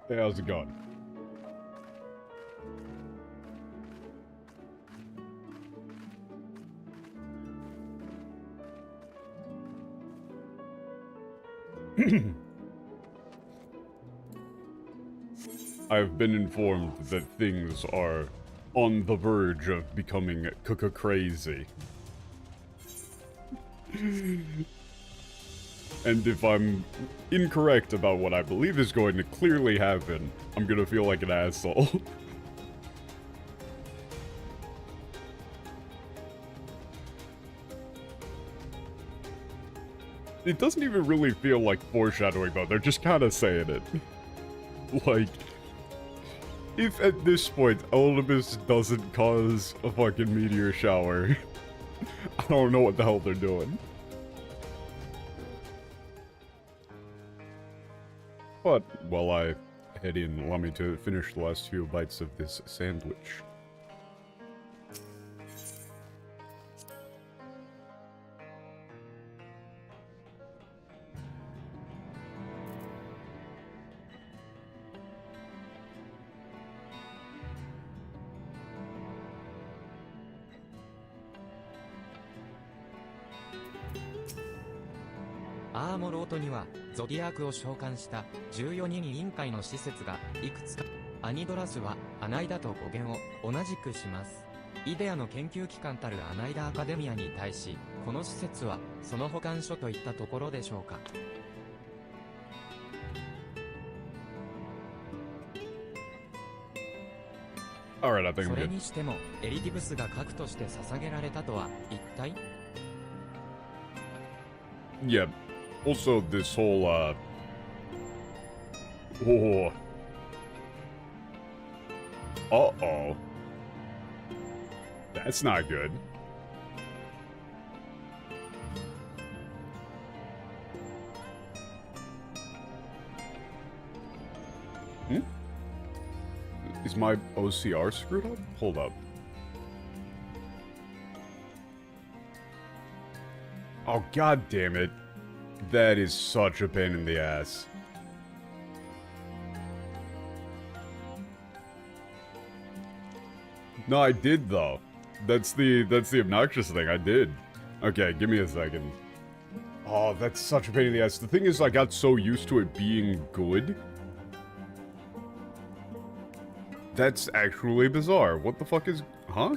Hey, how's it going? I've been informed that things are on the verge of becoming crazy. And if I'm incorrect about what I believe is going to clearly happen, I'm gonna feel like an asshole. It doesn't even really feel like foreshadowing, though. They're just kind of saying it. Like, if at this point Elidibus doesn't cause a fucking meteor shower, I don't know what the hell they're doing. But while I head in, allow me to finish the last few bites of this sandwich.アーモロートには、ゾディアークを召喚した14人委員会の施設がいくつか。アニドラスは、アナイダと語源を同じくします。イデアの研究機関たるアナイダアカデミアに対し、この施設は、その保管所といったところでしょうか。Alright, I think I'm それ good. にしても、エリディブスが核として捧げられたとは、一体 Yeah. Also, this whole, Oh. Uh-oh. That's not good. Hmm? Is my OCR screwed up? Hold up. Oh, god damn it. That is such a pain in the ass. No, I did though. That's the obnoxious thing. I did. Okay, give me a second. Oh, that's such a pain in the ass. The thing is, I got so used to it being good. That's actually bizarre. What the fuck is... Huh?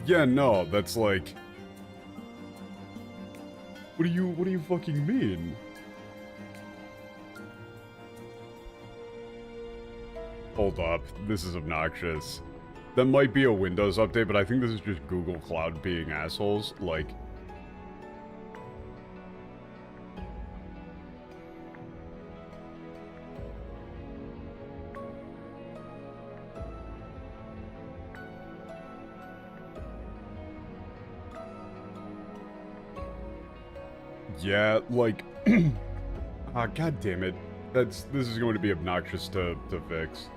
Yeah, no, that's like... What do you fucking mean? Hold up, this is obnoxious. That might be a Windows update, but I think this is just Google Cloud being assholes, like... Yeah, like... Ah, god damn it. This is going to be obnoxious to fix.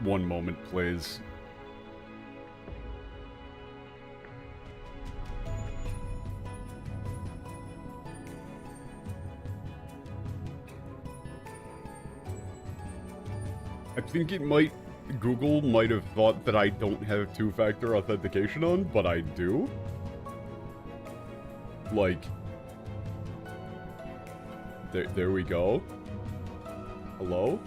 One moment, please. I think it might... Google might have thought that I don't have two-factor authentication on, but I do. Like... There we go. Hello?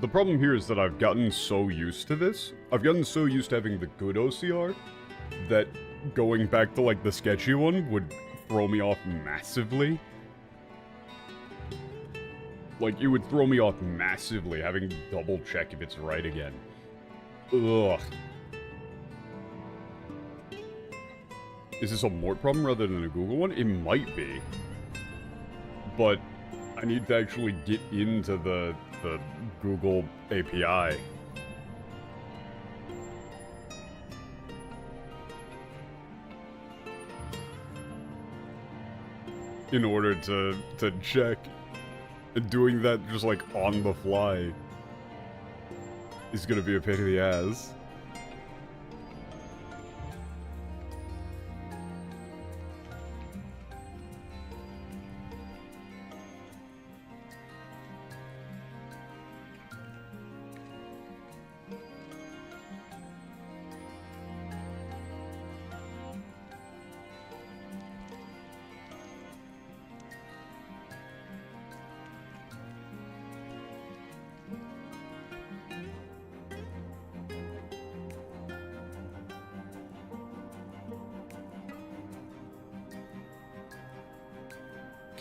The problem here is that I've gotten so used to this. I've gotten so used to having the good OCR that going back to, like, the sketchy one would throw me off massively. Like, it would throw me off massively having to double check if it's right again. Ugh. Is this a Mort problem rather than a Google one? It might be. But I need to actually get into the Google API. In order to check. And doing that just like on the fly is gonna be a pain in the ass.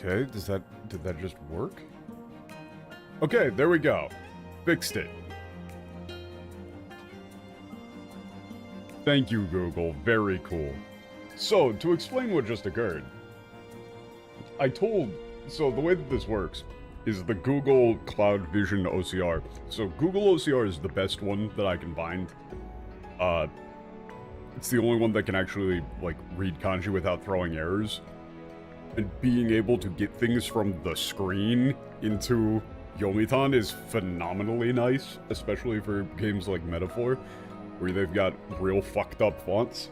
Okay, did that just work? Okay, there we go. Fixed it. Thank you, Google. Very cool. So, to explain what just occurred, so the way that this works is the Google Cloud Vision OCR. So Google OCR is the best one that I can find. It's the only one that can actually, like, read kanji without throwing errors. And being able to get things from the screen into Yomitan is phenomenally nice, especially for games like Metaphor, where they've got real fucked up fonts.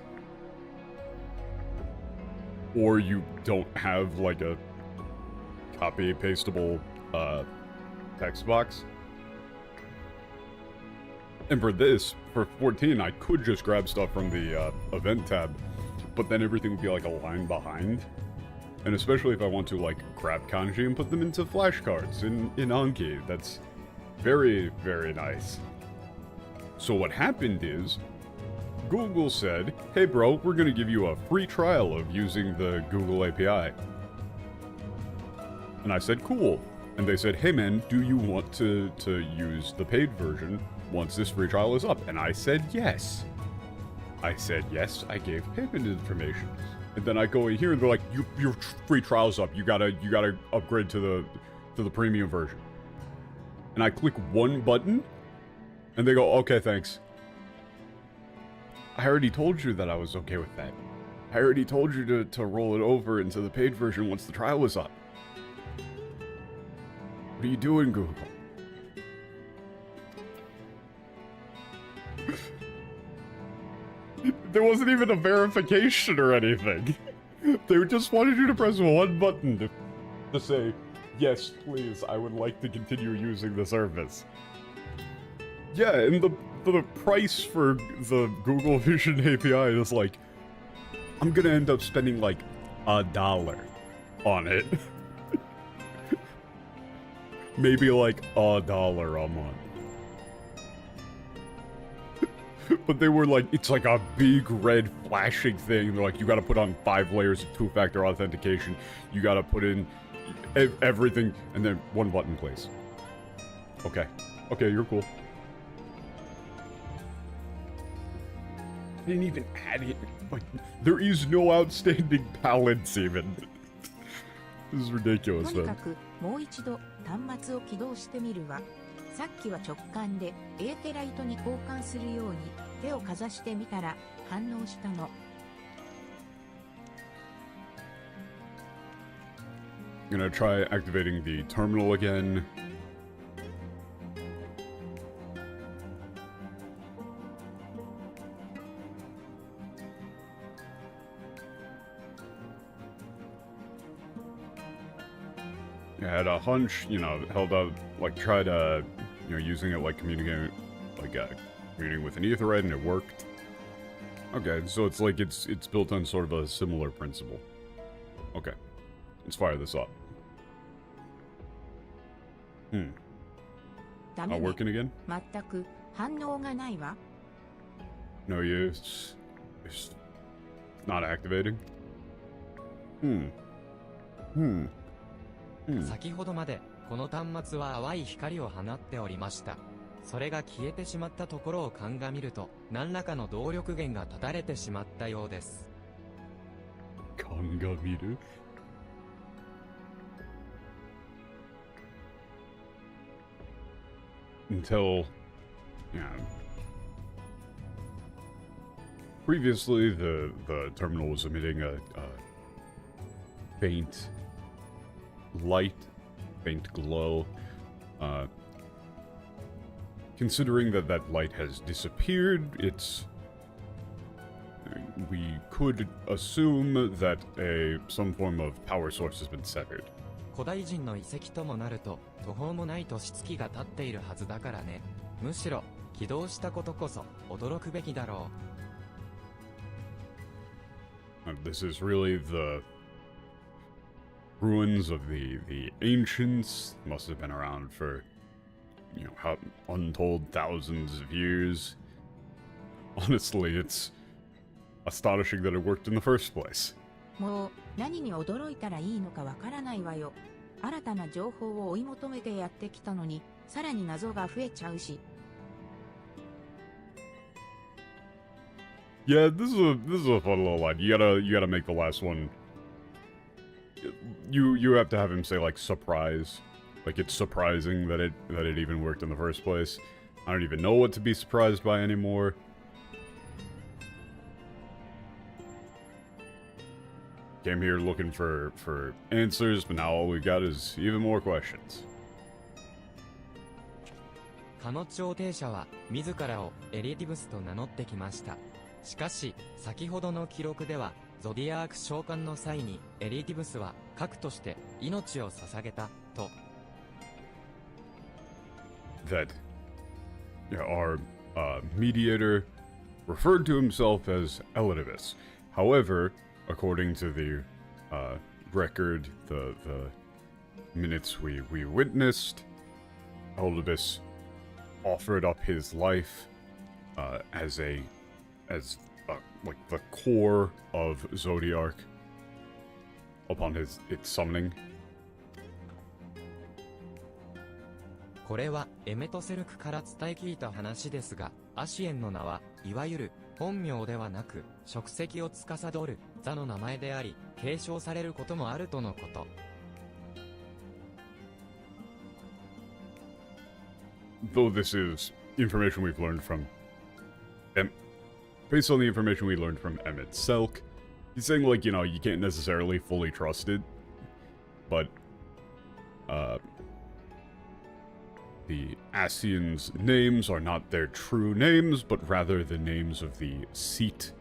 Or you don't have, like, a copy-pastable, text box. And for this, for 14, I could just grab stuff from the, event tab, but then everything would be, like, a line behind. And especially if I want to, like, grab kanji and put them into flashcards in Anki. That's very, very nice. So what happened is, Google said, hey bro, we're gonna give you a free trial of using the Google API. And I said, cool. And they said, hey man, do you want to use the paid version once this free trial is up? And I said, yes. I said, yes, I gave payment information. And then I go in here and they're like, your free trial's up. You gotta upgrade to the premium version. And I click one button, and they go, okay, thanks. I already told you that I was okay with that. I already told you to roll it over into the paid version once the trial was up. What are you doing, Google? There wasn't even a verification or anything. They just wanted you to press one button to say, yes, please, I would like to continue using the service. Yeah, and the price for the Google Vision API is like, I'm gonna end up spending like $1 on it. Maybe like $1 a month. But they were like, it's like a big red flashing thing. They're like, you gotta put on 5 layers of 2-factor authentication. You gotta put in everything, and then one button, please. Okay. Okay, you're cool. Didn't even add it. Like, there is no outstanding balance even. This is ridiculous, man. もう一度端末を起動してみるわ。さっきは直感でエーテライトに交換するように手をかざしてみたら反応したの。I'm gonna try activating the terminal again. I had a hunch, you know, held up, like, tried, you know, using it, like, communicating with an Ethernet, and it worked. Okay, so it's like, it's built on sort of a similar principle. Okay, let's fire this up. Not working again? 全く反応がないわ。 No use. It's not activating. 先ほどまでこの端末は淡い光を放っておりました。それが消えてしまったところを鑑みると何らかの動力源が断たれてしまったようです。Kangamiru. Until, yeah. Previously, the terminal was emitting a faint light, faint glow. Considering that that light has disappeared, we could assume that some form of power source has been severed. 古代人の遺跡ともなると途方もない年月が経っているはずだからね。むしろ起動したことこそ驚くべきだろう。This is really the ruins of the ancients. Must have been around for, how untold thousands of years. Honestly, it's astonishing that it worked in the first place. もう何に驚いたらいいのかわからないわよ。新たな情報を追い求めてやってきたのに、さらに謎が増えちゃうし。Yeah, this is a fun little line. You gotta make the last one. You have to have him say like surprise, like it's surprising that it even worked in the first place. I don't even know what to be surprised by anymore. Came here looking for answers, but now all we got is even more questions. カノ調停者は自らをエリディブスと名乗ってきました。しかし先ほどの記録ではゾディアーク召喚の際にエリディブスは核として命を捧げたと。That our mediator referred to himself as Elidibus. However, according to the record, the minutes we witnessed, Elidibus offered up his life as like the core of Zodiark upon its summoning. これはエメトセルクから伝え聞いた話ですが、アシエンの名はいわゆる本名ではなく職責を司る座の名前であり、継承されることもあるとのこと。Though this is information we've learned from based on the information we learned from Emmett Selk, he's saying like, you can't necessarily fully trust it, but the Asians' names are not their true names, but rather the names of the seat,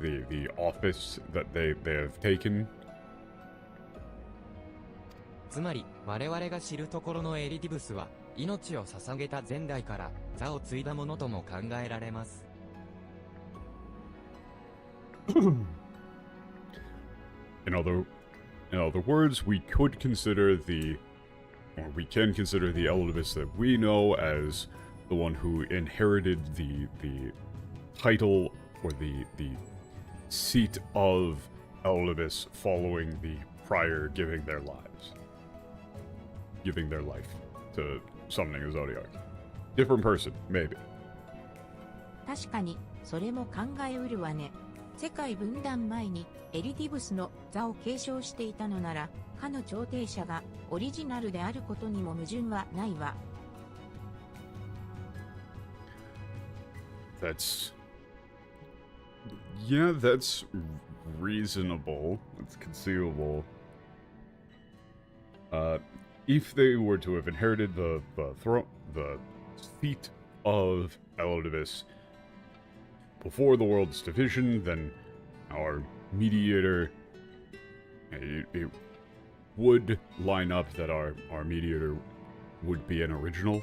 the office that they have taken. つまり我々が知るところのエリディブスは命を捧げた前代から座を継いだものとも考えられます。In other words, we can consider the Elidibus that we know as the one who inherited the title or the seat of Elidibus following the prior giving their life to summoning a Zodiark. Different person, maybe. 確かに、それも考えうるわね。世界分断前にエリディブスの座を継承していたのなら、かの調停者がオリジナルであることにも矛盾はないわ。That's reasonable. It's conceivable. If they were to have inherited the seat of Elidibus before the world's division, then our mediator, it would line up that our mediator would be an original.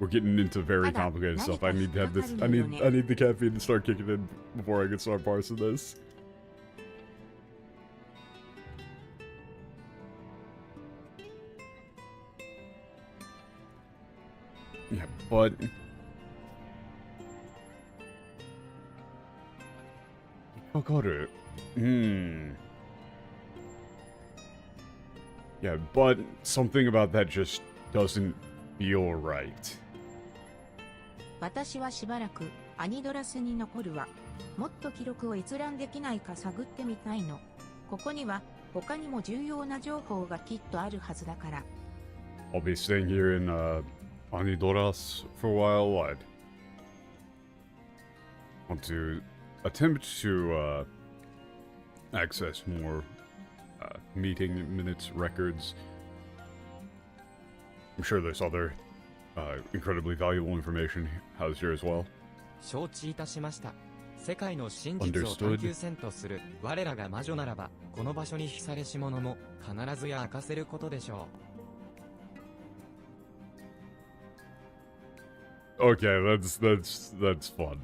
We're getting into very complicated stuff. I need to have this. I need the caffeine to start kicking in before I can start parsing this. Yeah, but yeah, but something about that just doesn't feel right. 私はしばらくアニドラスに残るわ。もっと記録を閲覧できないか探ってみたいの。ここには他にも重要な情報がきっとあるはずだから。I'll be staying here in Anidoras for a while. I want to attempt to access more meeting minutes, records. I'm sure there's other incredibly valuable information housed here as well. 承知いたしました。世界の真実を探求せんとする我らが魔女ならば、この場所にされし者も必ずや明かせることでしょう。Okay, that's fun.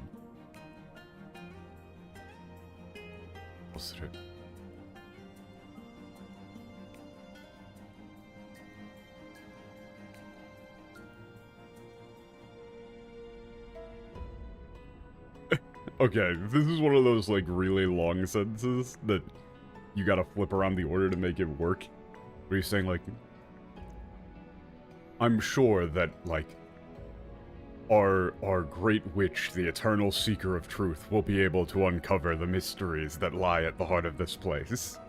どうするOkay, this is one of those, like, really long sentences that you gotta flip around the order to make it work. Where he's saying, like, I'm sure that, like, our great witch, the eternal seeker of truth, will be able to uncover the mysteries that lie at the heart of this place.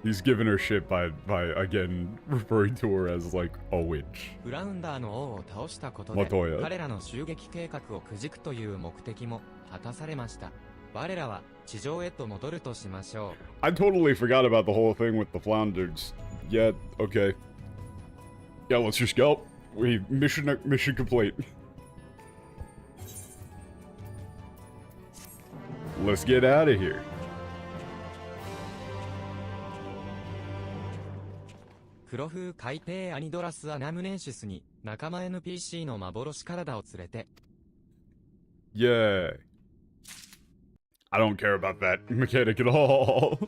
He's given her shit by again, referring to her as, like, a witch. う。フラウンダーの王を倒したことで、彼らの襲撃計画をくじくという目的も果たされました。我らは地上へと戻るとしましょう。I totally forgot about the whole thing with the flounders. Yeah, okay. Yeah, let's just go. Mission complete. Let's get out of here. 黒風海底アニドラス・アナムネンシスに仲間 NPC の幻体を連れて。Yeah. I don't care about that mechanic at all.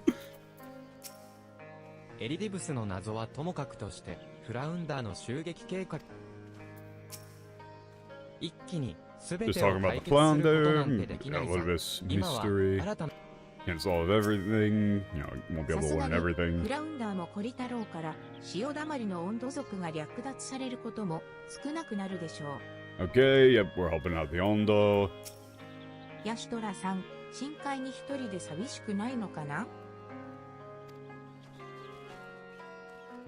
エリディブスの謎はともかくとして、フラウンダーの襲撃計画。一気に全てを解決することなんてできないさ。今は新たな Can't solve everything, you know, won't be able to learn everything. フラウンダーもコリ太郎から潮だまりの温度族が略奪されることも少なくなるでしょう。Okay, yep, we're helping out the Ondo. ヤシトラさん、深海に一人で寂しくないのかな？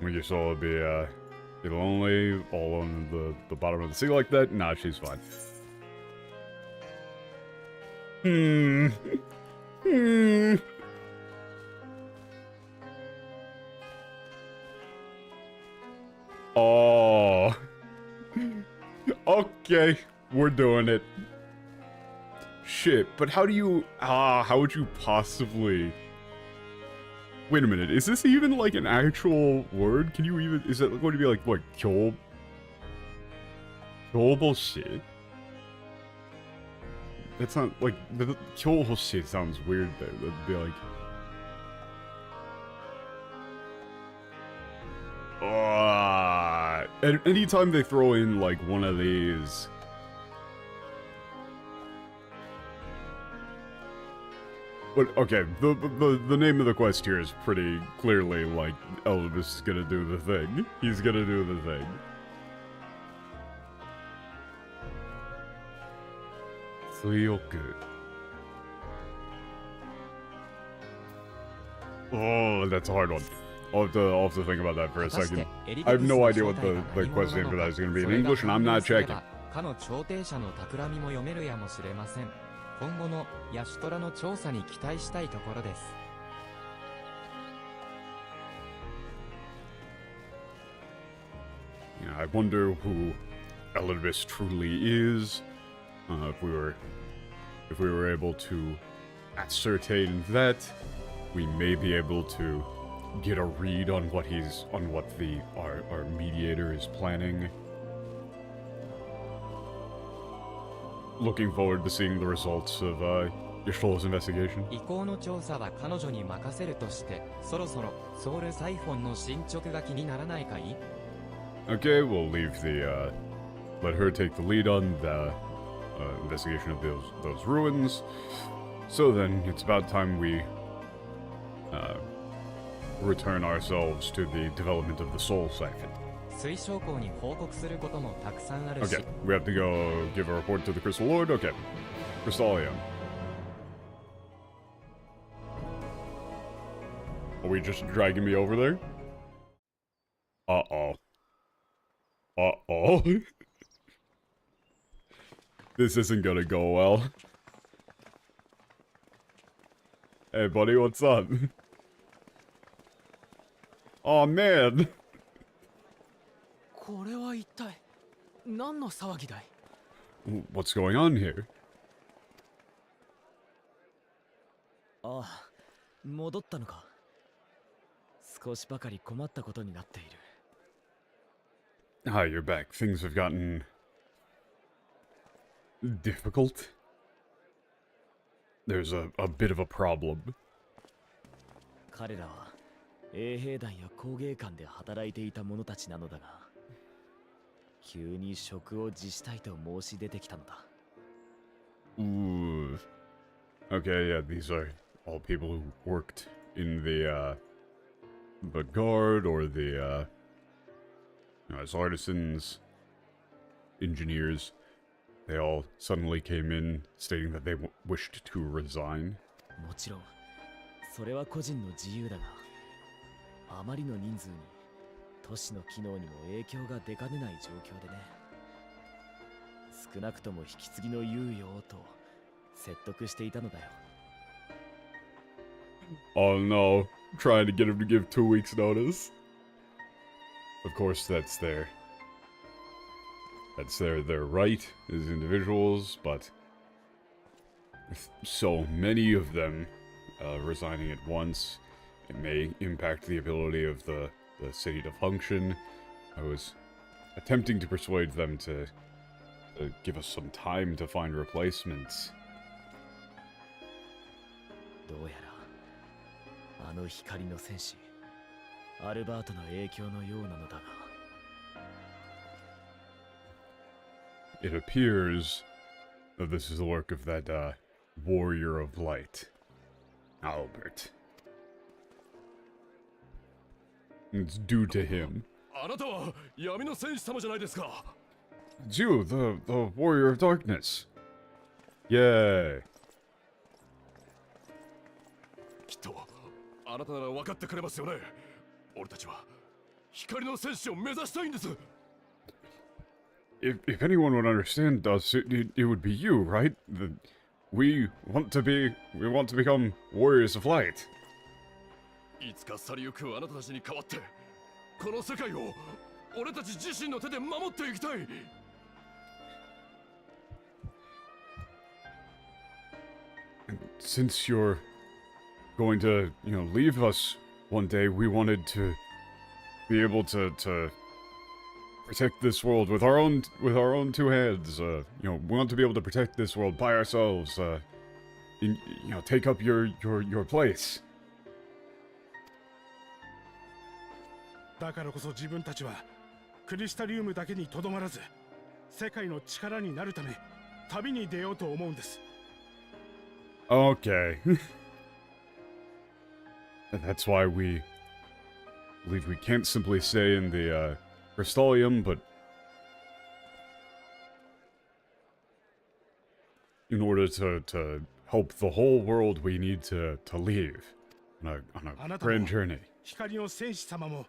We just all be lonely, all on the bottom of the sea like that. Nah, she's fine. Oh. Okay, we're doing it. Shit, but how do you... how would you possibly... Wait a minute, is this even like an actual word? Can you even... Is that going to be like, what, kyol... Kyolboshi? That's not, like, the kyolboshi sounds weird there. That'd be like... And anytime they throw in, like, one of these... But, okay, the name of the quest here is pretty clearly, like, Elidibus is gonna do the thing. He's gonna do the thing. Tsuyoku. Oh, that's a hard one. I'll have to think about that for a second. I have no idea what the quest name for that is going to be in English, and I'm not checking. かの調停者の企みも読めるやもしれません。今後のヤシトラの調査に期待したいところです。Yeah, I wonder who Elidibus truly is. If we were able to ascertain that, we may be able to get a read on what our mediator is planning. Looking forward to seeing the results of Yashtola's investigation. 移行の調査は彼女に任せるとして、そろそろソウルサイフォンの進捗が気にならないかい? Okay, we'll leave let her take the lead on the investigation of those ruins. So then, it's about time we return ourselves to the development of the Soul Siphon. 水晶港に報告することもたくさんあるし。 Okay, we have to go give a report to the Crystal Lord. Okay, Crystallium. Are we just dragging me over there? Uh-oh. Uh-oh. This isn't gonna go well. Hey, buddy, what's up? Oh, man. これは一体何の騒ぎだい？ What's going on here? ああ、戻ったのか。少しばかり困ったことになっている。Hi, you're back. Things have gotten... difficult? There's a bit of a problem. 彼らは衛兵団や工芸館で働いていた者たちなのだが、急に職を辞したいと申し出てきたのだ。Ooh. Okay, yeah, these are all people who worked in the guard or the, as artisans, engineers. They all suddenly came in stating that they wished to resign. もちろん、それは個人の自由だが、あまりの人数に都市の機能にも影響が出かねない状況でね。少なくとも引き継ぎの猶予をと説得していたのだよ。Oh no, trying to get him to give 2 weeks notice. Of course, that's their right as individuals, but with so many of them resigning at once, it may impact the ability of the city to function. I was attempting to persuade them to give us some time to find replacements. どうやらあの光の戦士アルバートの影響のようなのだが。It appears that this is the work of that warrior of light, Albert. It's due to him. あなたは闇の戦士様じゃないですか。 It's you, the warrior of darkness. Yay. きっとあなたなら分かってくれますよね。俺たちは光の戦士を目指したいんです。If anyone would understand us, it would be you, right? We want to become warriors of light. いつか去りゆくあなたたちに代わって、この世界を俺たち自身の手で守っていきたい。And since you're going to, leave us one day, we wanted to be able to protect this world with our own two hands. We want to be able to protect this world by ourselves. Take up your place. だからこそ自分たちはクリスタリウムだけにとどまらず、世界の力になるため旅に出ようと思うんです。Okay. That's why we believe we can't simply stay in the Crystallium, but in order to help the whole world, we need to leave on a grand journey. 光の戦士様も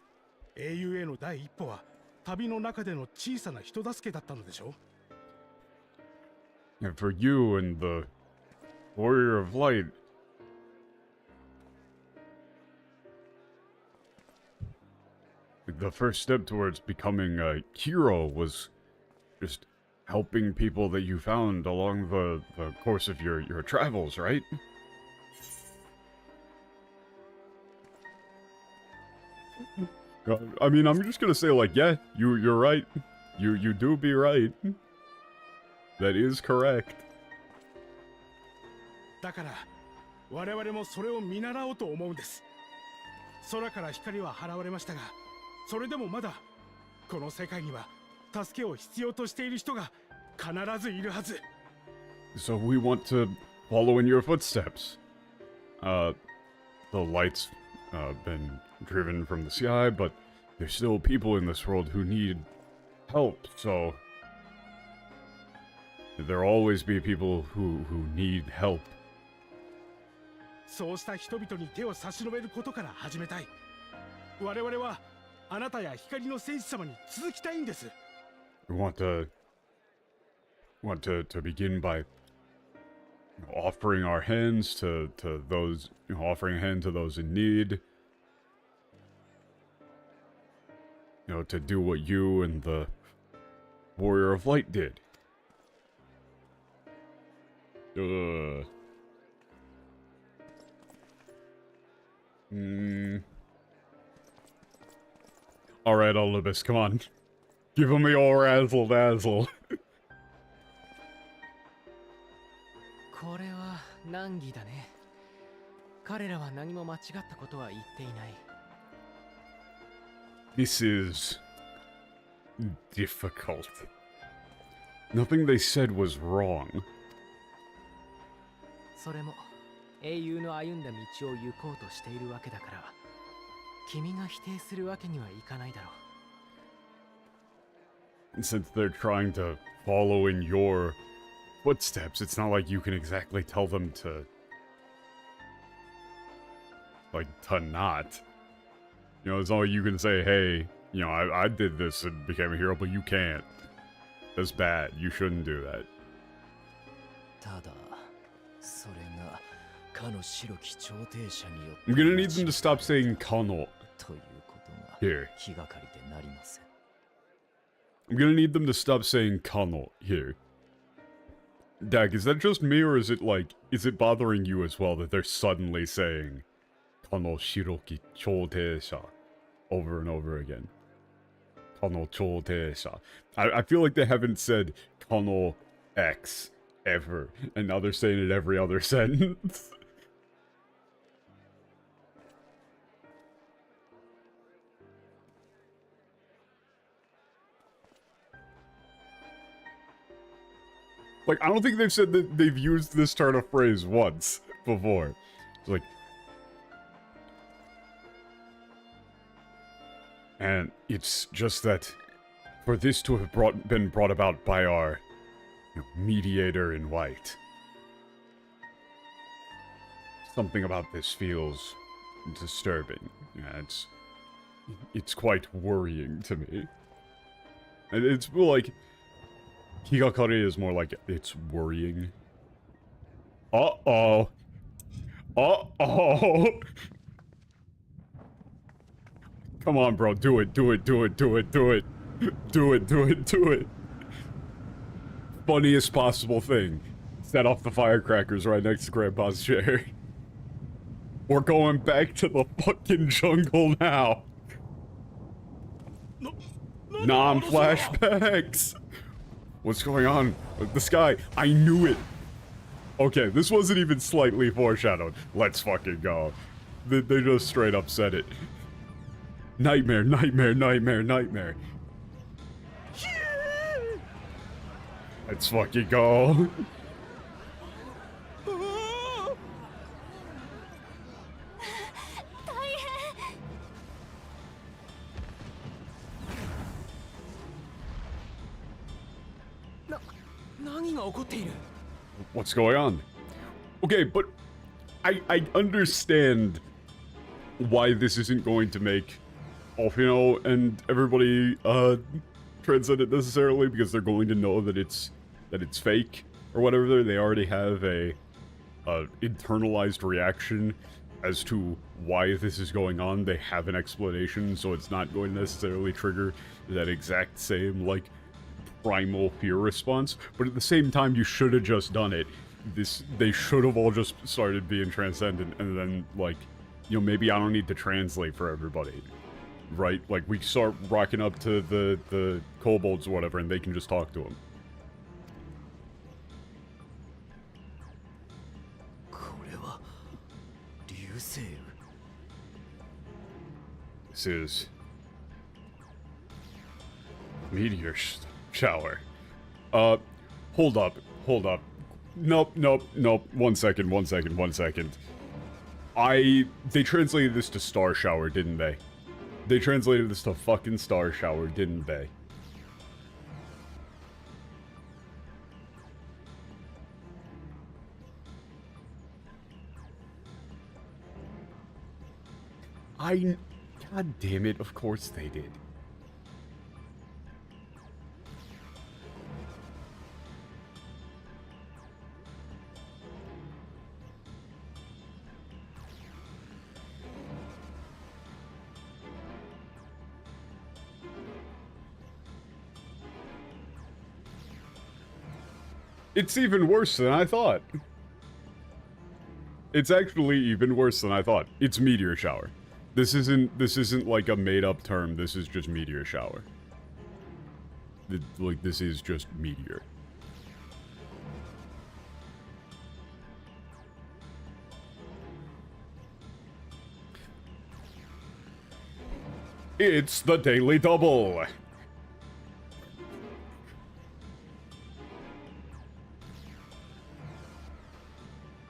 英雄への第一歩は旅の中での小さな人助けだったのでしょう。 And for you and the Warrior of Light, the first step towards becoming a hero was just helping people that you found along the course of your travels, right? I mean, I'm just gonna say, like, yeah, you're right. You do be right. That is correct. だから我々もそれを見習おうと思うんです。空から光は払われましたが、それでもまだこの世界には助けを必要としている人が必ずいるはず。So we want to follow in your footsteps. The light's been driven from the sky, but there's still people in this world who need help, so there'll always be people who need help. そうした人々に手を差し伸べることから始めたい。我々はあなたや光の戦士様に続きたいんです。We want to begin by offering our hands to those, offering a hand to those in need. To do what you and the Warrior of Light did. Alright, Elidibus, come on. Give him your razzle dazzle. これは難儀だね。彼らは何も間違ったことは言っていない。This is difficult. Nothing they said was wrong. それも英雄の歩んだ道を行こうとしているわけだから、君が否定するわけにはいかないだろう。And since they're trying to follow in your footsteps, it's not like you can exactly tell them to not. It's not like you can say, hey, I did this and became a hero, but you can't. That's bad. You shouldn't do that. ただそれがかの白き調停者によって I'm gonna need them to stop saying Kano ということが here. 気がかりでなりません。 I'm gonna need them to stop saying Kano here. Dak, is that just me, or is it bothering you as well that they're suddenly saying Kano Shiroki Choteisha over and over again? Kano Choteisha. I feel like they haven't said Kano X ever, and now they're saying it every other sentence. I don't think they've said that they've used this turn of phrase once before. It's and it's just that for this to have been brought about by our mediator in white, something about this feels disturbing. It's quite worrying to me. And it's Higakari is more like it's worrying. Uh-oh. Uh-oh. Come on, bro. Do it. Do it. Do it. Do it. Do it. Do it. Do it. Do it. Funniest possible thing. Set off the firecrackers right next to Grandpa's chair. We're going back to the fucking jungle now. Non-flashbacks. What's going on with the sky? I knew it. Okay, this wasn't even slightly foreshadowed. Let's fucking go. They just straight up said it. Nightmare, nightmare, nightmare, nightmare. Let's fucking go. What's going on? Okay, but I understand why this isn't going to make Alfino and everybody transcend it necessarily, because they're going to know that it's fake or whatever. They already have a internalized reaction as to why this is going on. They have an explanation, so it's not going to necessarily trigger that exact same primal fear response. But at the same time, you should have just done it. They should have all just started being transcendent, and then maybe I don't need to translate for everybody, right? We start rocking up to the kobolds or whatever, and they can just talk to them. This is meteor shower. Hold up. Nope. 1 second. They translated this to star shower, didn't they? They translated this to fucking star shower, didn't they? God damn it, of course they did. It's even worse than I thought. It's actually even worse than I thought. It's meteor shower. This isn't like a made-up term. This is just meteor shower. Like, this is just meteor. It's the Daily Double.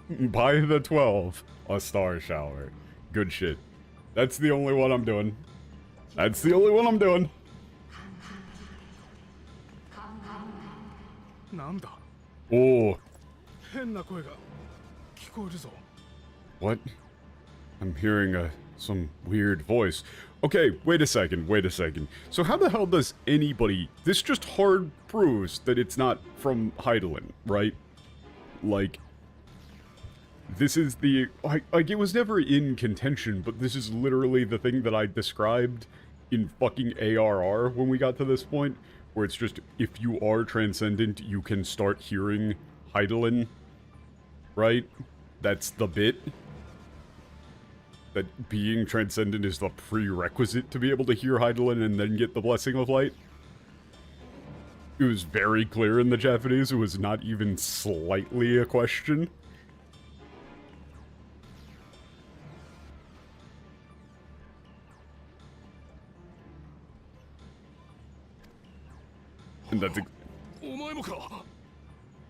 By the 12, a star shower. Good shit. That's the only one I'm doing. That's the only one I'm doing. なんだ Oh, 変な声が聞こえるぞ what? I'm hearing some weird voice. Okay, wait a second. So how the hell does anybody... This just hard proves that it's not from Heidelin, right? Like... This is the... Like, it was never in contention, but this is literally the thing that I described in fucking ARR when we got to this point, where it's just, if you are transcendent, you can start hearing Heidelin, right? That's the bit. That being transcendent is the prerequisite to be able to hear Heidelin and then get the Blessing of Light. It was very clear in the Japanese, it was not even slightly a question. And that's お前もか。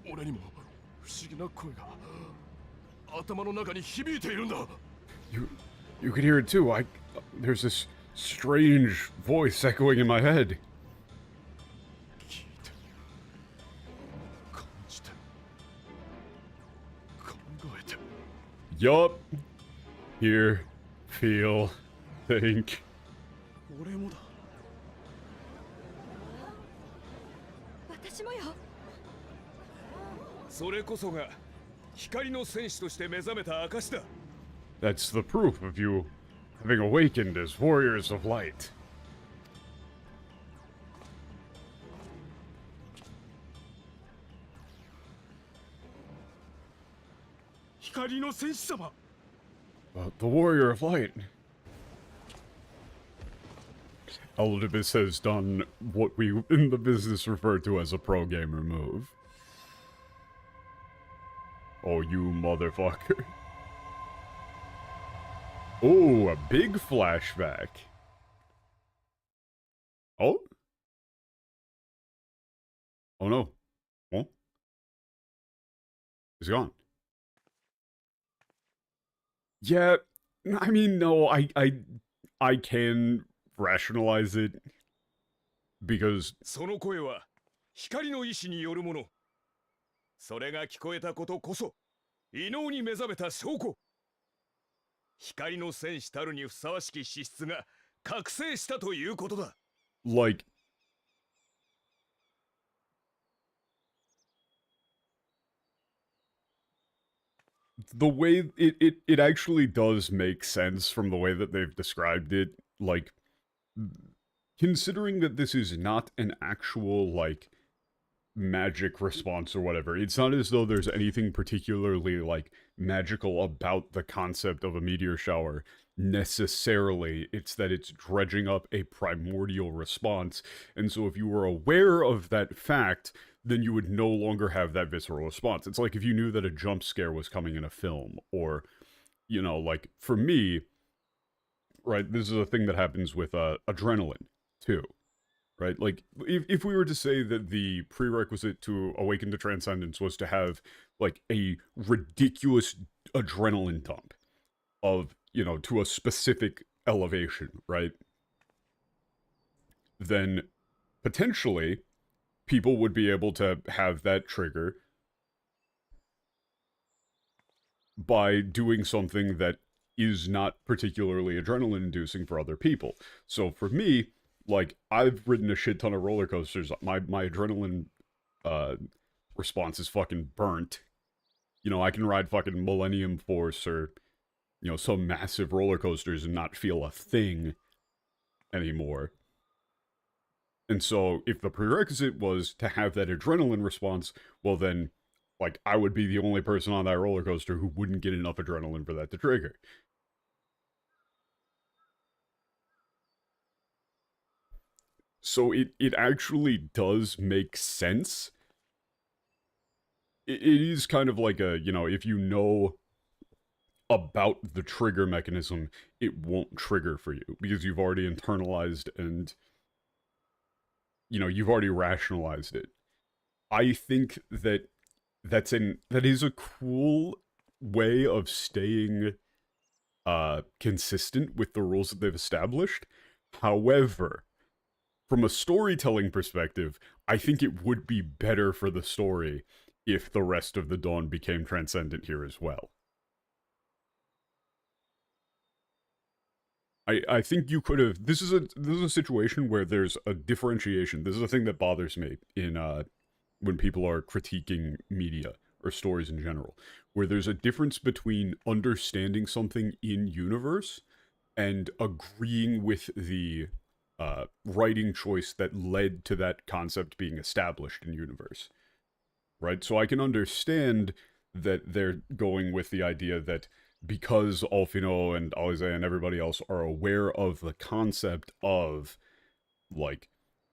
俺にも不思議な声が頭の中に響いているんだ。You could hear it too. There's this strange voice echoing in my head. 聞いて、感じて、考えて。 Yup. Hear, feel, think. 俺もだ。私もよ。それこそが光の戦士として目覚めた証だ。 That's the proof of you having awakened as warriors of light. 光の戦士様 The warrior of light. Elidibus has done what we in the business refer to as a pro gamer move. Oh, you motherfucker. Oh, a big flashback. Oh? Oh no. Oh? He's gone. Yeah, I mean, no, I can rationalize it because その声は光の意志によるもの。それが聞こえたことこそ異能に目覚めた証拠。光の戦士たるにふさわしき資質が覚醒したということだ。like the way it actually does make sense from the way that they've described it, like considering that this is not an actual like magic response or whatever. It's not as though there's anything particularly like magical about the concept of a meteor shower necessarily. It's that it's dredging up a primordial response, and so if you were aware of that fact, then you would no longer have that visceral response. It's like if you knew that a jump scare was coming in a film, or, you know, like for me, right, this is a thing that happens with adrenaline too. Right? Like, if we were to say that the prerequisite to awaken to transcendence was to have, like, a ridiculous adrenaline dump of, you know, to a specific elevation, right? Then, potentially, people would be able to have that trigger by doing something that is not particularly adrenaline inducing for other people. So for me, like, I've ridden a shit ton of roller coasters. My adrenaline response is fucking burnt. You know, I can ride fucking Millennium Force or, you know, some massive roller coasters and not feel a thing anymore. And so if the prerequisite was to have that adrenaline response, well then, like, I would be the only person on that roller coaster who wouldn't get enough adrenaline for that to trigger. So it actually does make sense. It is kind of like a, you know, if you know about the trigger mechanism, it won't trigger for you because you've already internalized and, you know, you've already rationalized it. I think that that is a cool way of staying consistent with the rules that they've established. However, from a storytelling perspective, I think it would be better for the story if the rest of the Dawn became transcendent here as well. I think you could have. This is a situation where there's a differentiation. This is a thing that bothers me in when people are critiquing media or stories in general, where there's a difference between understanding something in universe and agreeing with the writing choice that led to that concept being established in universe. Right? So I can understand that they're going with the idea that because Alfino and Alize and everybody else are aware of the concept of, like,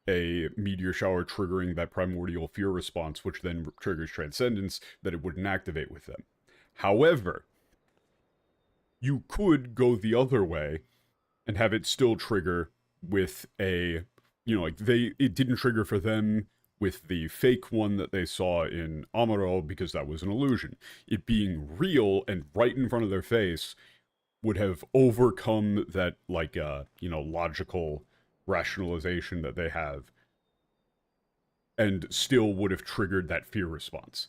a meteor shower triggering that primordial fear response, which then triggers transcendence, that it wouldn't activate with them. However, you could go the other way and have it still trigger with a, you know, like, it didn't trigger for them with the fake one that they saw in Amaro because that was an illusion. It being real and right in front of their face would have overcome that, like, you know, logical rationalization that they have and still would have triggered that fear response,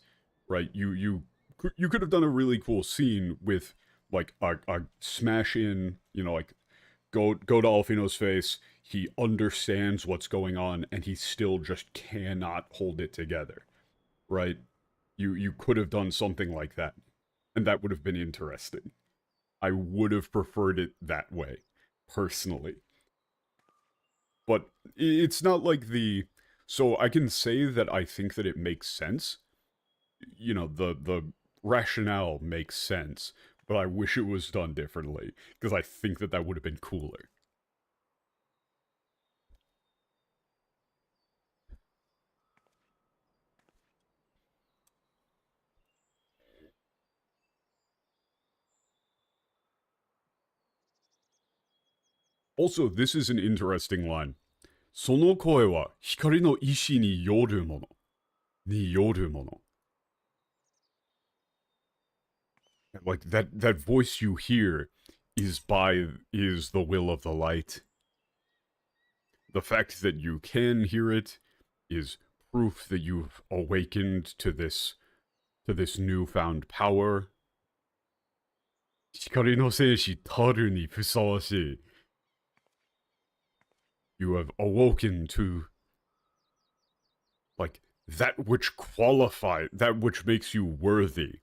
right? You could have done a really cool scene with, like, a smash in, you know, like, go to Alfino's face, he understands what's going on, and he still just cannot hold it together, right? You could have done something like that, and that would have been interesting. I would have preferred it that way, personally. But it's not like the... So I can say that I think that it makes sense. You know, the rationale makes sense, but I wish it was done differently, because I think that that would have been cooler. Also, this is an interesting line. その声は光の意志によるもの。によるもの。Like, that voice you hear is the will of the light. The fact that you can hear it is proof that you've awakened to this newfound power. 光の戦士たるにふさわしい。You have awoken to, like, that which makes you worthy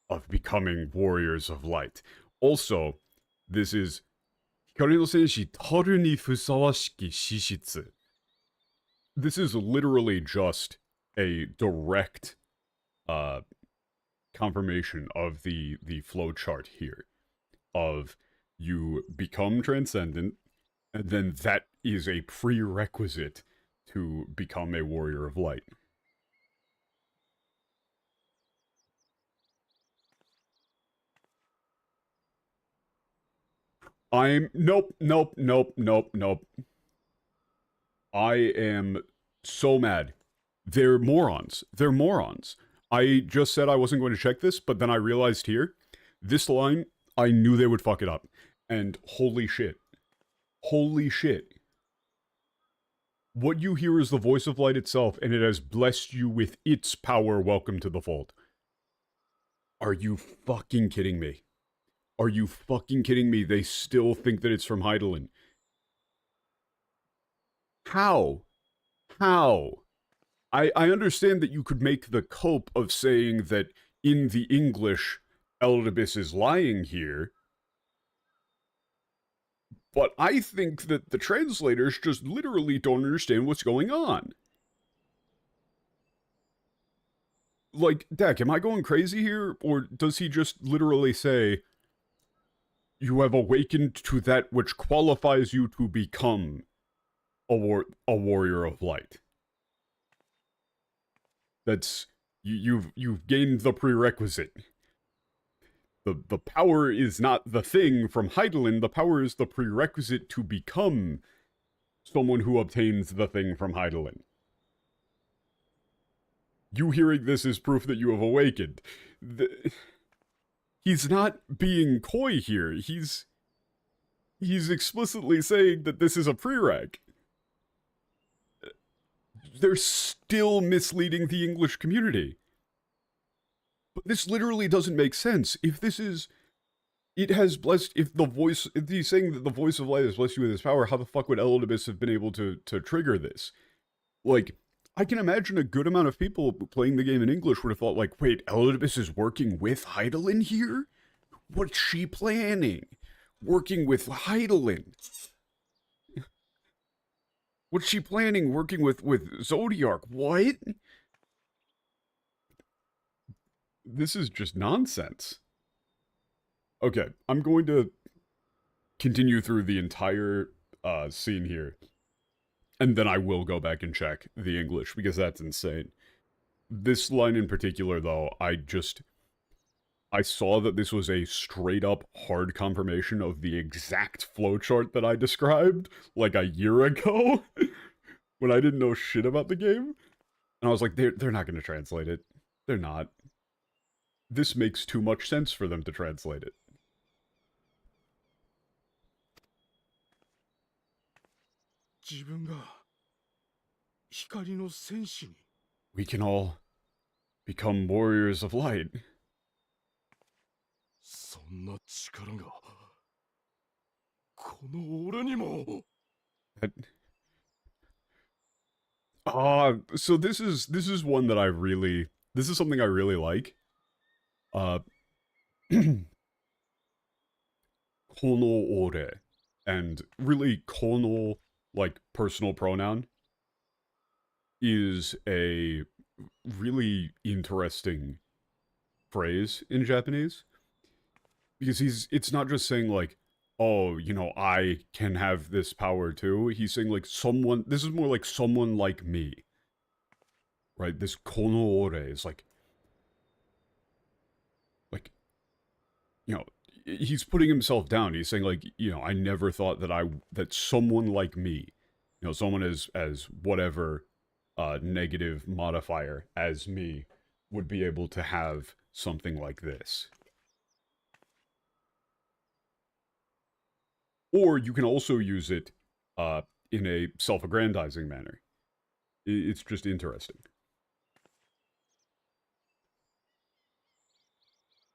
of becoming warriors of light. Also, this is 光の戦士たるにふさわしき資質. This is literally just a direct confirmation of the flowchart here. Of you become transcendent, and then that is a prerequisite to become a warrior of light. Nope. I am so mad. They're morons. I just said I wasn't going to check this, but then I realized here, this line, I knew they would fuck it up. And holy shit. Holy shit. What you hear is the voice of light itself, and it has blessed you with its power. Welcome to the fold. Are you fucking kidding me? Are you fucking kidding me? They still think that it's from Heidelin. How? How? I understand that you could make the cope of saying that in the English, Elidibus is lying here, but I think that the translators just literally don't understand what's going on. Like, Dak, am I going crazy here? Or does he just literally say, you have awakened to that which qualifies you to become a warrior of light? That's, you've gained the prerequisite. The power is not the thing from Heidelin, the power is the prerequisite to become someone who obtains the thing from Heidelin. You hearing this is proof that you have awakened. He's not being coy here. He's explicitly saying that this is a prereq. They're still misleading the English community. But this literally doesn't make sense. If this is... It has blessed... If he's saying that the voice of light has blessed you with his power, how the fuck would Elidibus have been able to trigger this? Like, I can imagine a good amount of people playing the game in English would have thought, like, wait, Elidibus is working with Heidelin here? What's she planning? Working with Heidelin? What's she planning working with Zodiark? What? This is just nonsense. Okay, I'm going to continue through the entire scene here. And then I will go back and check the English, because that's insane. This line in particular, though, I saw that this was a straight-up hard confirmation of the exact flowchart that I described, like, a year ago, when I didn't know shit about the game. And I was like, they're not going to translate it. They're not. This makes too much sense for them to translate it. We can all become warriors of light. So this is one that this is something I really like. Kono ore, and really kono, like, personal pronoun, is a really interesting phrase in Japanese. Because it's not just saying, like, oh, you know, I can have this power too. He's saying, like, this is more like someone like me. Right? This kono ore is like, you know, he's putting himself down. He's saying, like, you know, I never thought that someone like me, you know, someone as whatever negative modifier as me would be able to have something like this. Or you can also use it in a self-aggrandizing manner. It's just interesting.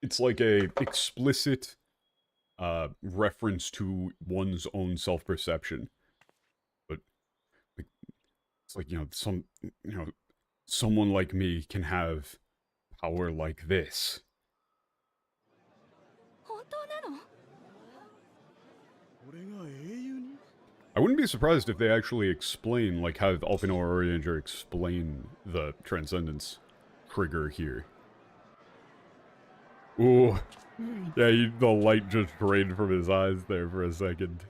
It's like a explicit reference to one's own self-perception. But like, it's like, you know, someone like me can have power like this. I wouldn't be surprised if they actually explain, like, how Alpinor Orianger explain the Transcendence trigger here. Ooh. Yeah, the light just drained from his eyes there for a second.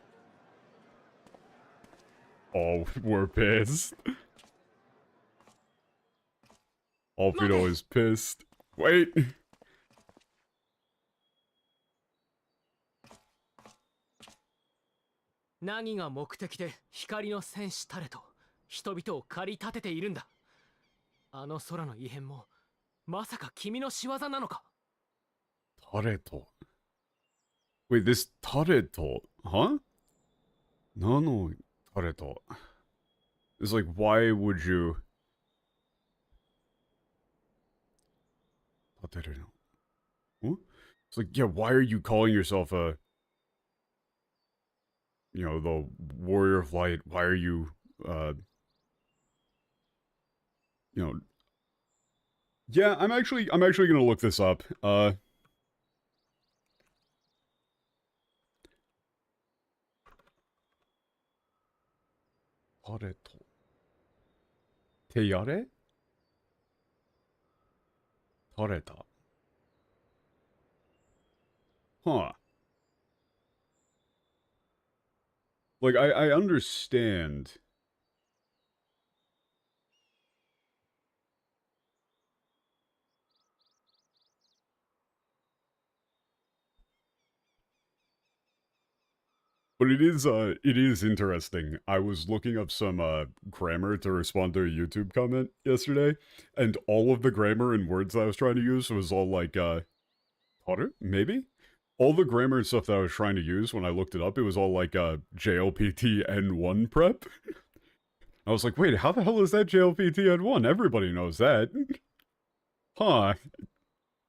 Oh, we're pissed. Alpino is pissed. Wait!何が目的で光の戦士たれと人々を駆り立てているんだ。あの空の異変もまさか君の仕業なのか。Tareto. Wait, this Tareto, huh? No, Tareto. It's like, why would you... Tareto. Huh? It's like, yeah, why are you calling yourself a, you know, the Warrior of Light? Why are you, you know, yeah, I'm actually gonna look this up. Teyare? Tareta. Huh. Like, I understand. But it is interesting. I was looking up some, grammar to respond to a YouTube comment yesterday, and all of the grammar and words that I was trying to use was all like, Potter? Maybe? All the grammar and stuff that I was trying to use when I looked it up, it was all like, JLPT N1 prep. I was like, wait, how the hell is that JLPT N1? Everybody knows that. Huh.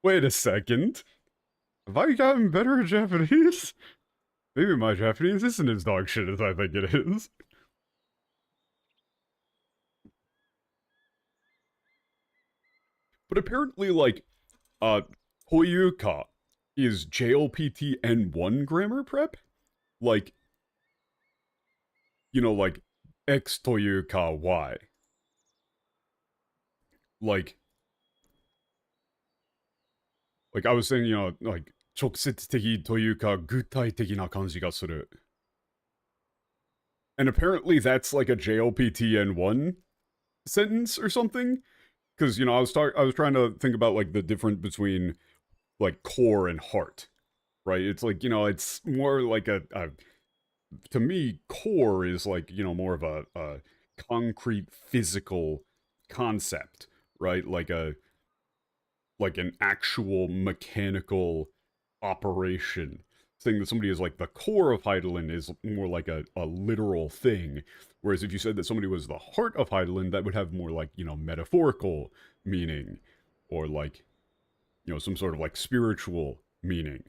Wait a second. Have I gotten better at Japanese? Maybe my Japanese isn't as dog shit as I think it is. But apparently, like, Toyuka is JLPT N1 grammar prep? Like, you know, like, X Toyuka Y. Like, I was saying, you know, like, 直接的というか具体的な感じがする. And apparently that's like a JLPT N1 sentence or something. Because, you know, I was trying to think about, like, the difference between, like, core and heart, right? It's like, you know, it's more like to me, core is like, you know, more of a concrete physical concept, right? Like an actual mechanical operation. Saying that somebody is like the core of Heidelin is more like a literal thing. Whereas if you said that somebody was the heart of Heidelin, that would have more like, you know, metaphorical meaning. Or like, you know, some sort of like spiritual meaning.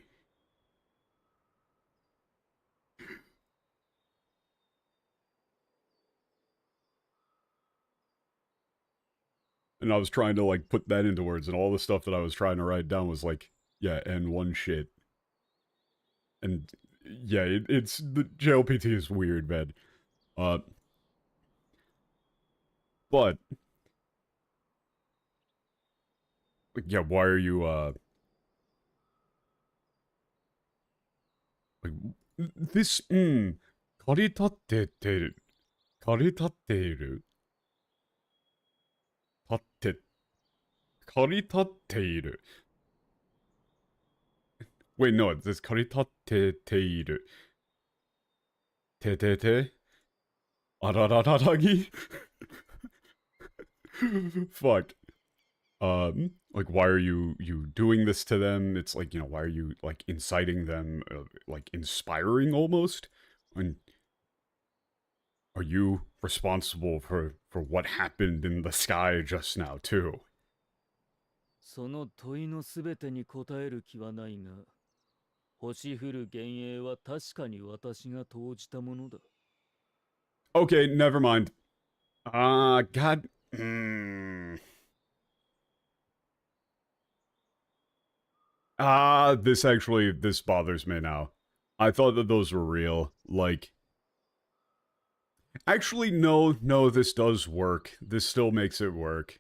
And I was trying to like put that into words, and all the stuff that I was trying to write down was like, yeah, N1 shit. And yeah, it's the JLPT is weird, man. But yeah, why are you like this 駆り立っててる駆り立っている立って駆り立っている Wait, no, it's 駆り立ってているてててあららららぎ Fuck. Like, why are you doing this to them? It's like, you know, why are you, like, inciting them, like, inspiring almost? And are you responsible for what happened in the sky just now, too? その問いのすべてに答える気はないが、星降る幻影は確かに私が投じたものだ。Okay, never mind. God. This bothers me now. I thought that those were real. Like, actually, no, this does work. This still makes it work.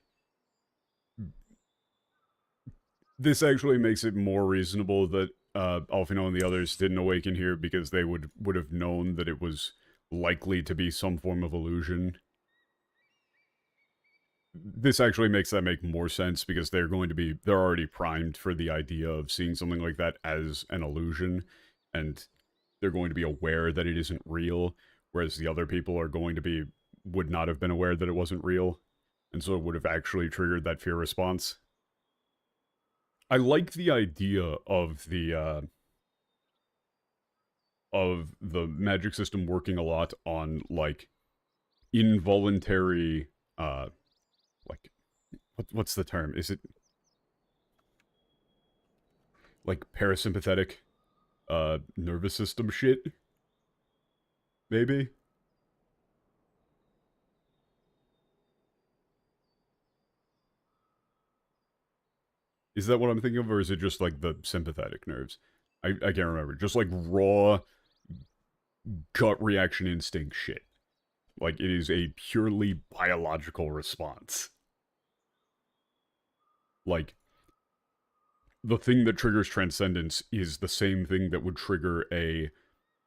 This actually makes it more reasonable that Alfino and the others didn't awaken here because they would have known that it was likely to be some form of illusion. This actually makes that make more sense because they're already primed for the idea of seeing something like that as an illusion, and they're going to be aware that it isn't real, whereas the other people would not have been aware that it wasn't real, and so it would have actually triggered that fear response. I like the idea of the magic system working a lot on, like, involuntary, like, what's the term? Is it... like parasympathetic nervous system shit. Maybe? Is that what I'm thinking of, or is it just like the sympathetic nerves? I can't remember. Just like raw gut reaction instinct shit. Like it is a purely biological response. Like the thing that triggers transcendence is the same thing that would trigger a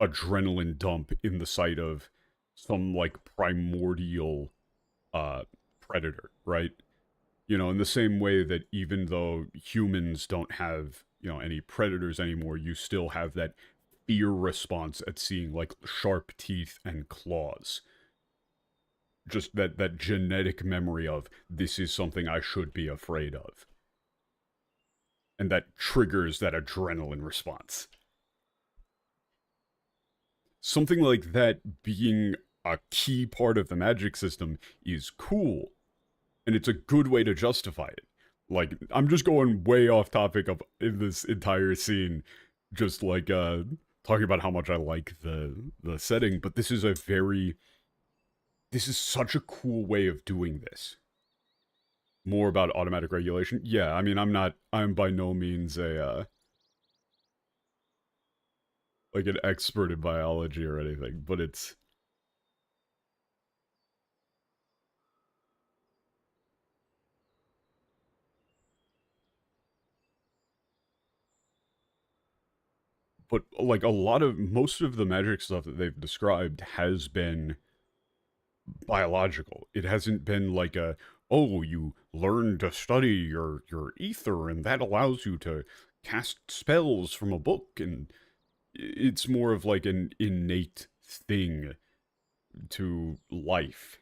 adrenaline dump in the sight of some like primordial predator, right? You know, in the same way that even though humans don't have, you know, any predators anymore, you still have that fear response at seeing like sharp teeth and claws. Just that genetic memory of this is something I should be afraid of. And that triggers that adrenaline response. Something like that being a key part of the magic system is cool. And it's a good way to justify it. Like, I'm just going way off topic of in this entire scene, just like talking about how much I like the setting, but this is such a cool way of doing this. More about automatic regulation. Yeah, I mean, I'm by no means a like an expert in biology or anything, but it's but like most of the magic stuff that they've described has been biological. It hasn't been like oh, you learn to study your ether and that allows you to cast spells from a book, and it's more of like an innate thing to life.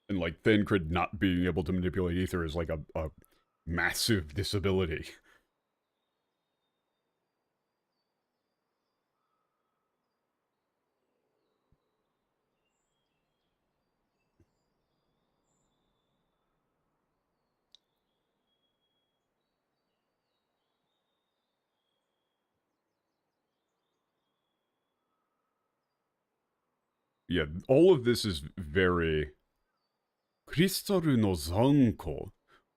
And like Thancred not being able to manipulate ether is like a massive disability. Yeah, all of this is very... Kristaru no Zanko.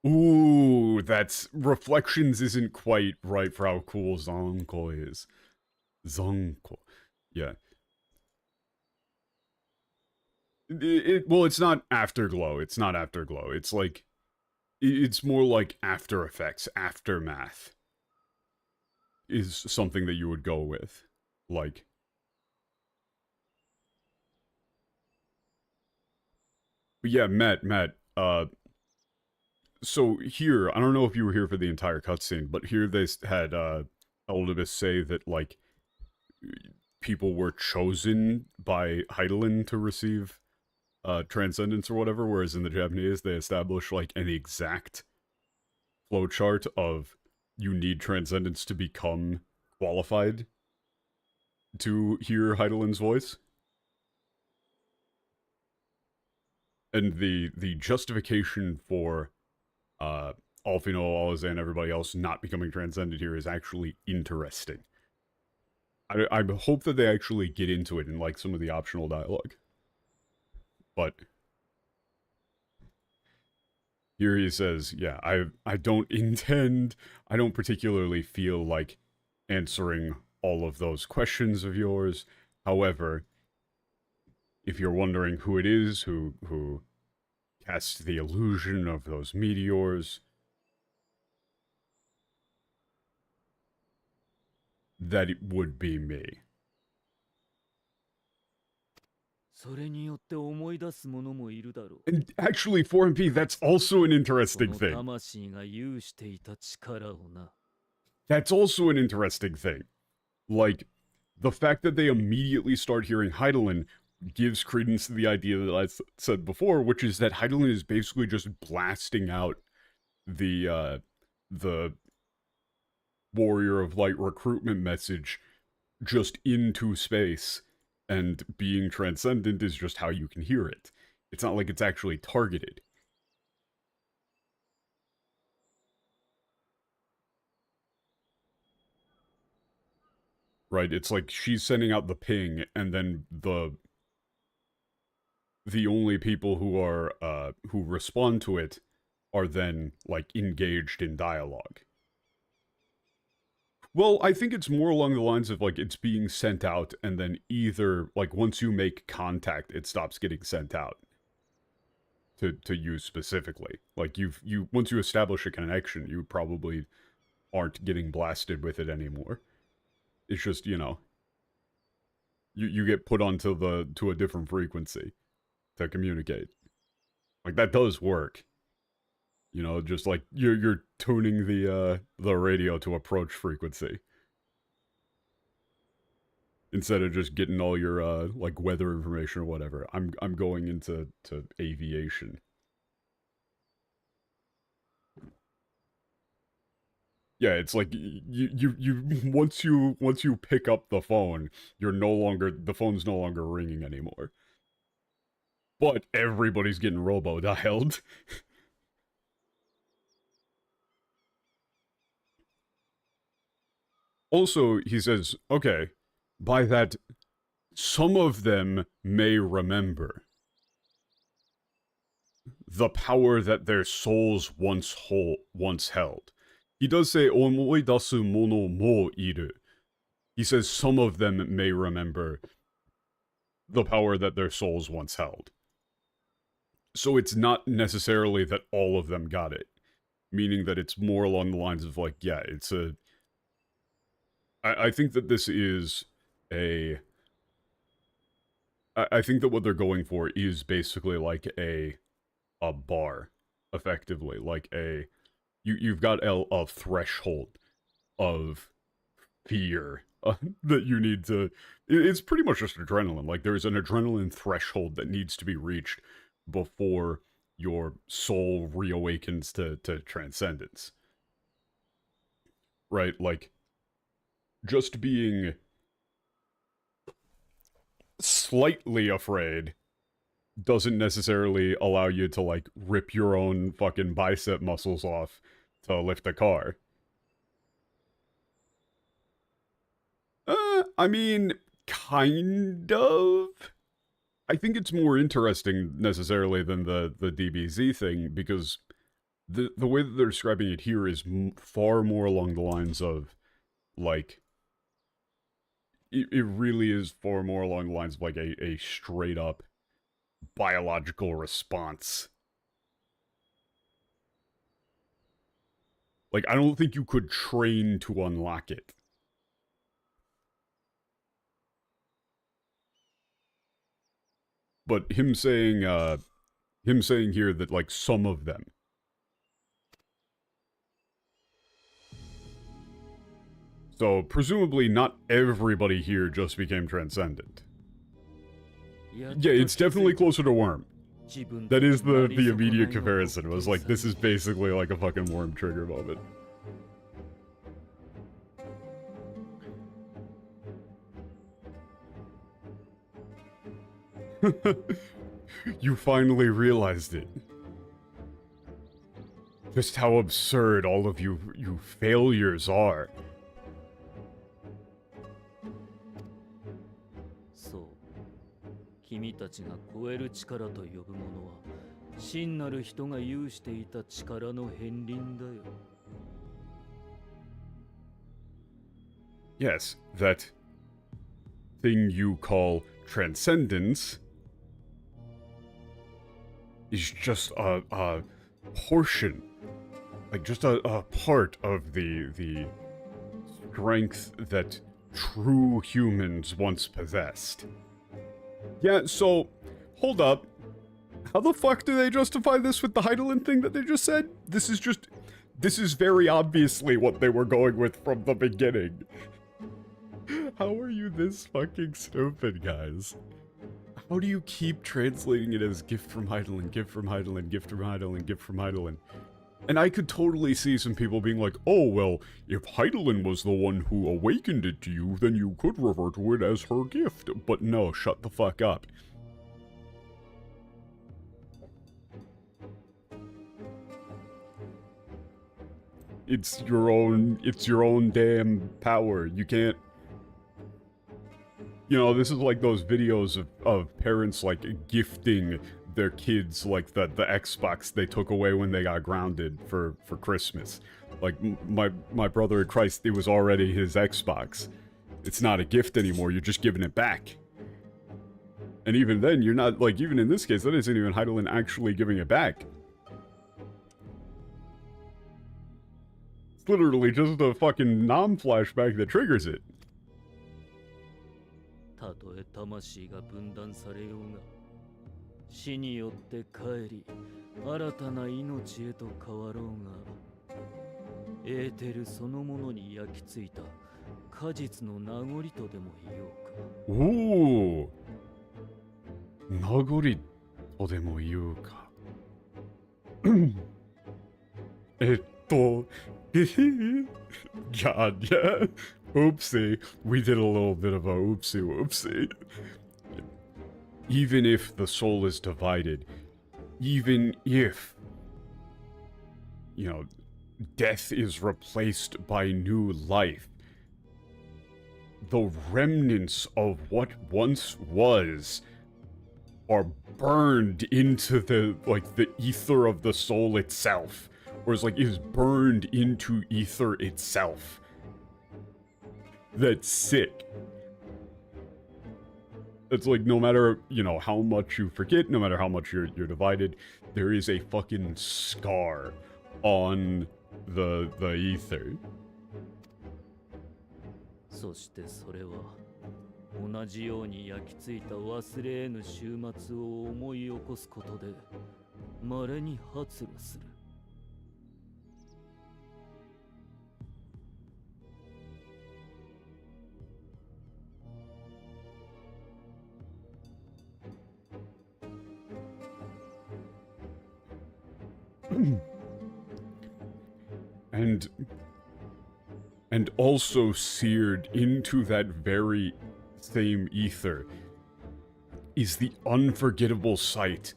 Ooh, that's... Reflections isn't quite right for how cool Zanko is. Zanko. Yeah. Well, it's not Afterglow. It's not Afterglow. It's like... It's more like After Effects, Aftermath. Is something that you would go with. Like... But yeah, Matt, so here, I don't know if you were here for the entire cutscene, but here they had, Elidibus say that, like, people were chosen by Heidelin to receive, Transcendence or whatever, whereas in the Japanese, they establish, like, an exact flowchart of you need Transcendence to become qualified to hear Heidelin's voice. And the justification for Alfino, Alize, and everybody else not becoming transcended here is actually interesting. I hope that they actually get into it in like some of the optional dialogue. But here he says, yeah, I don't particularly feel like answering all of those questions of yours. However, if you're wondering who it is who cast the illusion of those meteors, that it would be me. And actually, 4MP, that's also an interesting thing. That's also an interesting thing. Like, the fact that they immediately start hearing Heidelin gives credence to the idea that I said before, which is that Heidelin is basically just blasting out the Warrior of Light recruitment message just into space, and being transcendent is just how you can hear it. It's not like it's actually targeted. Right? It's like she's sending out the ping, and then the only people who are, who respond to it are then, like, engaged in dialogue. Well, I think it's more along the lines of, like, it's being sent out, and then either, like, once you make contact, it stops getting sent out. To you specifically. Like, once you establish a connection, you probably aren't getting blasted with it anymore. It's just, you know, you get put onto to a different frequency to communicate. Like, that does work. You know, just like you're tuning the radio to approach frequency. Instead of just getting all your like weather information or whatever. I'm going into aviation. Yeah, it's like once you pick up the phone, the phone's no longer ringing anymore. But everybody's getting robo-dialed. Also, he says, okay, by that, some of them may remember the power that their souls once held. He does say, omoidasu mono mo iru. He says some of them may remember the power that their souls once held. So it's not necessarily that all of them got it. Meaning that it's more along the lines of, like, yeah, it's a... I think that this is a... I think that what they're going for is basically like a bar, effectively. Like a... You've got a threshold of fear that you need to... It's pretty much just adrenaline. Like, there's an adrenaline threshold that needs to be reached before your soul reawakens to transcendence. Right? Like, just being slightly afraid doesn't necessarily allow you to, like, rip your own fucking bicep muscles off to lift a car. I mean, kind of. I think it's more interesting, necessarily, than the DBZ thing, because the way that they're describing it here is far more along the lines of, like, it really is far more along the lines of, like, a straight-up biological response. Like, I don't think you could train to unlock it. But him saying here that, like, some of them. So, presumably not everybody here just became transcendent. Yeah, it's definitely closer to Worm. That is the immediate comparison. It was like, this is basically like a fucking Worm trigger moment. You finally realized it. Just how absurd all of you failures are. So, 君たちが超える力と呼ぶものは、真なる人が有していた力の片鱗だよ。Yes, that thing you call transcendence is just a portion, like just a part of the strength that true humans once possessed. Yeah, so, hold up. How the fuck do they justify this with the Heidelin thing that they just said? This is very obviously what they were going with from the beginning. How are you this fucking stupid, guys? How do you keep translating it as gift from Heidelin, gift from Heidelin, gift from Heidelin, gift from Heidelin? And I could totally see some people being like, oh, well, if Heidelin was the one who awakened it to you, then you could refer to it as her gift. But no, shut the fuck up. It's your own damn power. You can't You know, this is like those videos of parents, like, gifting their kids, like, the Xbox they took away when they got grounded for Christmas. Like, my brother in Christ, it was already his Xbox. It's not a gift anymore, you're just giving it back. And even then, you're not, like, even in this case, that isn't even Heidelin actually giving it back. It's literally just a fucking nom-flashback that triggers it. たとえ魂が分断されようが、死によって帰り、新たな命へと変わろうが、エーテルそのものに焼き付いた果実の名残とでも言おうか。おお。名残とでも言うか。God, yeah. Oopsie. We did a little bit of a oopsie whoopsie. Even if the soul is divided, even if, you know, death is replaced by new life, the remnants of what once was are burned into the, like, the ether of the soul itself. Or is, like, is burned into ether itself. That's sick. It's like, no matter, you know, how much you forget, no matter how much you're divided, there is a fucking scar on the ether. そしてそれは同じように焼き付いた忘れ得ぬ終末を思い起こすことで稀に発露する。And also seared into that very same ether is the unforgettable sight.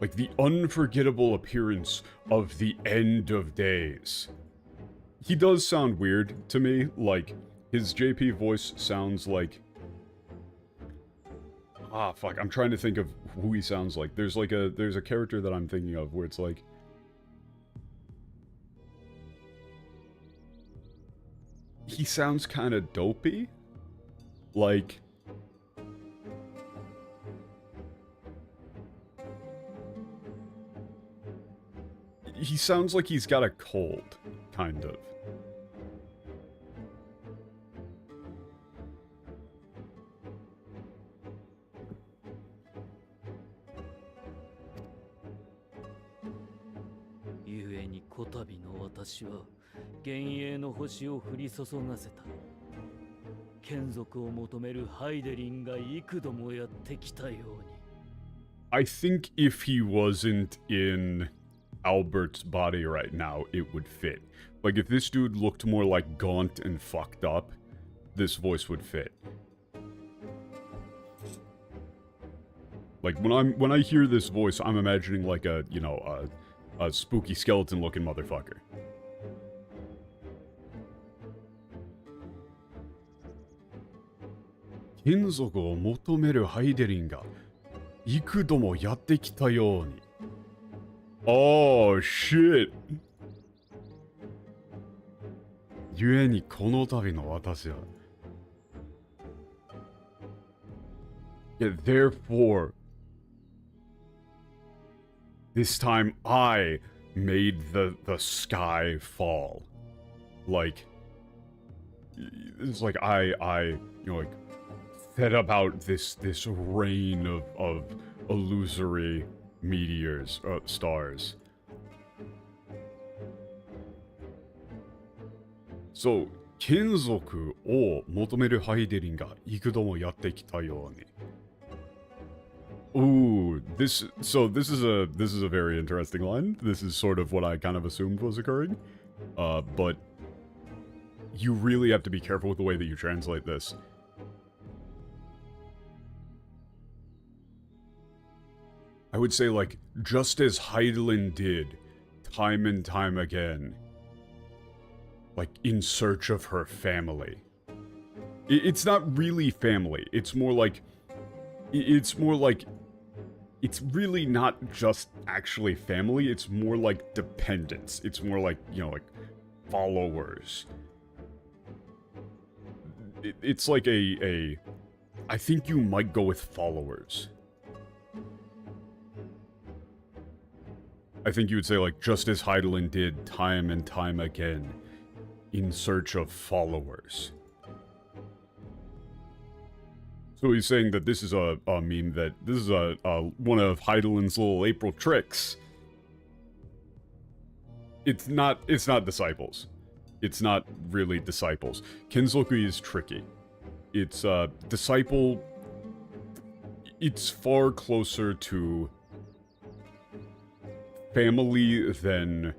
Like the unforgettable appearance of the end of days. He does sound weird to me, like his JP voice sounds like... Ah, fuck, I'm trying to think of who he sounds like. There's a character that I'm thinking of where it's like... He sounds kind of dopey. Like... He sounds like he's got a cold, kind of. Yue ni kotabi no watashi wa genei no hoshi o furisosogaseta. Kenzoku o motomeru Heidelin ga ikudo mo yatte kita youni. I think if he wasn't in Albert's body right now, it would fit. Like, if this dude looked more like gaunt and fucked up, this voice would fit. Like, when I hear this voice, I'm imagining like a, you know, a spooky skeleton-looking motherfucker. Kenzoku o motomeru Heidelin ga ikudo mo yatte kita youni. Oh, shit. Yue ni kono tabi no watashi wa. Yeah, therefore, this time I made the sky fall. Like, it's like I, you know, like, set about this rain of illusory meteors, stars. So, Kenzoku o motomeru Heidelin ga ikudo mo yatte kita youni. Ooh, this is a very interesting line. This is sort of what I kind of assumed was occurring. But you really have to be careful with the way that you translate this. I would say, like, just as Heidelin did, time and time again, like, in search of her family. It's not really family. It's more like... It's more like... It's really not just actually family. It's more like dependents. It's more like, you know, like followers. It's like a... I think you might go with followers. I think you would say, like, just as Heidelin did time and time again, in search of followers. So he's saying that this is a meme that, this is one of Heidelin's little April tricks. It's not disciples. It's not really disciples. Kenzoku is tricky. It's, disciple... It's far closer to... family than,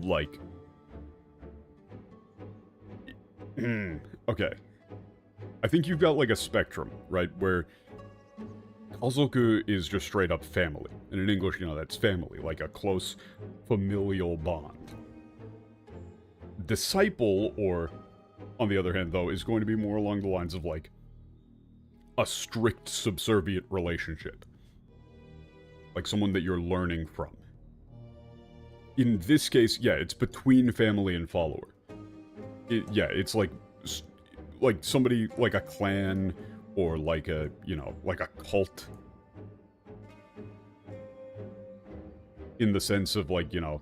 like... okay. I think you've got, like, a spectrum, right, where Kazoku is just straight up family. And in English, you know, that's family, like a close familial bond. Disciple, or, on the other hand, though, is going to be more along the lines of, like, a strict subservient relationship. Like someone that you're learning from. In this case, yeah, it's between family and follower. Yeah, it's like somebody, like a clan, or like a, you know, like a cult. In the sense of, like, you know,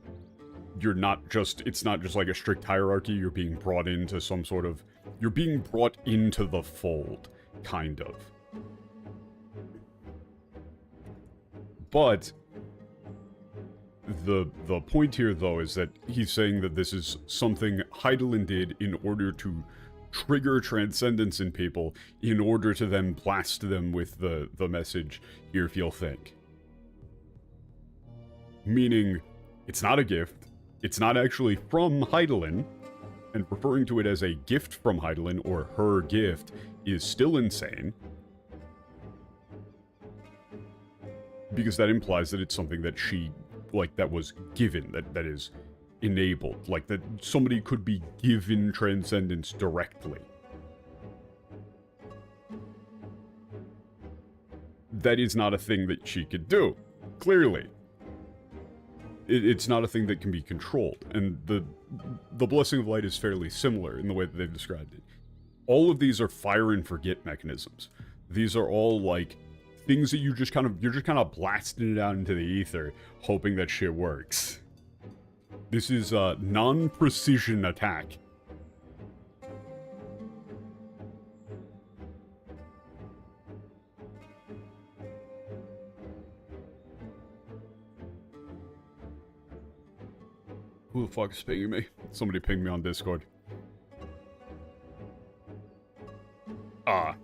you're not just, it's not just like a strict hierarchy, you're being brought into some sort of, you're being brought into the fold, kind of. But the point here, though, is that he's saying that this is something Heidelin did in order to trigger transcendence in people, in order to then blast them with the message, "Here, feel, think." Meaning, it's not a gift, it's not actually from Heidelin, and referring to it as a gift from Heidelin, or her gift, is still insane. Because that implies that it's something that she, like, that was given, that is enabled. Like, that somebody could be given transcendence directly. That is not a thing that she could do, clearly. It's not a thing that can be controlled, and the Blessing of Light is fairly similar in the way that they've described it. All of these are fire and forget mechanisms. These are all, like, things that you're just kind of blasting it out into the ether, hoping that shit works. This is a non-precision attack. Who the fuck is pinging me? Somebody pinged me on Discord. Ah.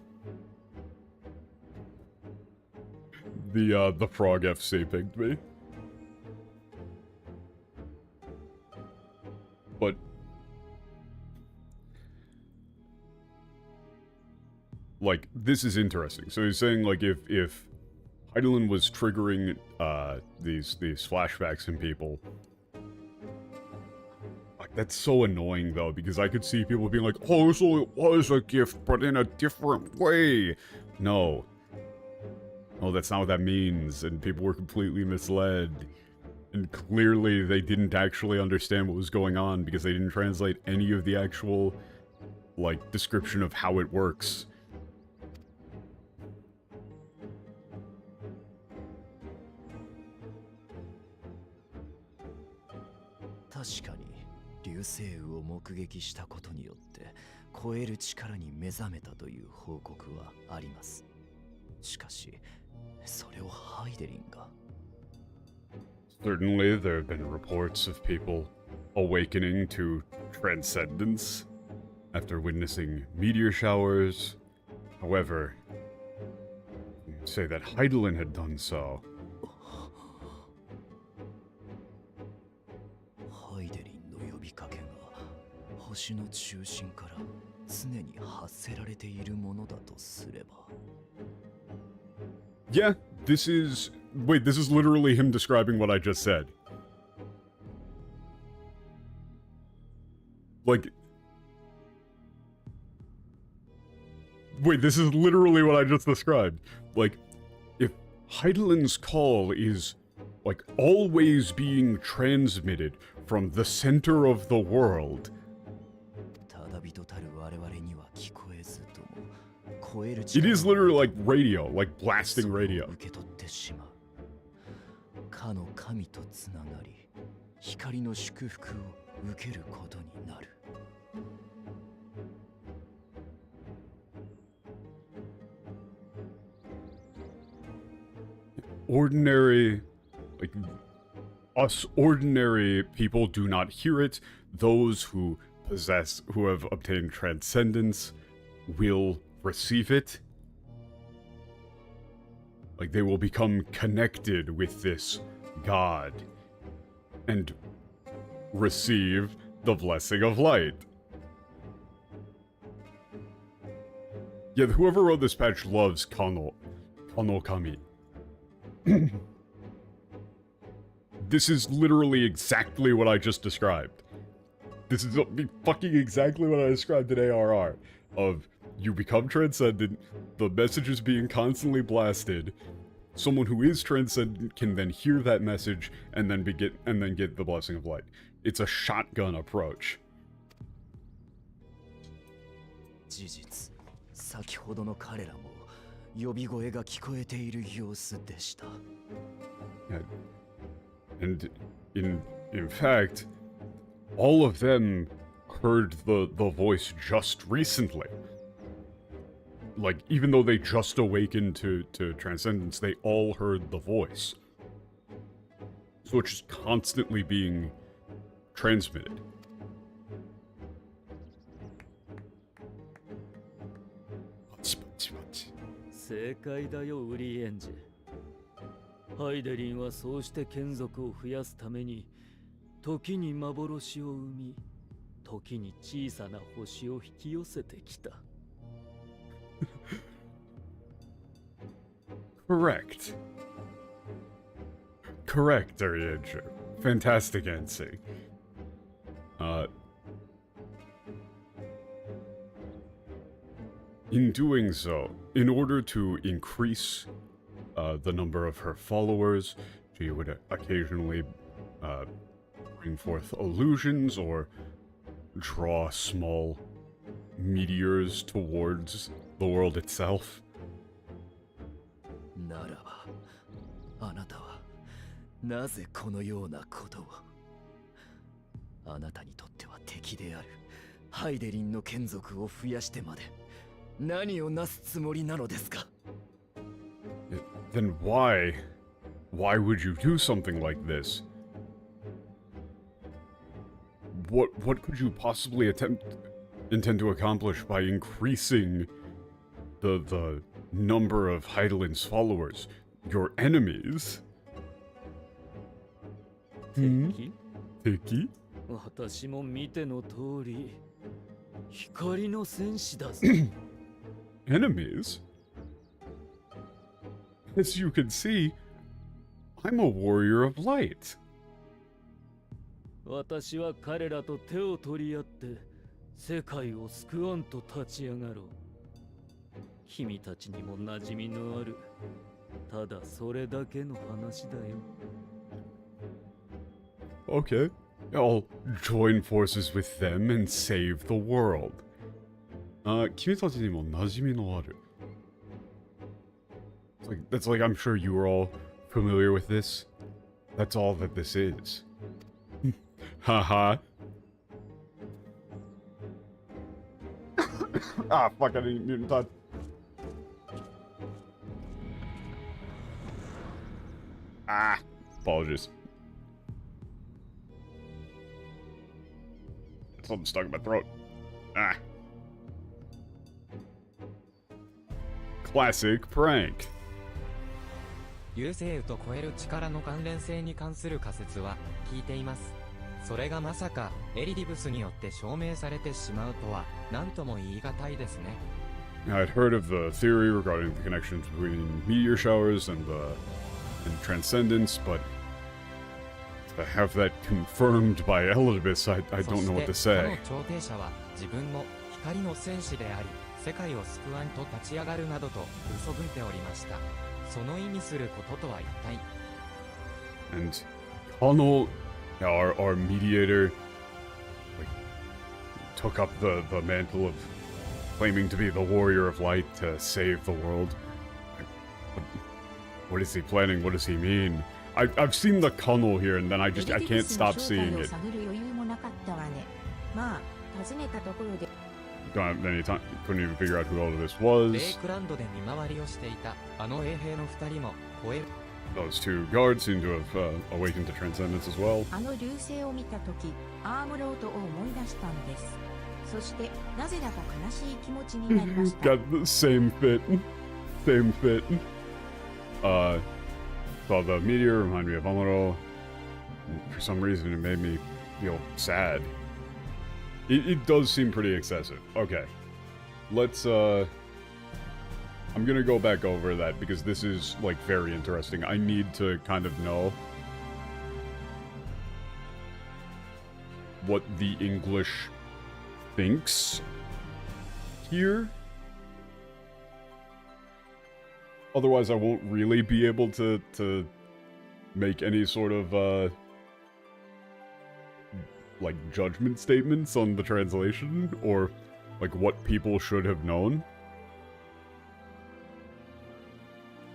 The Frog FC pinged me. But... like, this is interesting. So he's saying, like, if Heidelin was triggering, these flashbacks in people... like, that's so annoying, though, because I could see people being like, oh, so it was a gift, but in a different way. No. Oh, that's not what that means, and people were completely misled. And clearly they didn't actually understand what was going on because they didn't translate any of the actual, like, description of how it works. Certainly, there have been reports of people awakening to transcendence after witnessing meteor showers. However, say that Heidelin had done so. Yeah, this is... wait, this is literally him describing what I just said. Like... Wait, this is literally what I just described. Like, if Heidelin's call is, like, always being transmitted from the center of the world, it is literally like radio, like blasting radio. Ordinary, like, us ordinary people do not hear it. Those who have obtained transcendence will receive it. Like, they will become connected with this God and receive the blessing of light. Yeah, whoever wrote this patch loves Kano Kami. This is literally exactly what I just described. This is fucking exactly what I described in ARR. Of, you become transcendent, the message is being constantly blasted, someone who is transcendent can then hear that message and then get the blessing of light. It's a shotgun approach. And in fact, all of them heard the voice just recently. Like, even though they just awakened to transcendence, they all heard the voice. So it's just constantly being transmitted.ハイデリンはそうして眷属を増やすために、時に幻を生み、時に小さな星を引き寄せてきた。Correct. Correct, Ariadne. Fantastic answer. In doing so, in order to increase the number of her followers, she would occasionally bring forth illusions or draw small meteors towards the world itself. ならば、あなたはなぜこのようなことを？あなたにとっては敵であるハイデリンの眷属を増やしてまで何をなすつもりなのですか？ Then why would you do something like this? What could you possibly intend to accomplish by increasing the number of Heidelin's followers, your enemies? Tiki? 私も見ての通り、光の戦士だぞ。Enemies? As you can see, I'm a warrior of light. 私は彼らと手を取り合って世界を救わんと立ち上がろう。君たちにも馴染みのある、ただそれだけの話だよ。Okay, I'll join forces with them and save the world. 君たちにも馴染みのある。That's like, I'm sure you were all familiar with this. That's all that this is. Haha. Ah, fuck, I didn't eat mutant touch. Ah, apologies. Something stuck in my throat. Ah. Classic prank. 流星雨と超える力の関連性に関する仮説は聞いています。それがまさかエリディブスによって証明されてしまうとは何とも言い難いですね。I'd heard of the theory regarding the connections between meteor showers and transcendence, but to have that confirmed by Elidibus, I don't know what to say. そしてこの調停者は自分も光の戦士であり、世界を救わんと立ち上がるなどと嘘ぶいておりました。その意味することとは一体。 And Connell, our mediator, like, took up the mantle of claiming to be the warrior of light to save the world. What is he planning? What does he mean? I've seen the Connell here, and then I can't stop seeing it. Couldn't even figure out who all of this was. レイクランドで見回りをしていたあの衛兵の2人も超える。 Those two guards seem to have awakened to transcendence as well. あの流星を見たとき、アームロードを思い出したんです。そしてなぜだか悲しい気持ちになりました。 Got the same fit. Same fit. Saw the meteor remind me of Amuro. For some reason, it made me feel sad. It does seem pretty excessive. Okay. Let's, I'm gonna go back over that because this is, like, very interesting. I need to kind of know what the English thinks here. Otherwise, I won't really be able to make any sort of, like, judgment statements on the translation, or, like, what people should have known.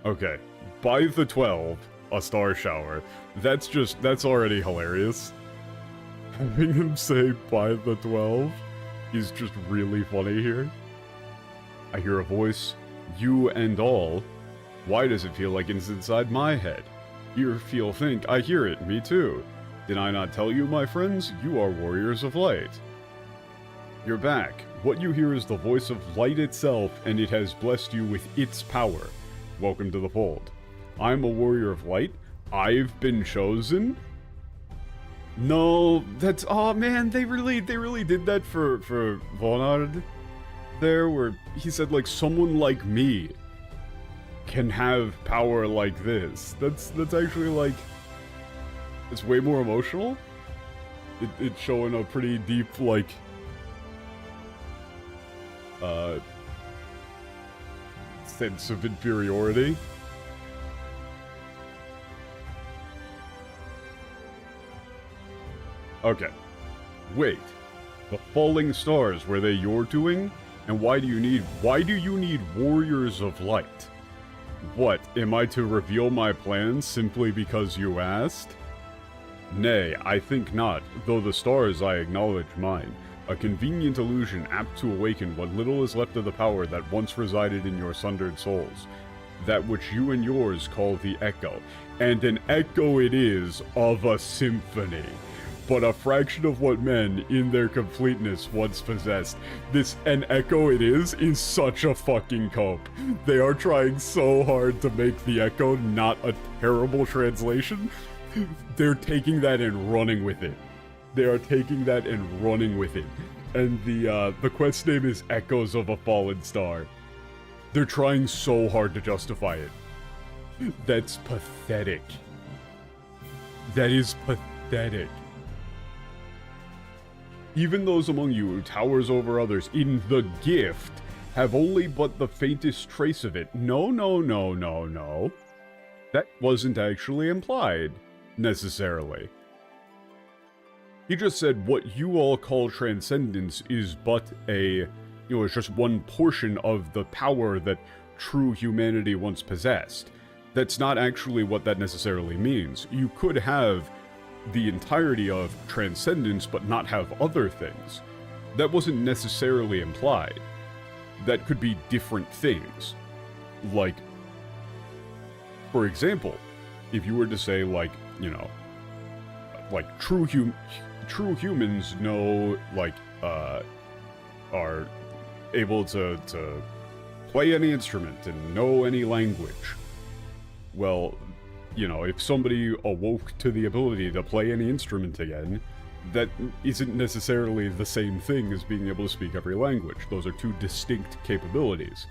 Okay. By the 12, a star shower. That's already hilarious. Having him say by the 12 is just really funny here. I hear a voice. You and all. Why does it feel like it's inside my head? You think, I hear it, me too. Did I not tell you, my friends? You are warriors of light. You're back. What you hear is the voice of light itself, and it has blessed you with its power. Welcome to the fold. I'm a warrior of light. I've been chosen. No, that's, oh man, they really did that for Vonard there, where he said, like, someone like me can have power like this. That's actually, like, it's way more emotional. It's showing a pretty deep, like, sense of inferiority. Okay. Wait. The falling stars, were they your doing? And why do you need warriors of light? What, am I to reveal my plans simply because you asked? Nay, I think not, though the stars I acknowledge mine. A convenient illusion apt to awaken what little is left of the power that once resided in your sundered souls. That which you and yours call the echo. And an echo it is of a symphony. But a fraction of what men, in their completeness, once possessed. This an echo it is such a fucking cope. They are trying so hard to make the echo not a terrible translation. They're taking that and running with it. They are taking that and running with it. And the quest name is Echoes of a Fallen Star. They're trying so hard to justify it. That's pathetic. That is pathetic. Even those among you who towers over others in the gift have only but the faintest trace of it. No. That wasn't actually implied, necessarily. He just said what you all call transcendence is but it's just one portion of the power that true humanity once possessed. That's not actually what that necessarily means. You could have the entirety of transcendence but not have other things. That wasn't necessarily implied. That could be different things. Like, for example, if you were to say, like, like true humans know, like, are able to play any instrument and know any language. Well, if somebody awoke to the ability to play any instrument again, that isn't necessarily the same thing as being able to speak every language. Those are two distinct capabilities.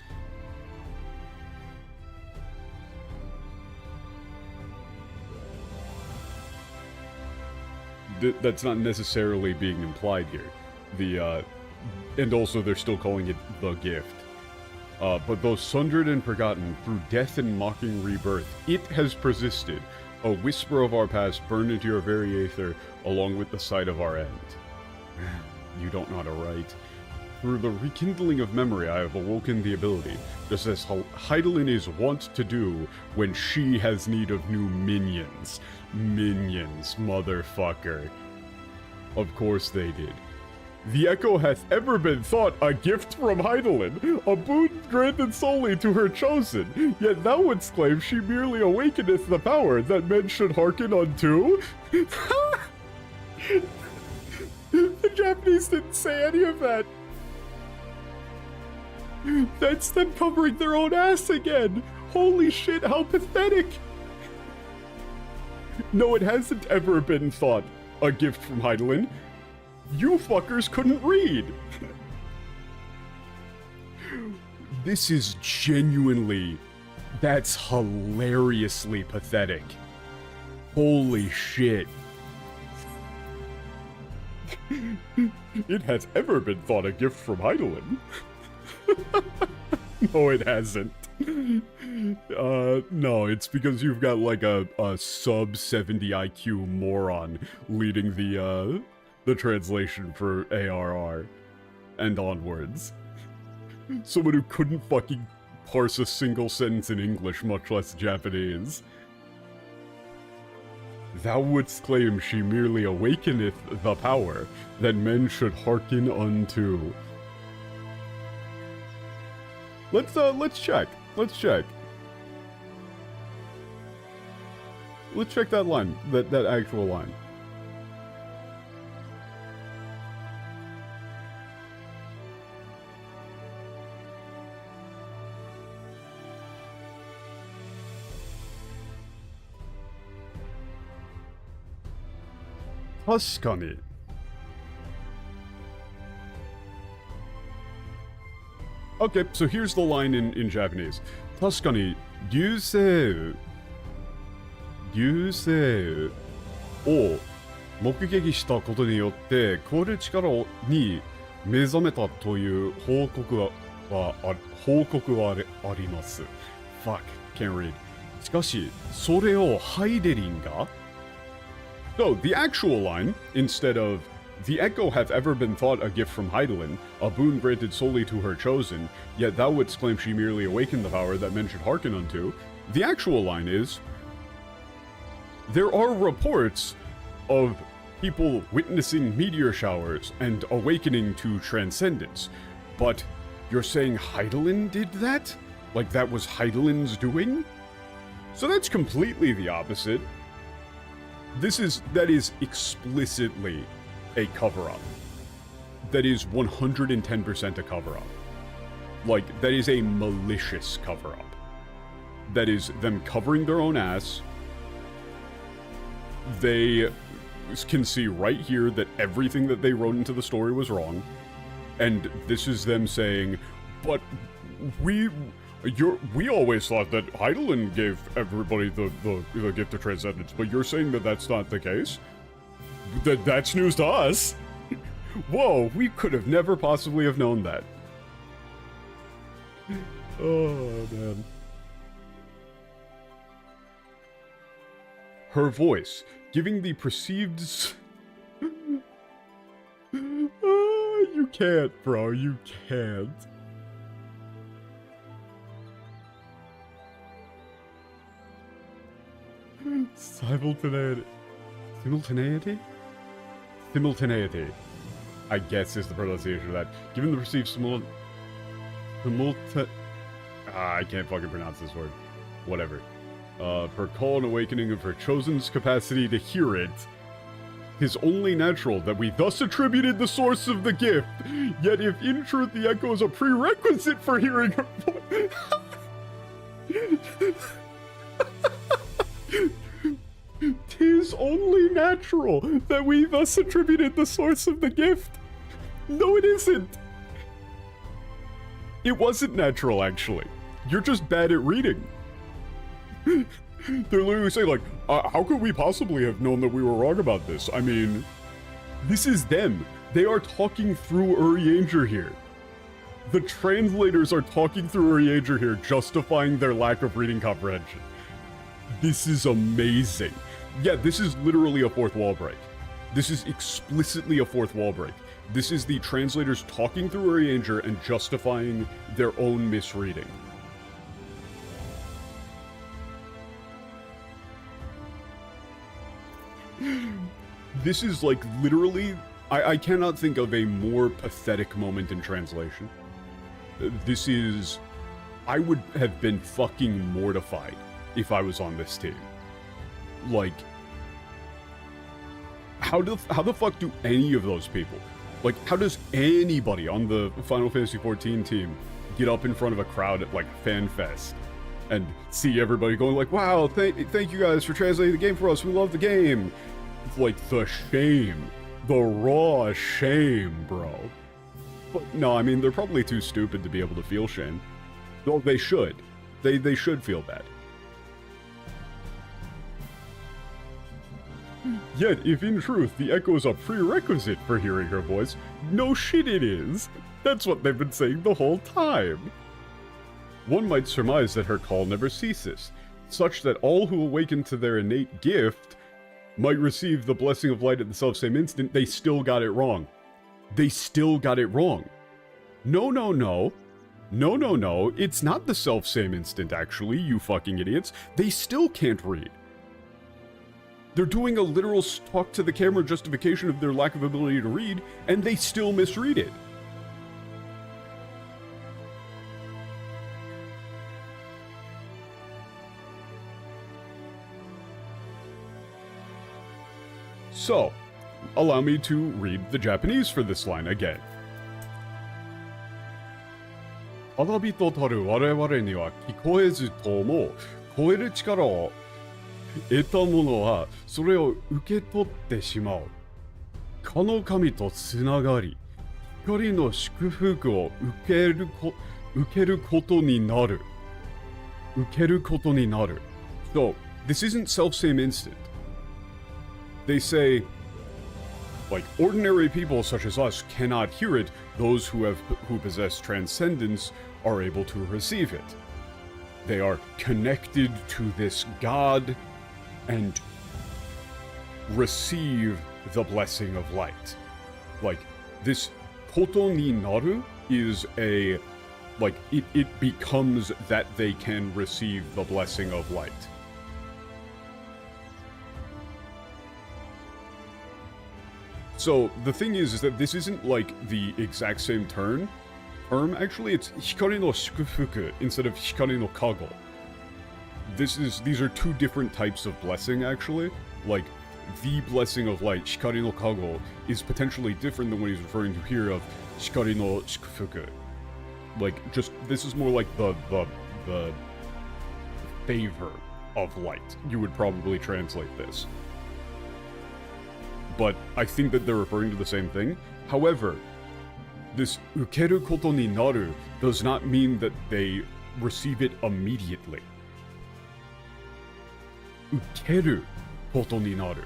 That's not necessarily being implied here. And also they're still calling it the gift. But though sundered and forgotten through death and mocking rebirth, it has persisted. A whisper of our past burned into your very aether, along with the sight of our end. You don't know how to write. Through the rekindling of memory, I have awoken the ability, just as Heidelin is wont to do when she has need of new minions. Minions, motherfucker. Of course they did. The echo hath ever been thought a gift from Heidelin, a boon granted solely to her chosen, yet thou wouldst claim she merely awakeneth the power that men should hearken unto? The Japanese didn't say any of that. That's them covering their own ass again. Holy shit, how pathetic. No, it hasn't ever been thought a gift from Heidelin. You fuckers couldn't read. This is genuinely, that's hilariously pathetic. Holy shit. It has ever been thought a gift from Heidelin. No, it hasn't. No, it's because you've got like a sub 70 IQ moron leading the translation for ARR and onwards. Someone who couldn't fucking parse a single sentence in English, much less Japanese. Thou wouldst claim she merely awakeneth the power that men should hearken unto. Let's check. Let's check. Let's check that line, that actual line.確かに. Okay, so here's the line in Japanese. 確かに流星を目撃したことによってこれ力に目覚めたという報告はあります。Fuck, can't read. しかしそれをハイデリンが So, the actual line, instead of, the echo hath ever been thought a gift from Heidelin, a boon granted solely to her chosen, yet thou wouldst claim she merely awakened the power that men should hearken unto, the actual line is, there are reports of people witnessing meteor showers and awakening to transcendence, but you're saying Heidelin did that? Like that was Heidelin's doing? So that's completely the opposite. That is explicitly a cover-up. That is 110% a cover-up. Like, that is a malicious cover-up. That is them covering their own ass. They can see right here that everything that they wrote into the story was wrong. And this is them saying, but we always thought that Heidelin gave everybody the gift of transcendence, but you're saying that that's not the case? That's news to us. Whoa, we could have never possibly have known that. Oh, man. Her voice, giving the perceived... you can't, bro, you can't. Simultaneity. Simultaneity, I guess, is the pronunciation of that. Given the perceived I can't fucking pronounce this word. Whatever. Per call and awakening of her chosen's capacity to hear it, is only natural that we thus attributed the source of the gift. Yet if in truth the echo is a prerequisite for hearing her voice... 'Tis only natural that we thus attributed the source of the gift. No, it isn't. It wasn't natural, actually. You're just bad at reading. They're literally saying, like, how could we possibly have known that we were wrong about this? I mean, this is them. They are talking through Urianger here. The translators are talking through a Yager here, justifying their lack of reading comprehension. This is amazing. Yeah, this is literally a fourth wall break. This is explicitly a fourth wall break. This is the translators talking through a Yager and justifying their own misreading. This is like literally, I cannot think of a more pathetic moment in translation. This is, I would have been fucking mortified if I was on this team. Like, how the fuck do any of those people, like, how does anybody on the Final Fantasy XIV team get up in front of a crowd at like FanFest and see everybody going like, wow, thank you guys for translating the game for us, we love the game. It's like the shame, the raw shame, bro. But no, I mean, they're probably too stupid to be able to feel shame. Though they should. They should feel bad. Yet, if in truth the echo is a prerequisite for hearing her voice, no shit it is. That's what they've been saying the whole time. One might surmise that her call never ceases, such that all who awaken to their innate gift might receive the blessing of light at the selfsame instant. They still got it wrong. They still got it wrong. No, no, no. No, no, no. It's not the selfsame instant, actually, you fucking idiots. They still can't read. They're doing a literal talk to the camera justification of their lack of ability to read, and they still misread it. So, allow me to read the Japanese for this line again. 花火とたる我々には聞こえずとも、超える力を得た者はそれを受け取ってしまう。かの神とつながり、光の祝福を受けることになる。受けることになる。So, this isn't self-same instant. They say, like, ordinary people such as us cannot hear it. Those who possess transcendence are able to receive it. They are connected to this God and receive the blessing of light. Like, this koto ni naru is a, like, it becomes that they can receive the blessing of light. So, the thing is that this isn't, like, the exact same term. Actually, it's hikari no shukufuku instead of hikari no kago. These are two different types of blessing, actually. Like, the blessing of light, hikari no kago, is potentially different than what he's referring to here of hikari no shukufuku. Like, just, this is more like the favor of light. You would probably translate this. But I think that they're referring to the same thing. However, this ukeru koto ni naru does not mean that they receive it immediately. Ukeru koto ni naru.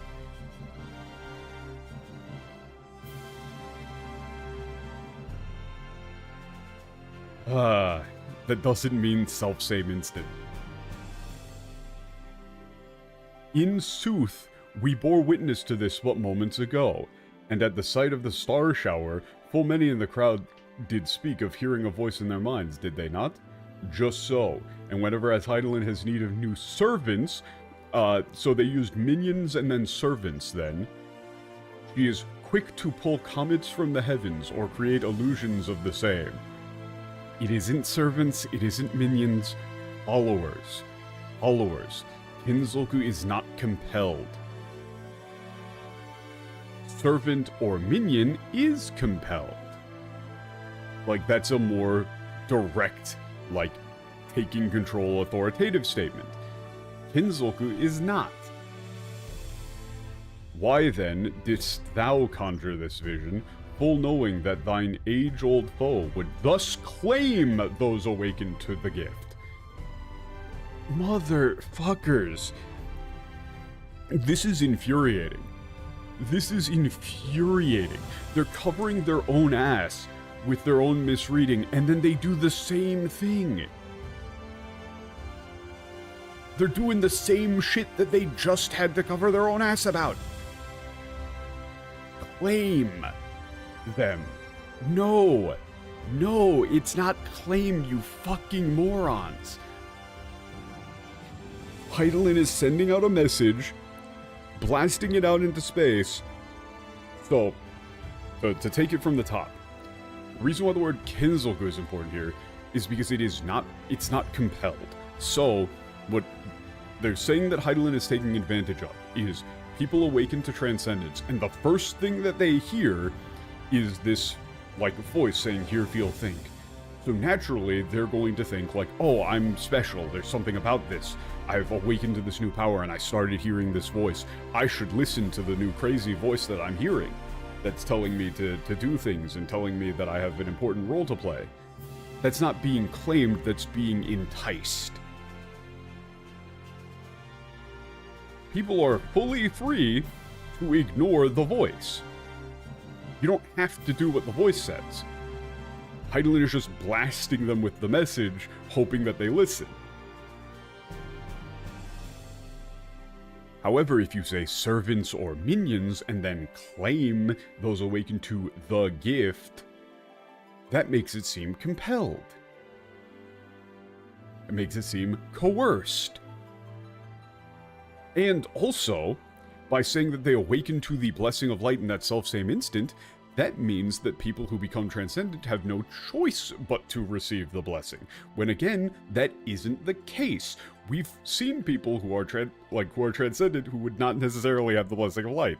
That doesn't mean self-same instant. In sooth, we bore witness to this but moments ago, and at the sight of the star shower, full many in the crowd did speak of hearing a voice in their minds, did they not? Just so, and whenever as Heidelin has need of new servants, so they used minions and then servants then, she is quick to pull comets from the heavens or create illusions of the same. It isn't servants, it isn't minions, followers. Followers. Kinzoku is not compelled. Servant or minion is compelled. Like, that's a more direct, like, taking control authoritative statement. Kinzoku is not. Why then didst thou conjure this vision, full knowing that thine age-old foe would thus claim those awakened to the gift? Motherfuckers. This is infuriating. This is infuriating. They're covering their own ass with their own misreading, and then they do the same thing. They're doing the same shit that they just had to cover their own ass about. Claim them. No. No, it's not claim, you fucking morons. Heidelin is sending out a message, blasting it out into space. So, to take it from the top, the reason why the word Kenzoku is important here is because it's not compelled. So, what they're saying that Heidelin is taking advantage of is people awaken to transcendence, and the first thing that they hear is this, like, voice saying, hear, feel, think. So naturally, they're going to think, like, oh, I'm special, there's something about this. I've awakened to this new power, and I started hearing this voice. I should listen to the new crazy voice that I'm hearing that's telling me to do things and telling me that I have an important role to play. That's not being claimed, that's being enticed. People are fully free to ignore the voice. You don't have to do what the voice says. Heidelin is just blasting them with the message, hoping that they listen. However, if you say servants or minions and then claim those awakened to the gift, that makes it seem compelled. It makes it seem coerced. And also, by saying that they awaken to the blessing of light in that self-same instant, that means that people who become transcendent have no choice but to receive the blessing. When again, that isn't the case. We've seen people who are transcendent who would not necessarily have the blessing of light.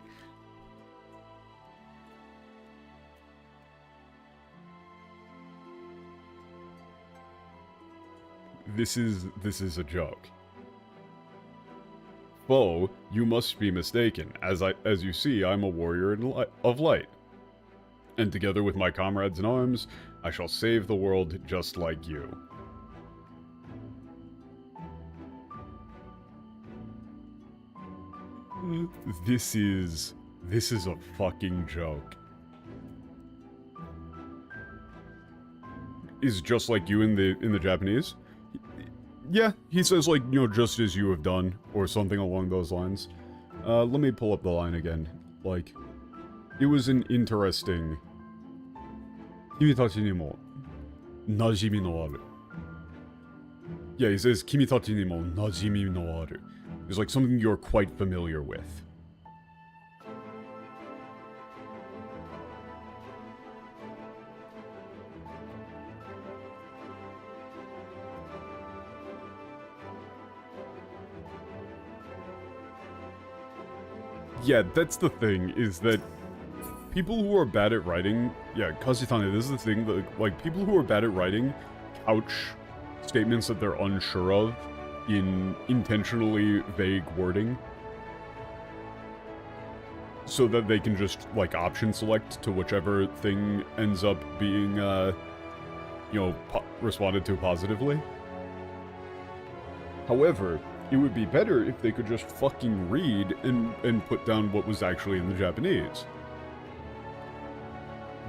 This is a joke. Foe, you must be mistaken. As you see, I'm a warrior of light. And together with my comrades in arms, I shall save the world just like you. This is a fucking joke. Is just like you in the Japanese? Yeah, he says, like, you know, just as you have done, or something along those lines. Let me pull up the line again. Like, it was an interesting... Kimitachi ni mo najimi no aru. Yeah, he says, Kimitachi ni mo najimi no aru. It's like something you're quite familiar with. Yeah, that's the thing, is that people who are bad at writing... Yeah, Kazitane, this is the thing, that, like, people who are bad at writing couch statements that they're unsure of in intentionally vague wording, so that they can just, like, option select to whichever thing ends up being, you know, responded to positively. However, it would be better if they could just fucking read and put down what was actually in the Japanese.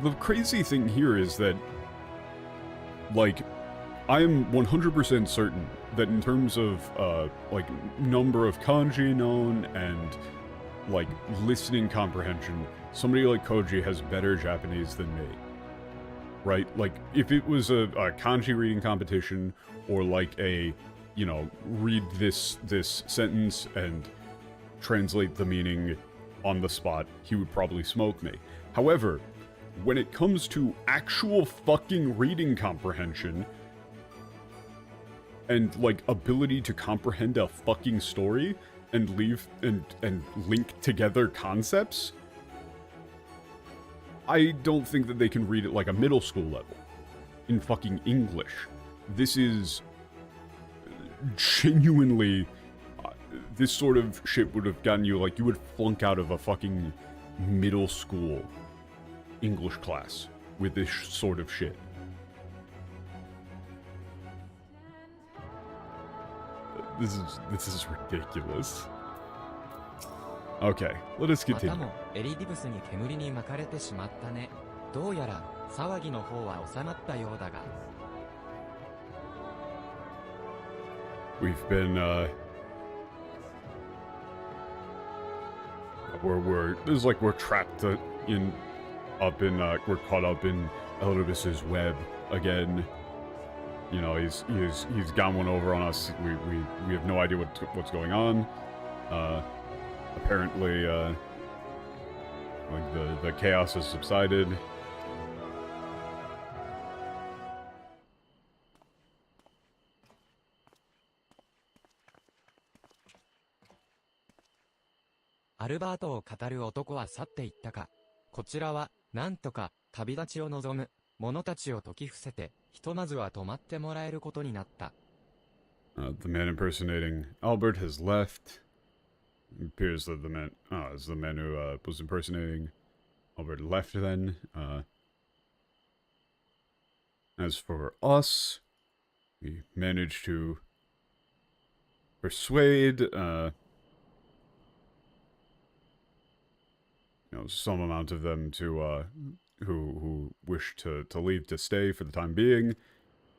The crazy thing here is that, like, I'm 100% certain that in terms of, like, number of kanji known and, like, listening comprehension, somebody like Koji has better Japanese than me. Right? Like, if it was a kanji reading competition, or like a, you know, read this sentence and translate the meaning on the spot, he would probably smoke me. However, when it comes to actual fucking reading comprehension, and, like, ability to comprehend a fucking story, and and link together concepts, I don't think that they can read at, like, a middle school level in fucking English. This is genuinely... this sort of shit would have gotten you, like, you would flunk out of a fucking middle school English class with this sort of shit. This is ridiculous. Okay, let us また continue. もエリディブスに煙に巻かれてしまったね。どうやら騒ぎの方は収まったようだが。We've been, this is like we're trapped we're caught up in Elidibus's web again. You know, he's gotten one over on us. We have no idea what's going on. Apparently, like the chaos has subsided.アルバートを語る男は去っていったか。こちらは、なんとか、旅立ちを望む、者たちを解き伏せて、ひとまずは泊まってもらえることになった。The man impersonating Albert has left. It appears that the man who was impersonating Albert left then. As for us, we managed to persuade, some amount of them to, who wish to leave to stay for the time being.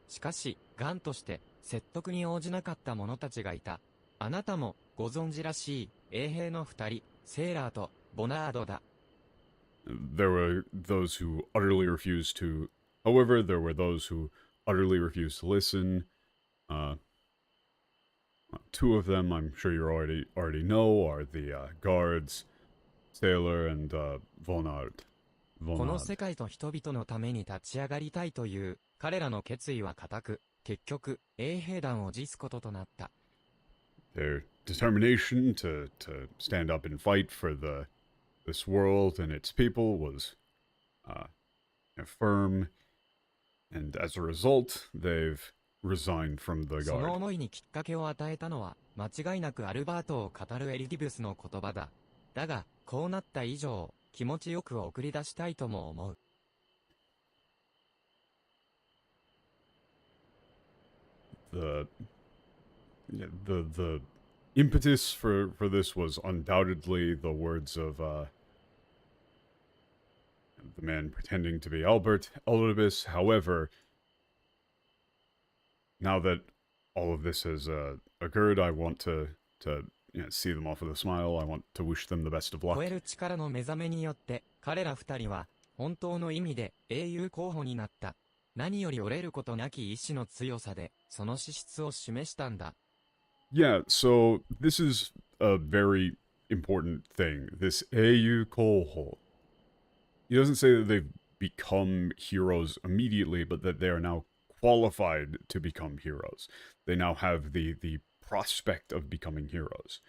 しかし、頑として、説得に応じなかった者たちがいた。あなたも、ご存知らしい、衛兵の二人、セーラーと、ボナードだ。There were those who utterly refused to, however, there were those who utterly refused to listen. Two of them, I'm sure you already know, are the guards, Sailor and Vonard. この世界と人々のために立ち上がりたいという、彼らの決意は固く、結局、衛兵団を辞すこととなった。Their determination to stand up and fight for this world and its people was firm, and as a result, they've resigned from the その guard. 思いにきっかけを与えたのは、間違いなくアルバートを語るエリディブスの言葉だ。だが、こうなった以上、気持ちよく送り出したいとも思う。The impetus for this was undoubtedly the words of the man pretending to be Albert Elidibus. However, now that all of this has occurred, I want to see them off with a smile. I want to wish them the best of luck. 超える力の目覚めによって、彼ら二人は、本当の意味で英雄候補になった。何より折れることなき意志の強さで、その資質を示したんだ。Yeah, so this is a very important thing. This AU Koho. He doesn't say that they've become heroes immediately, but that they are now qualified to become heroes. They now have the prospect of becoming heroes.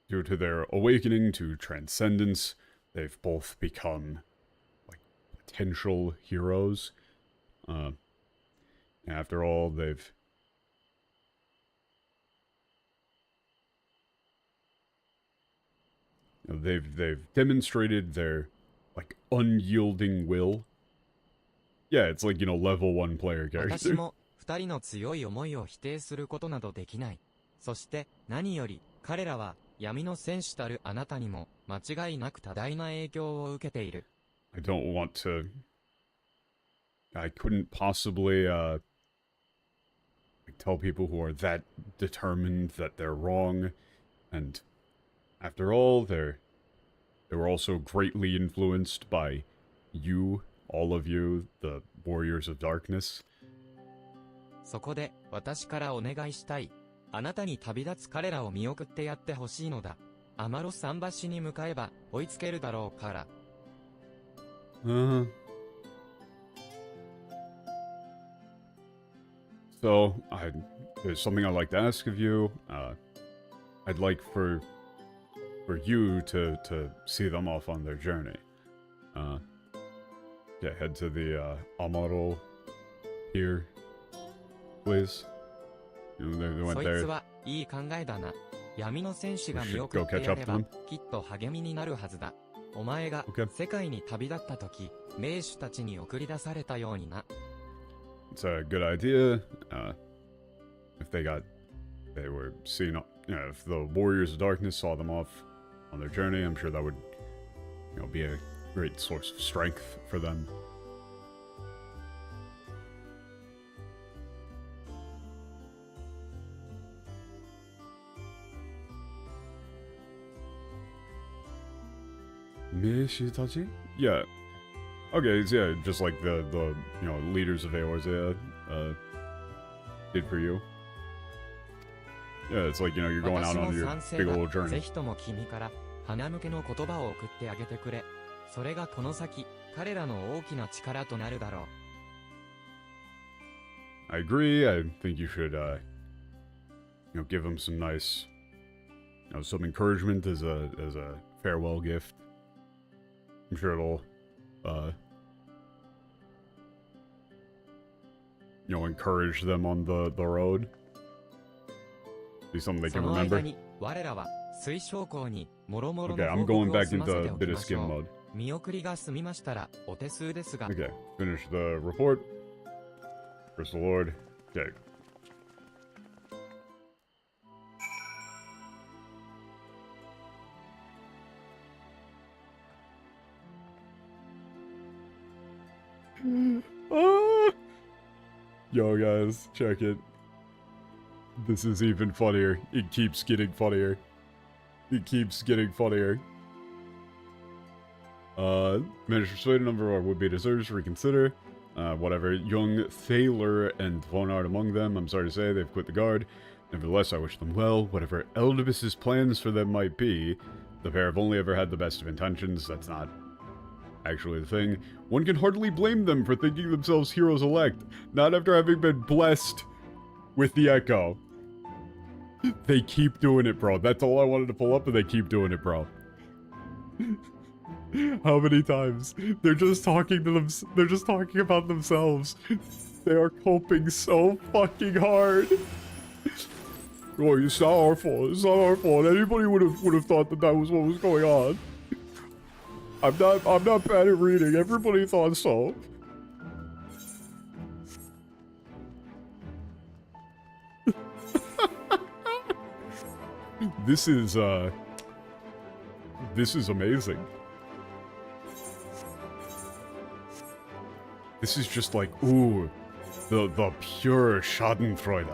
Due to their awakening to transcendence, they've both become like potential heroes. After all, they've demonstrated their like unyielding will. Yeah, it's like, level 1 player 私 character. も、二人の強い思いを否定することなどできない。そして、何より、彼らは、闇の戦士たるあなたにも、間違いなく多大な影響を受けている。I couldn't possibly tell people who are that determined that they're wrong, and after all, they were also greatly influenced by you, all of you, the Warriors of Darkness. そこで、私からお願いしたい。あなたに旅立つ彼らを見送ってやってほしいのだ。アマロ桟橋に向かえば、追いつけるだろうから。So, there's something I'd like to ask of you. I'd like for you to see them off on their journey. Head to the Amaro here, please. They そ went いつ there. はいい考えだな。闇の戦士が見送ってやれば、きっと励みになるはずだ。お前が Okay. 世界に旅立った時、名手たちに送り出されたようにな。It's a good idea. If they were seen, if the Warriors of Darkness saw them off on their journey, I'm sure that would, be a great source of strength for them. Mishitachi? Yeah. Okay, so yeah, just like the you know, leaders of Eorzea did for you. Yeah, it's like, you know, you're going out on your big old ぜ journey. ひとも君から花向けの言葉を送ってあげてくれ。それがこの先、彼らの大きな力となるだろう。I agree. I think you should, you know, give them some nice, you know, some encouragement as a farewell gift. I'm sure it'll, you know, encourage them on the road. Be something they そ can の間 remember. に、我らは水晶港に諸々の Okay, 報 I'm 告 going を back 済ませて into お a き bit ま of し skim ょう。 mode. 見送りが済みましたらお手数ですが。 Okay, finish the report. Crystal Lord. Okay. Ah! Yo, guys, check it. This is even funnier. It keeps getting funnier. It keeps getting funnier. Managed to persuade a number of our would-be deserters to reconsider. Whatever. Young Thaler and Vonard among them. I'm sorry to say, they've quit the guard. Nevertheless, I wish them well. Whatever Elidibus's plans for them might be, the pair have only ever had the best of intentions. That's not actually the thing. One can hardly blame them for thinking themselves heroes elect, not after having been blessed with the Echo. They keep doing it, bro. That's all I wanted to pull up, and they keep doing it, bro. How many times? They're just talking to them. They're just talking about themselves. They are coping so fucking hard. Oh, it's not our fault. It's not our fault. Anybody would have thought that was what was going on. I'm not bad at reading. Everybody thought so. This is amazing. This is just like, ooh, the pure schadenfreude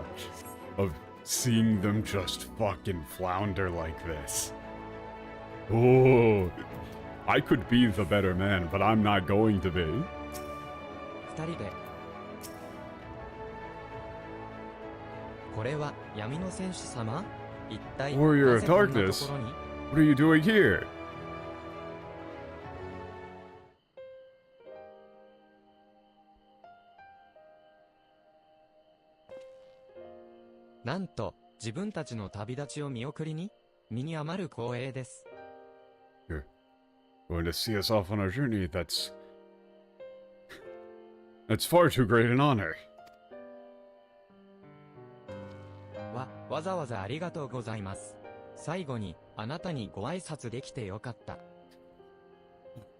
of seeing them just fucking flounder like this. Ooh, I could be the better man, but I'm not going to be. 二人で。これは闇の戦士様？一体 Warrior な of ぜこんなと Darkness? ころに？ What are you doing here? なんと、自分たちの旅立ちを見送りに、身に余る光栄です。You're going to see us off on our journey. That's far too great an honor. わざわざありがとうございます。最後に、あなたにご挨拶できてよかった。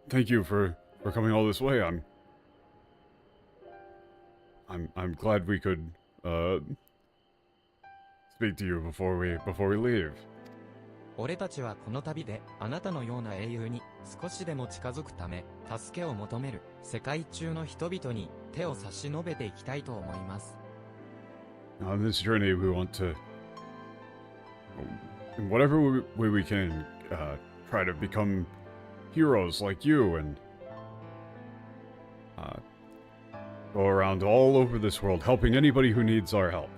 Thank you for coming all this way. I'm glad we could speak to you before we leave. 俺たちはこの旅であなたのような英雄に少しでも近づくため助けを求める世界中の人々に手を差し伸べていきたいと思います。On this journey, we want to, in whatever way we can, try to become heroes like you and go around all over this world helping anybody who needs our help.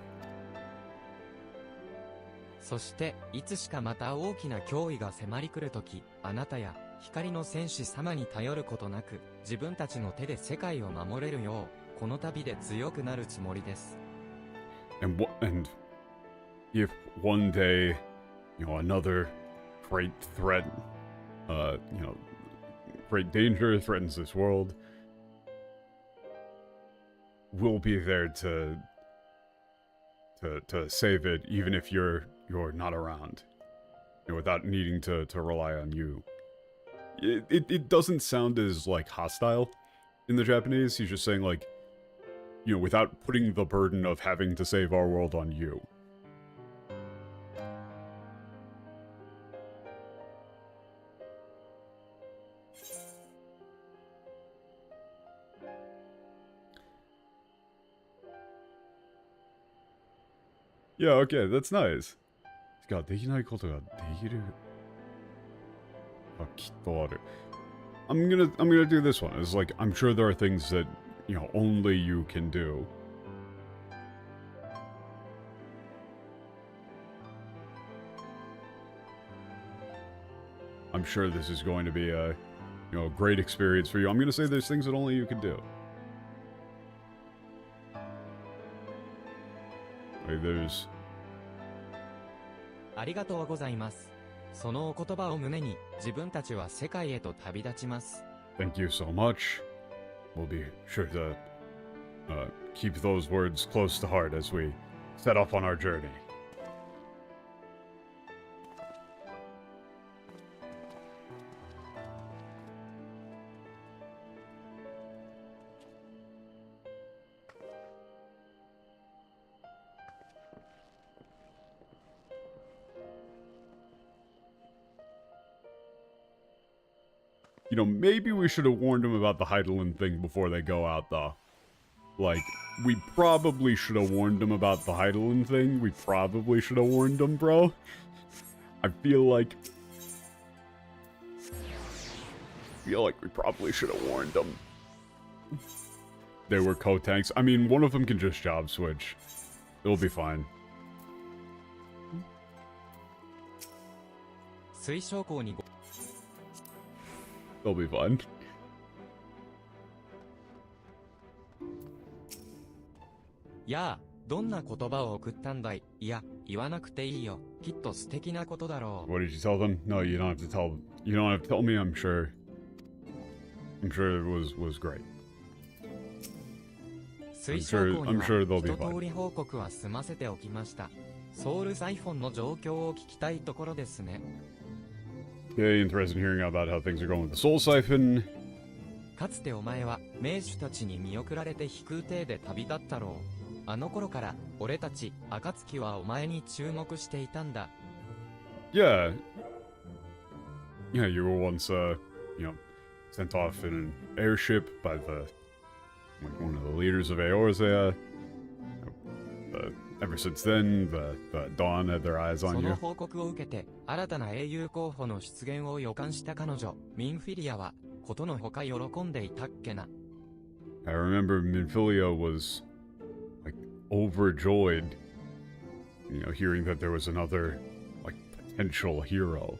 そしていつしかまた大きな脅威が迫り来るとき、あなたや光の戦士様に頼ることなく自分たちの手で世界を守れるようこの旅で強くなるつもりです。And if one day, you know, another great threat, you know, great danger threatens this world, we'll be there to save it, even if you're not around, you know, without needing to rely on you. It doesn't sound as like hostile in the Japanese. He's just saying like, you know, without putting the burden of having to save our world on you. Yeah, okay, that's nice. ができないことができる。あ、きっとある。I'm gonna do this one. It's like, I'm sure there are things that, you know, only you can do. I'm sure this is going to be a, you know, great experience for you. I'm gonna say there's things that only you can do. Like there's... ありがとうございます。そのお言葉を胸に、自分たちは世界へと旅立ちます。Thank you so much. We'll be sure to keep those words close to heart as we set off on our journey. You know, maybe we should have warned them about the Heidelin thing before they go out, though. Like, we probably should have warned them about the Heidelin thing. We probably should have warned them, bro. I feel like we probably should have warned them. They were co-tanks. I mean, one of them can just job switch. It'll be fine. 水晶港に They'll be fun. やあ、どんな言葉を送ったんだい。いや、言わなくていいよ。きっと素敵なことだろう。What did you tell them? No, you don't have to tell. You don't have to tell me. I'm sure. I'm sure it was great. 水晶港には一通り報告は済ませておきました。ソウルサイフォンの状況を聞きたいところですね。Okay, interested in hearing about how things are going with the Soul Siphon. かつてお前は名手たちに見送られて飛空艇で旅立ったろう。あの頃から俺たち暁はお前に注目していたんだ。Yeah. Yeah, you were once, you know, sent off in an airship by the, like, one of the leaders of Eorzea. Ever since then, the Dawn had their eyes on そ you. の報告を受けて新たな英雄候補の出現を予感した彼女ミンフィリアはことのほか喜んでいたっけな。I remember Minfilia was, like, overjoyed, you know, hearing that there was another, like, potential hero.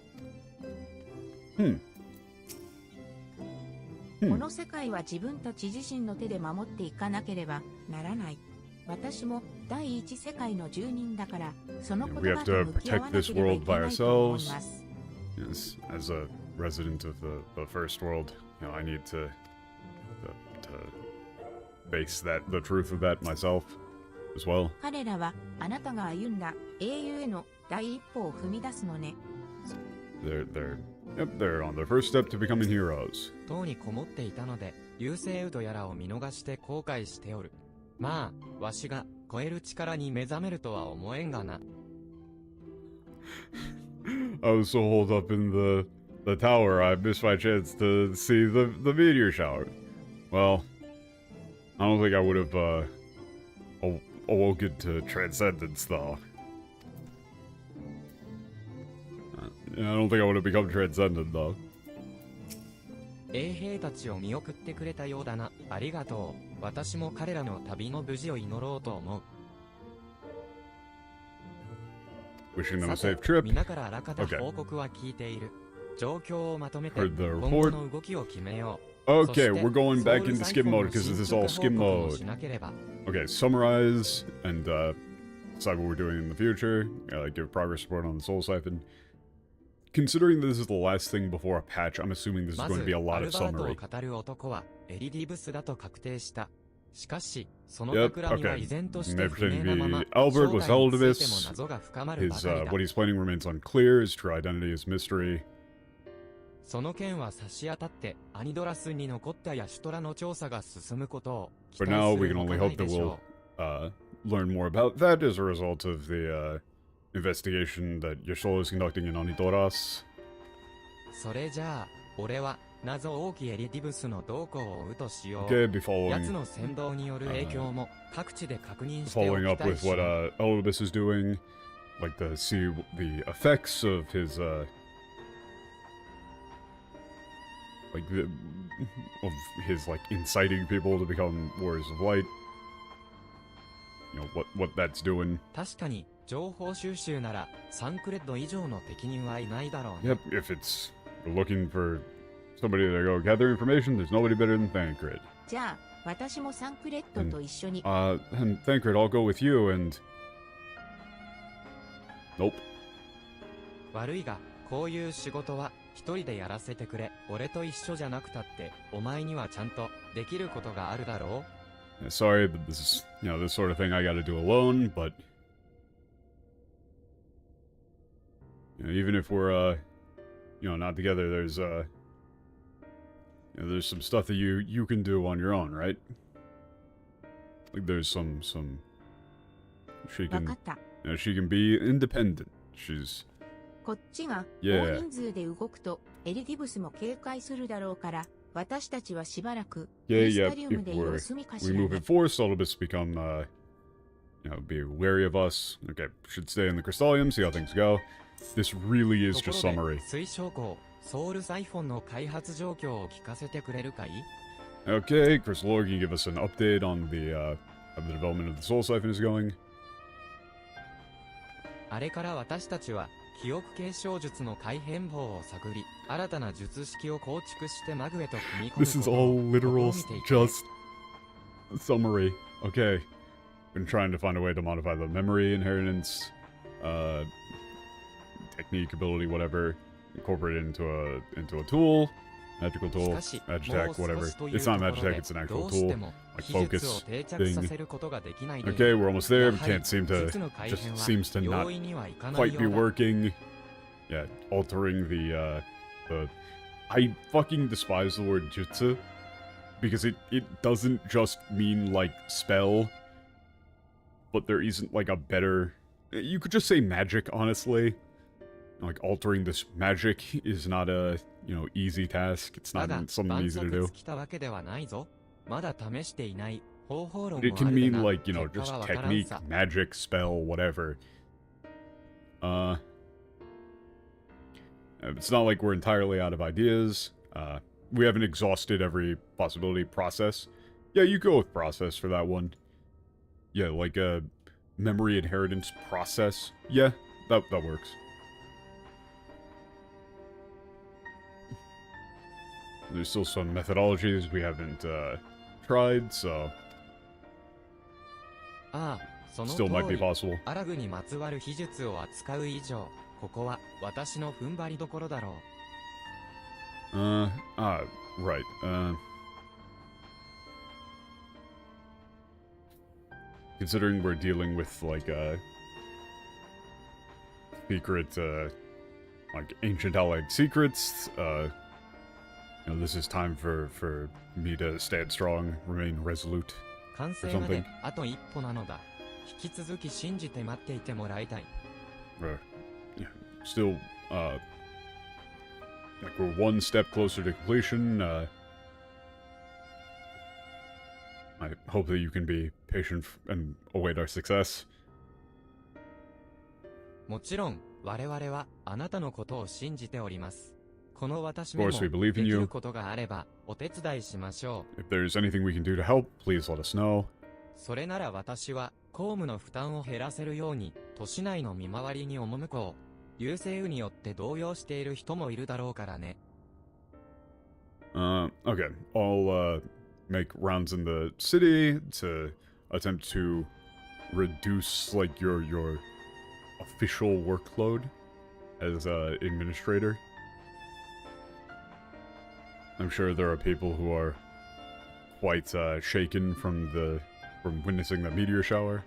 この世界は自分たち自身の手で守っていかなければならない。私も第一世界の住人だから、その言葉と向き合わなければいけないと思います。Yes, as a resident of the first world, you know, I need to face the truth of that myself as well. 彼らはあなたが歩んだ英雄への第一歩を踏み出すのね。They're on their first step to becoming heroes. 塔にこもっていたので、流星雨とやらを見逃して後悔しておる。まあ、わしが超える力に目覚めるとは思えんがな。I was so holed up in the tower, I missed my chance to see the meteor shower. Well, I don't think I would have awoken to transcendence, though. I don't think I would have become transcendent, though. 衛兵たちを見送ってくれたようだな。ありがとう。私も彼らの旅の無事を祈ろうと思う。Wishing them a safe trip. 皆からあらかた報告は聞いている。状況をまとめて Heard the 今後の動きを決めよう。 Okay, we're going back into skim mode because this is all skim mode. Okay, summarize and decide what we're doing in the future. Give progress report on the Soul Siphon. Considering this is the last thing before a patch, I'm assuming this is going to be a lot of summary. Yep, okay. They pretend to be Albert was Elidibus. What he's planning remains unclear. His true identity is mystery. その件は差し当たってアニドラスに残ったヤシュトラの調査が進むことを期 For 待 now, す we る can ほ only かな hope いで that し we'll ょう。 learn more about that as a result of the investigation that Yashol is conducting in Onidoras. それじゃあ、俺は謎多きエリディブスの動向を追うとしよう。 Okay, be 奴 following の先導による影響も各地で確認してお following き up たい with し what Elidibus is doing, like to see the effects of his like like inciting people to become warriors of light. You know what that's doing. 確かに情報収集ならサンクレッド以上の適任はいないだろうね。 Yep, if it's looking for somebody to go gather information, there's nobody better than Thancred. じゃあ、私もサンクレッドと一緒に。 And Thancred, I'll go with you and... Nope. 悪いが、こういう仕事は一人でやらせてくれ。俺と一緒じゃなくたって、お前にはちゃんとできることがあるだろう。 Sorry, but this is, this sort of thing I gotta do alone, but... even if we're, not together, there's some stuff that you can do on your own, right? Like there's some she わ can かった。 she can be independent. She's こっちが Yeah. 大人数で動くとエリディブスも警戒するだろうから、私たちはしばらく yeah クリスタ yeah. リウム If で様子見かし we ら move ね in。force, Elidibus become be wary of us. Okay, should stay in the Crystallium, see how things go. This really is とこ just ろ summary. で、推奨校、ソウルサイフォンの開発状況を聞かせてくれるかい？ Okay, Chris Lord, can you give us an update on the how the development of the Soul Siphon is going? あれから私たちは記憶継承術の改変法を探り、新たな術式を構築してマグへと組み込む This is こと all を literal, 試みていて just a summary. Okay. Been trying to find a way to modify the memory inheritance, technique, ability, whatever, incorporate it into a tool, magical し tool, かし、 Magitech, もう少 whatever. しという It's と not ころ Magitech, で it's an ど actual うして tool, も like 技術を focus 定着さ thing. せることができないでいる。 Okay, we're almost there. や We はり can't seem to, 術の改 just 変は seems to 容 not 易にはいかない quite よ be うだ。 working. Yeah, altering the I fucking despise the word jutsu because it doesn't just mean like spell, but there isn't like a better. You could just say magic, honestly. Like altering this magic is not a easy task. It's だ not が、 something 万 easy to 策 do. 尽きたわけではないぞ。まだ試していない方法論 It もあ can るで mean な。 like 結果 just はわからん technique, さ。 magic, spell, whatever. It's not like we're entirely out of ideas. We haven't exhausted every possibility. Process. Yeah, you go with process for that one. Yeah, like a memory inheritance process. Yeah, that works. There's still some methodologies we haven't tried, so ああ、その still might 通 be り。 possible. アラグにまつわる秘術を扱う以上、ここは私の踏ん張りどころだろう。 Right. Considering we're dealing with like secret, like ancient allied secrets, this is time for me to stand strong, remain resolute. 完成まであと一歩なのだ。引き続き信じて待っていてもらいたい。Yeah, still, like we're one step closer to completion. I hope that you can be patient and await our success. もちろん、我々はあなたのことを信じております。この私 Of めも course, we believe で in き you. ることがあればお手伝いしましょう。 If there's anything we can do to help, please let us know. それなら私は公務の負担を減らせるように都市内の見回りに赴こう。流星雨によって動揺している人もいるだろうからね。Okay. I'll make rounds in the city to attempt to reduce like your official workload as administrator. I'm sure there are people who are quite shaken from witnessing the meteor shower.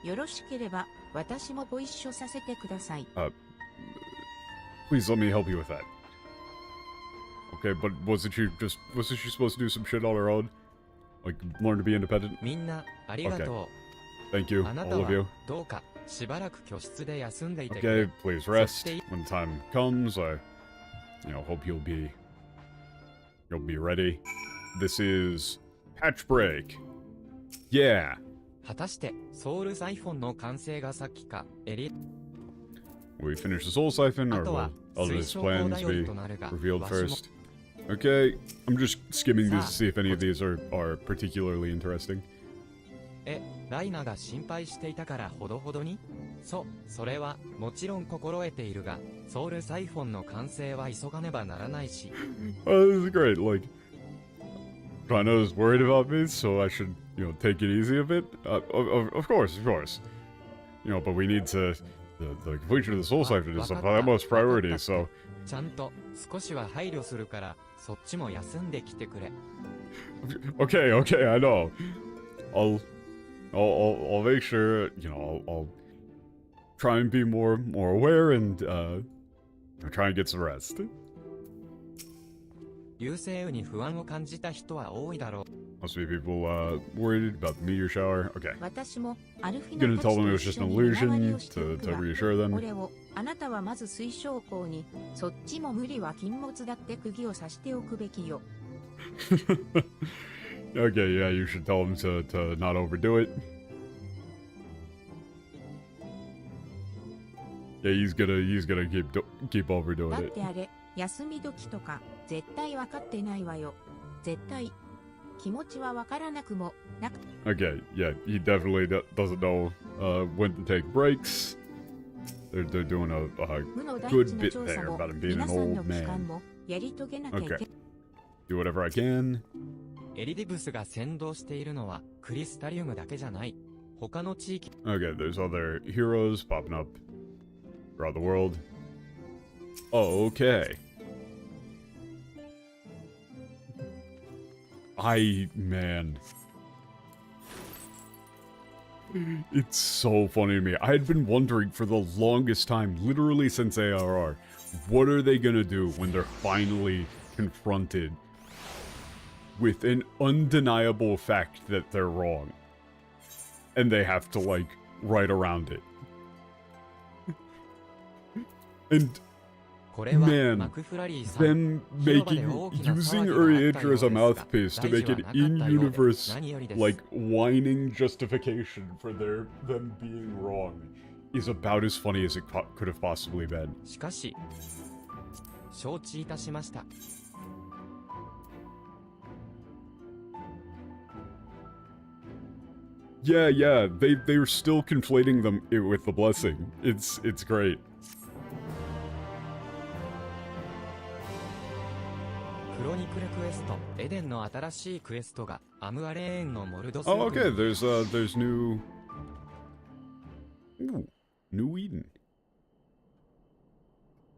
よろしければ私もご一緒させてください。 Please let me help you with that. Okay, but wasn't she supposed to do some shit on her own? Like learn to be independent? みんなありがとう。 Thank you, あなた all of you. はどうかしばらく居室で休んでいてくれ。 Okay, please rest. When time comes, I hope you'll be You'll be ready. This is patch break. Yeah. 果たしてソウルサイフォンの完成が先か、We finish the soul siphon, or あとは will 推 Elidibus 奨法 plans 頼り be となるが、 revealed わしも first? Okay, I'm just skimming these to さあ see if any of these are particularly interesting. ライナが心配していたからほどほどに？それはもちろん心得ているが、ソウルサイフォンの完成は急がねばならないし。Oh, this is great. Like, Rhino's worried about me, so I should, take it easy a bit. Of course. But we need to. The completion of the soul siphon is of utmost priority, so. ちゃんと少しは配慮するから、そっちも休んできてくれ。Okay, I know. I'll make sure, I'll try and be more aware and try and get some rest. 流星雨に不安を感じた人は多いだろう。Must be people worried about the meteor shower. Okay. 私もアルフィ Gonna ナた tell ち them と it was 一 just 緒 an に見回り illusion をして to おく to が reassure them. これをあなたはまず推奨校にそっちも無理は禁物だって釘を刺しておくべきよ。Okay, yeah, you should tell them to not overdo it. Yeah, he's gonna keep だ overdoing っ it. てあれ休み時とか絶対分かってないわよ。絶対気持ちは分からなくもなく。 Okay, yeah, he definitely doesn't know when to take breaks. They're doing a 無の大 good 事な bit 調査 there も about him being 皆 an さん old の期間 man. もやり遂げなきゃいけない。 Okay. Do whatever I can. エリディブスが先導しているのはクリスタリウムだけじゃない。他の地域 Okay, there's other heroes popping up throughout the world. Oh, okay. Man. It's so funny to me. I had been wondering for the longest time, literally since ARR, what are they gonna do when they're finally confronted with an undeniable fact that they're wrong? And they have to, write around it. And これは Man, マクフラリーさん them 広場で大きな using 騒ぎがあった Uriager よう as a ですが mouthpiece to 大 make 事は an なかったようで in-universe, 何よりです。 whining justification for them being wrong is about as funny as it could have possibly been. しかし承知いたしました。 Yeah, they're still conflating them with the blessing. It's great. クロニクルクエストエデンの新しいクエストがアムアレーンのモルドス Oh, okay, there's new... Ooh, New Eden.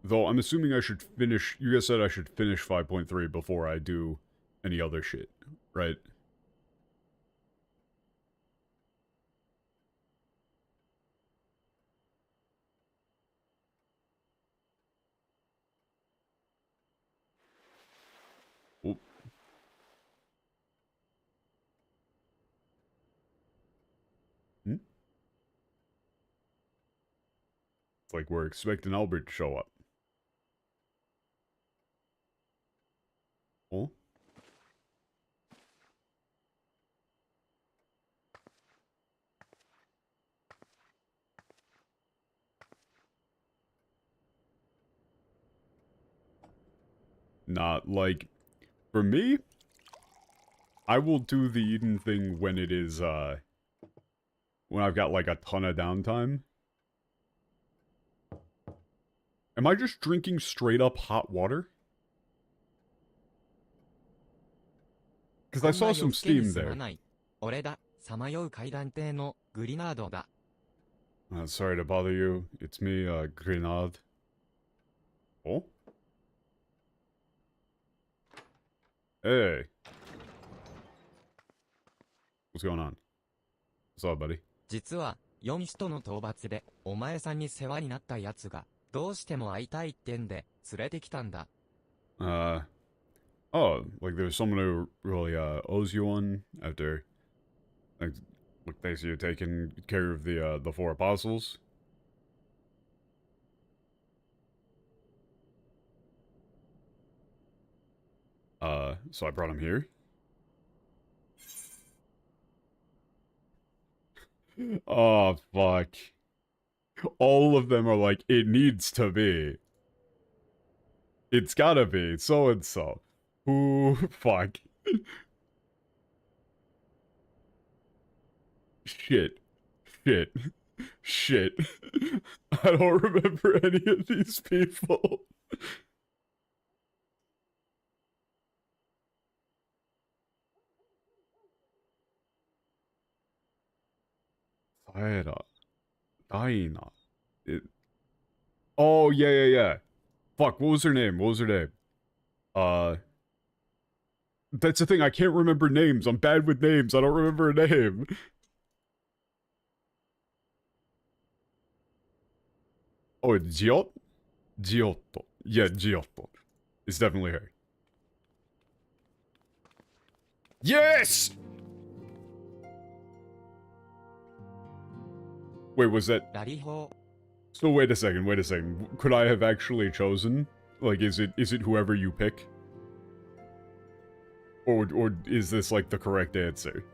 Though I'm assuming I should finish... You guys said I should finish 5.3 before I do any other shit, right? Oop. Hmm? It's like we're expecting Albert to show up. Oh? Not like... For me, I will do the Eden thing when it is, when I've got, a ton of downtime. Am I just drinking straight up hot water? Because I saw some steam there. 俺だ、さまよう階段亭のグリナードだ。Sorry to bother you. It's me, Grenade. Oh? Hey. What's going on? What's up, buddy? 実は4使徒の討伐でお前さんに世話になったやつがどうしても会いたいってんで連れてきたんだ。Oh, there's someone who really owes you one after thanks to you taking care of the four apostles. So I brought him here. Oh, fuck. All of them are like, it needs to be. It's gotta be so-and-so. Ooh, fuck. Shit. Shit. Shit. I don't remember any of these people. Daina. Oh, yeah. Fuck, what was her name? That's the thing, I can't remember names. I'm bad with names. I don't remember a name. Oh, it's Giotto? Giotto. Yeah, Giotto. It's definitely her. Yes! Wait, was that... ラリホー So wait a second. Could I have actually chosen? Like, is it whoever you pick? Or is this, like, the correct answer?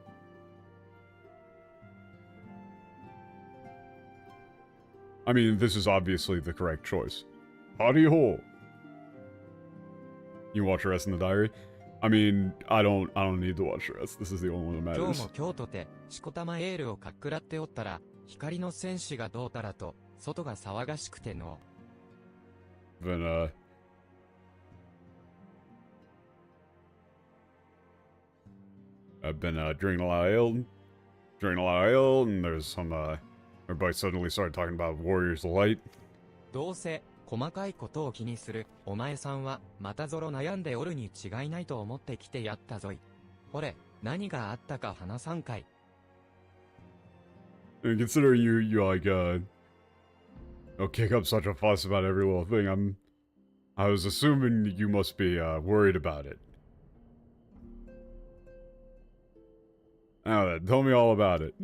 I mean, this is obviously the correct choice. Howdy ho! You watch the rest in the diary? I mean, I don't need to watch the rest. This is the only one that 今 matters. 日も京都でしこたまエールをかっくらっておったら光の戦士がどうたらと外が騒がしくての Then, I've been, drinking a lot of ale, and there's some, everybody suddenly started talking about Warriors of Light. どうせ細かいことを気にするお前さんはまたぞろ悩んでおるに違いないと思って来てやったぞい。ほれ、何があったか話さんかい。 And considering you like, kick up such a fuss about every little thing, I was assuming you must be, worried about it. Now then, tell me all about it.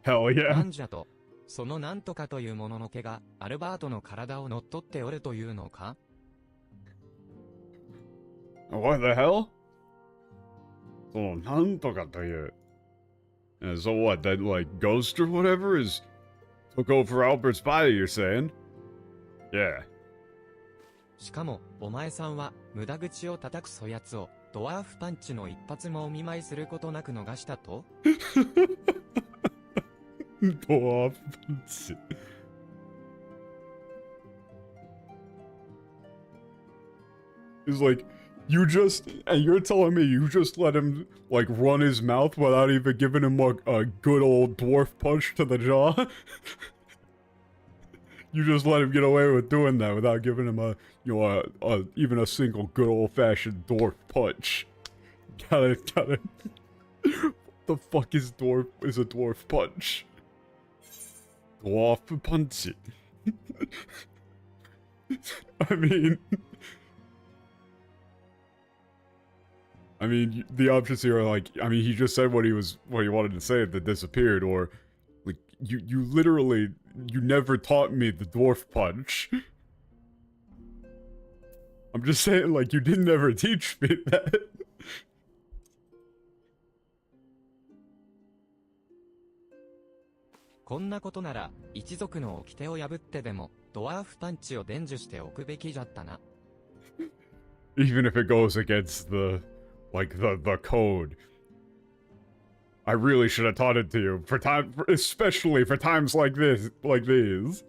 Hell な yeah. んじゃと、そのなんとかというもののけがアルバートの体を乗っ取っておるというのか What the hell? So, なんとかという. And so what, that, like, ghost or whatever took over Albert's body, you're saying? Yeah. しかも、お前さんは無駄口を叩くそやつをドワーフパンチの一発もお見舞いすることなく逃したと Dwarf punch. He's like, and you're telling me you just let him, like, run his mouth without even giving him a good old dwarf punch to the jaw? You just let him get away with doing that without giving him even a single good old-fashioned dwarf punch. Got it. What the fuck is a dwarf punch? Dwarf punch. I mean, the options here are like, he just said what he wanted to say that disappeared, or like you literally never taught me the dwarf punch. I'm just saying, like, you didn't ever teach me that. こんなことなら一族の掟を破ってでもドワーフパンチを伝授しておくべきじゃったな。Even if it goes against the code. I really should have taught it to you especially for times like these.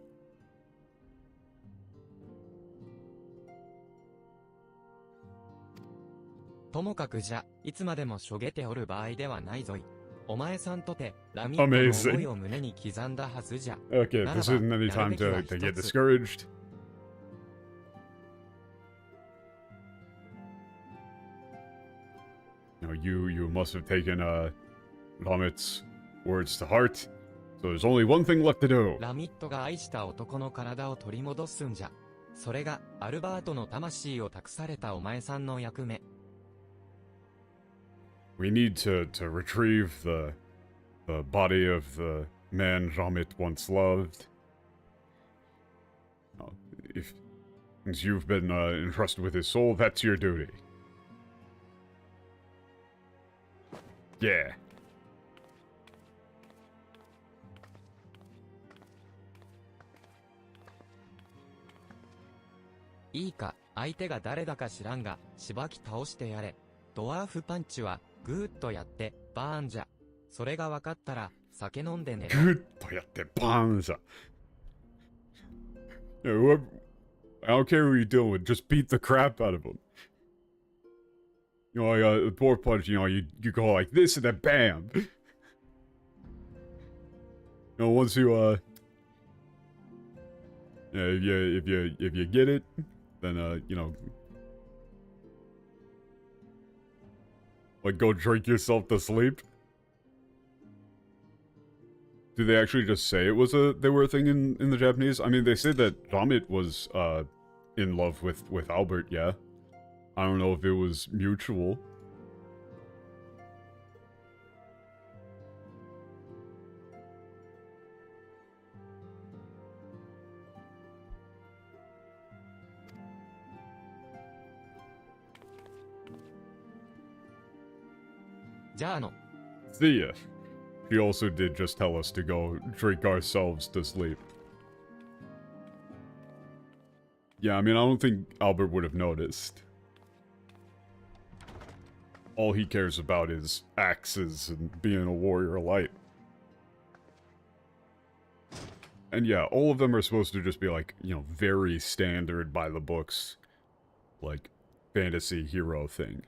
ともかくじゃ、いつまでもしょげておる場合ではないぞい。お前さんとてラミットの思いを胸に刻んだはずじゃ。 Okay, this isn't any time to get discouraged. You must have taken Lamit's words to heart. So there's only one thing left to do. ラミットが愛した男の体を取り戻すんじゃ。それがアルバートの魂を託されたお前さんの役目。We need to retrieve the body of the man Ramit once loved. Since you've been entrusted with his soul, that's your duty. Yeah. いいか、相手が誰だか知らんが、しばき倒してやれ。ドワーフパンチは、グーッとやって、バーンじゃ。それが分かったら、酒飲んでね。グッとやってバーンじゃ。Yeah, whoever, I don't care who you're dealing with, just beat the crap out of him. You know, like a dwarf punch, you know, you go like this and then bam. You know, once you yeah, if you get it, then you know, like go drink yourself to sleep. Do they actually just say it was they were a thing in the Japanese? I mean, they say that Ramit was in love with Albert, yeah. I don't know if it was mutual. See ya. She also did just tell us to go drink ourselves to sleep. Yeah, I mean, I don't think Albert would have noticed. All he cares about is axes and being a warrior light. And yeah, all of them are supposed to just be like, you know, very standard by the books, like, fantasy hero thing.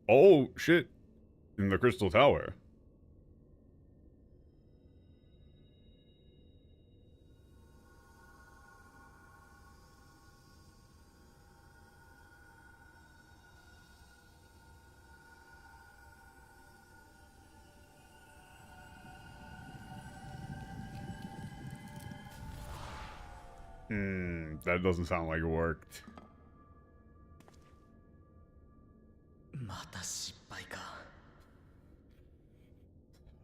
Oh, shit. In the Crystal Tower. That doesn't sound like it worked. また失敗か。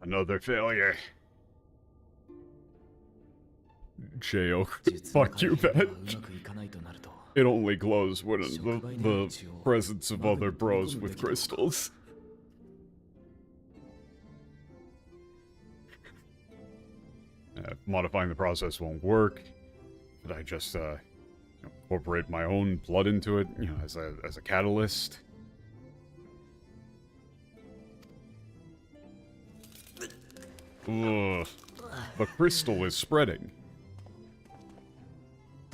Another failure. Jail. Fuck you, Ben. It only glows when in the presence of other bros with crystals. Modifying the process won't work. But I just incorporate my own blood into it, you know, as a catalyst. Ugh. The crystal is spreading.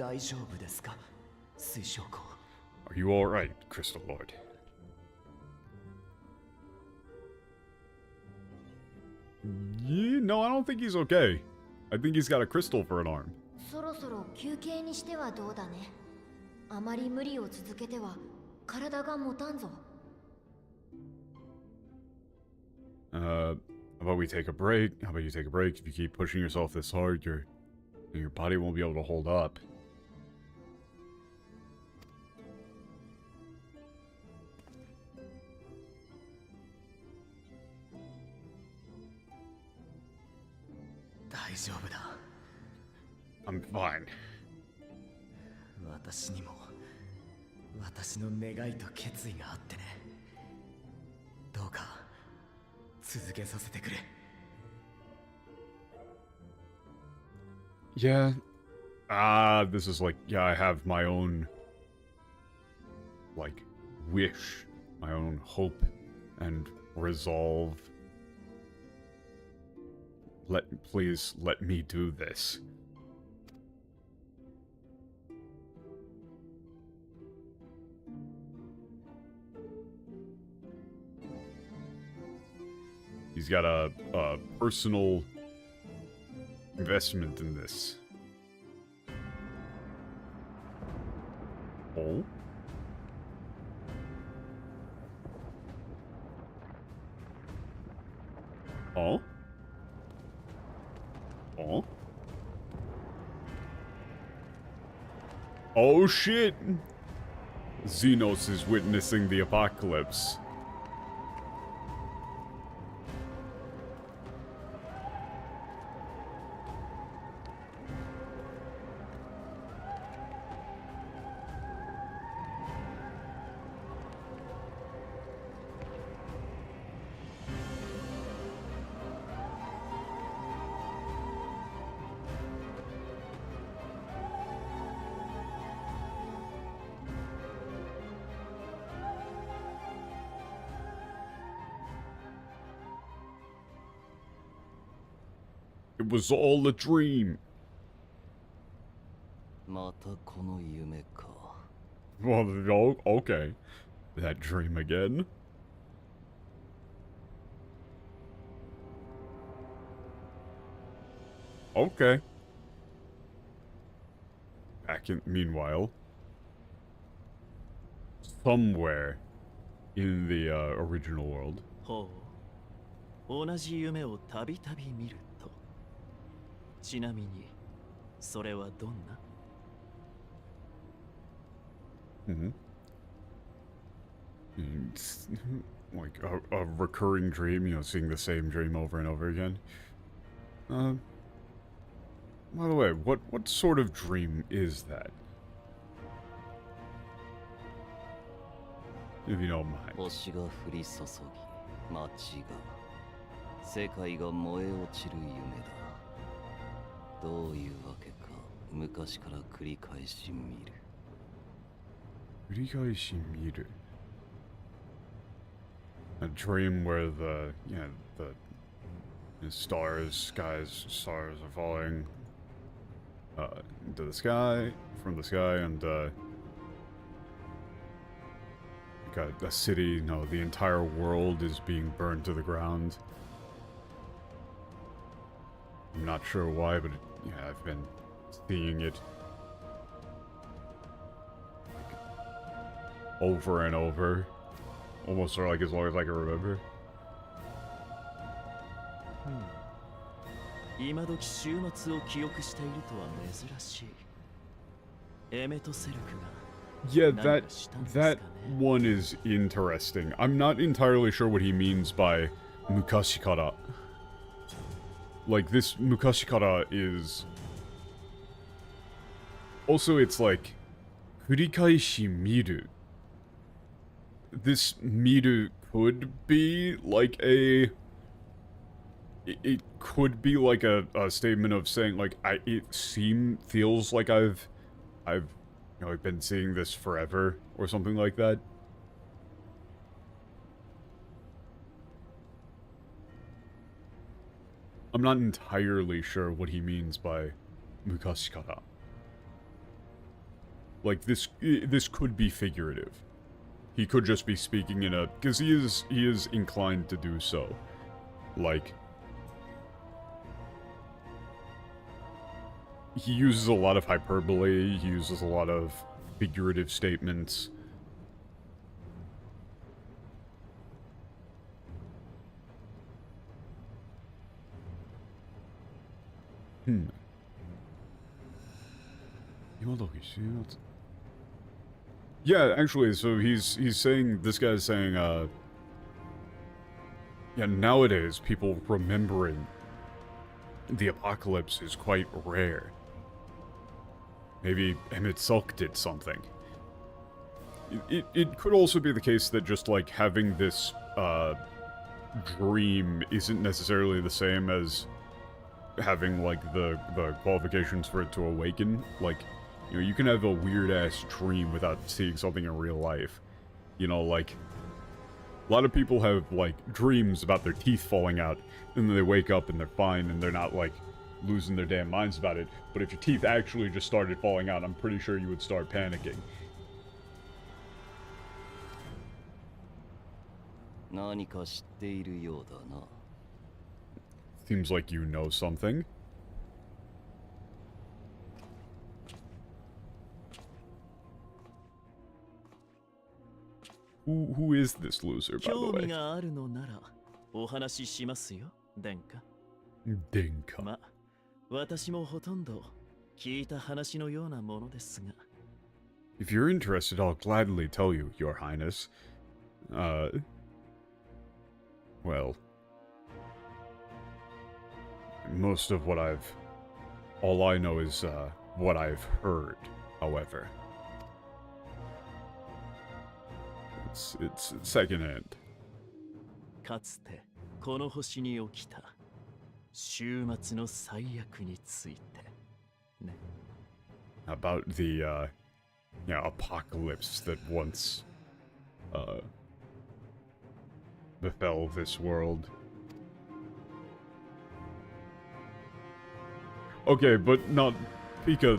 Are you alright, Crystal Lord? Yeah, no, I don't think he's okay. I think he's got a crystal for an arm. そろそろ休憩にしてはどうだね。あまり無理を続けては体が持たんぞ。How about we take a break? How about you take a break? If you keep pushing yourself this hard, your body won't be able to hold up. I'm fine. 私にも私の願いと決意があってね。どうか続けさせてくれ。Yeah. This is like, yeah, I have my own, like, wish, my own hope and resolve. Please let me do this. He's got a personal investment in this. Oh? Oh? Oh? Oh shit! Xenos is witnessing the apocalypse. It was all a dream. またこの夢か。 Well, oh, okay. That dream again. Okay. Back in, meanwhile, somewhere in the original world. ほう。同じ夢をたびたび見ると。ちなみに、それはどんな？ Mm-hmm. It's like a recurring dream, you know, seeing the same dream over and over again. By the way, what sort of dream is that? If you don't mind. 星が降り注ぎ、街が、世界が燃え落ちる夢だ。どういうわけか、昔から繰り返し見る。 A dream where the stars are falling into the sky, from the sky, and like a city, you know, the entire world is being burned to the ground. I'm not sure why, but yeah, I've been seeing it over and over, almost for like as long as I can remember. 今時週末を記憶しているとは珍しい。エメトセルクが Yeah, that one is interesting. I'm not entirely sure what he means by mukashikara. Like, this mukashikara is... Also, it's like... Kurikaishi miru. This miru could be like a... It could be like a statement of saying, like, feels like I've you know, I've been seeing this forever, or something like that. I'm not entirely sure what he means by mukashikara. Like, this could be figurative. He could just be speaking in a... because he is inclined to do so. Like... he uses a lot of hyperbole, he uses a lot of figurative statements. Yeah, actually, so he's saying, this guy's saying, yeah, nowadays, people remembering the apocalypse is quite rare. Maybe Emmett Silk did something. It could also be the case that just, like, having this, dream isn't necessarily the same as having, like, the qualifications for it to awaken. Like, you know, you can have a weird-ass dream without seeing something in real life. You know, like, a lot of people have, like, dreams about their teeth falling out, and then they wake up and they're fine, and they're not, like, losing their damn minds about it. But if your teeth actually just started falling out, I'm pretty sure you would start panicking. Seems like you know something. Who is this loser, by the way? 興味があるのならお話ししますよ。殿下。 Dinka. ま、私もほとんど聞いた話のようなものですが。 If you're interested, I'll gladly tell you, Your Highness. Well, most of what all I know is, what I've heard, however. It's secondhand. かつてこの星に起きた終末の最悪についてね。 About the, apocalypse that once, befell this world. Okay, but not Pika,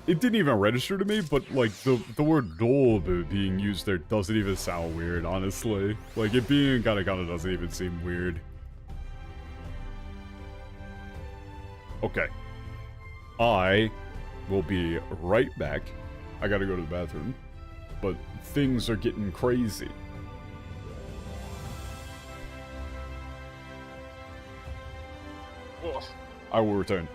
it didn't even register to me, but like the word Dolbu being used there doesn't even sound weird, honestly. Like it being katakana doesn't even seem weird. Okay. I will be right back. I gotta go to the bathroom. But things are getting crazy. Ugh. I will return.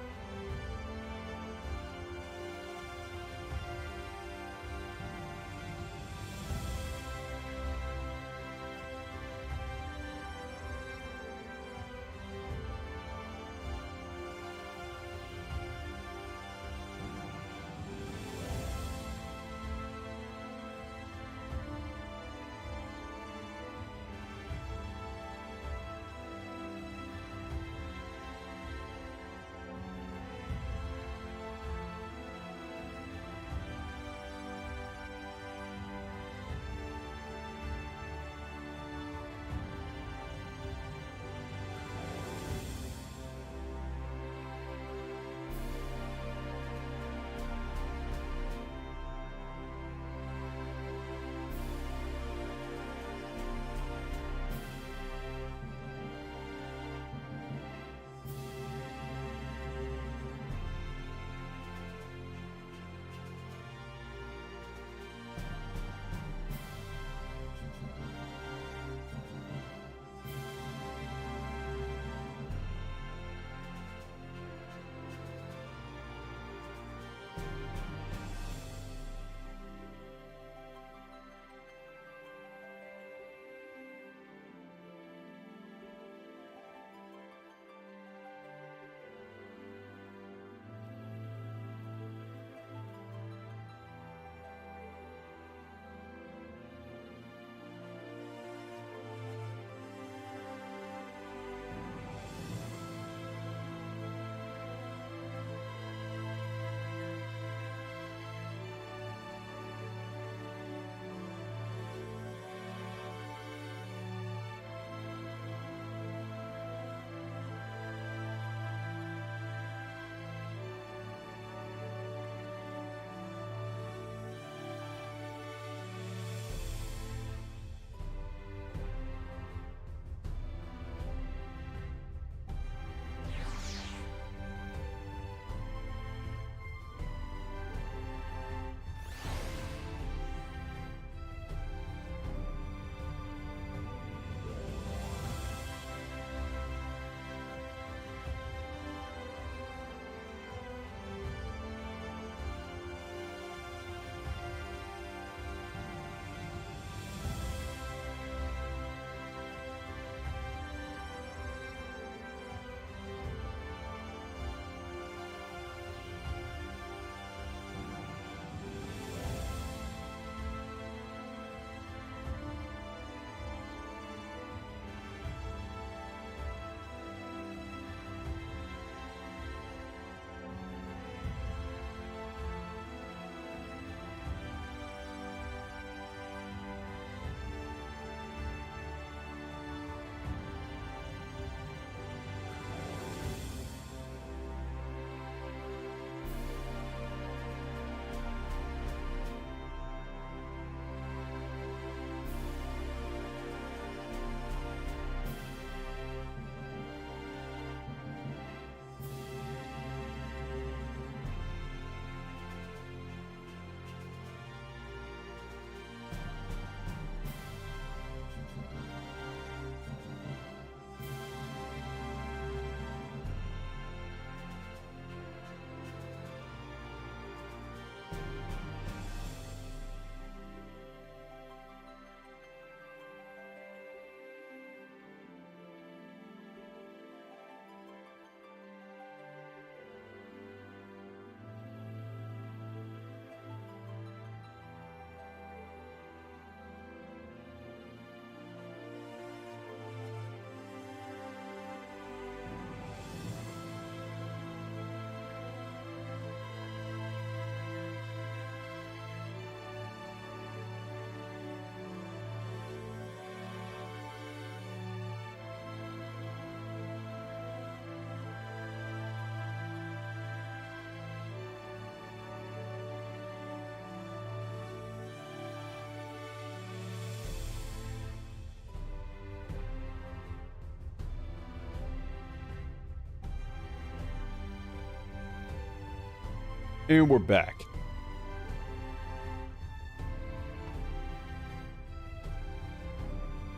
And we're back.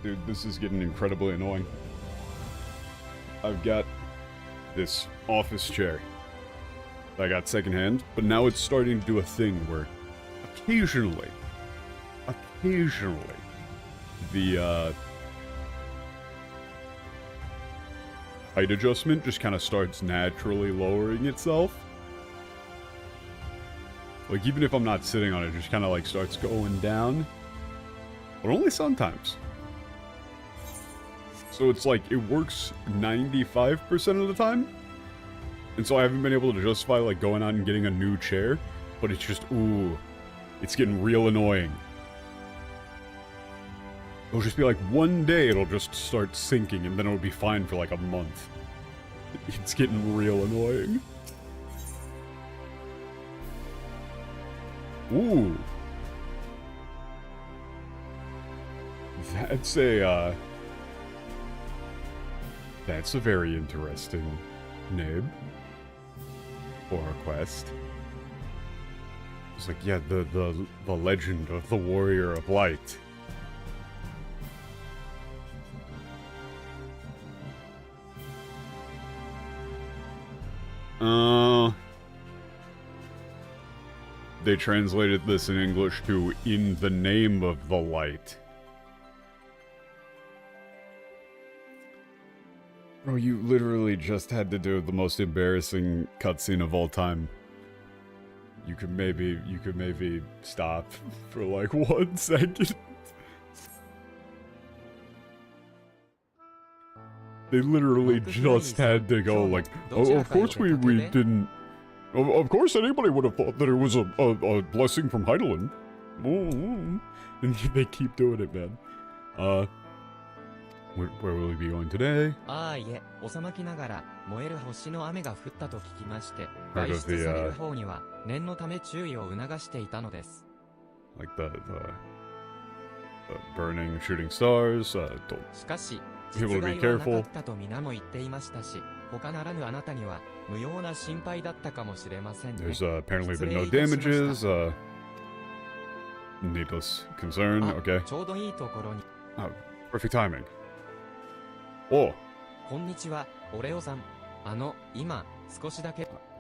Dude, this is getting incredibly annoying. I've got this office chair that I got secondhand, but now it's starting to do a thing where occasionally, the height adjustment just kind of starts naturally lowering itself. Like, even if I'm not sitting on it, it just kind of like starts going down. But only sometimes. So it's like, it works 95% of the time. And so I haven't been able to justify like going out and getting a new chair. But it's just, ooh, it's getting real annoying. It'll just be like one day it'll just start sinking and then it'll be fine for like a month. It's getting real annoying. Ooh. That's a very interesting name for a quest. It's like, yeah, the legend of the Warrior of Light. They translated this in English to "in the name of the light." Bro, you literally just had to do the most embarrassing cutscene of all time. You could maybe stop for like 1 second. They literally just had to go like, oh, of course we didn't. Of course anybody would have thought that it was a blessing from Heidelin. And they keep doing it, man. Where will we be going today? Heard of like the burning shooting stars, people to be careful. There's apparently been no damages, needless concern, okay. Oh, perfect timing. Oh! Can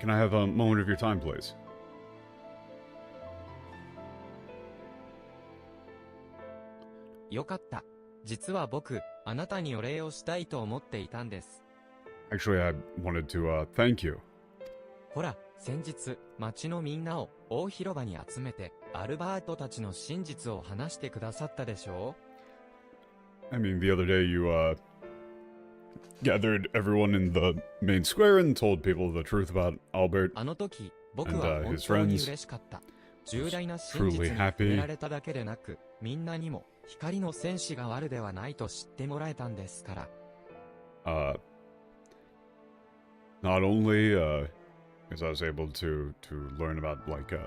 I have a moment of your time, please? Actually, I wanted to, thank you. ほら、先日、町のみんなを大広場に集めて、アルバートたちの真実を話してくださったでしょう? I mean, the other day you, gathered everyone in the main square and told people the truth about Albert あの時、僕 and は本 his 当に friends. 嬉しかった。重大な真実に触れられただけでなく、みんなにも光の戦士が悪ではないと知ってもらえたんですから。Not only, because I was able to learn about, like,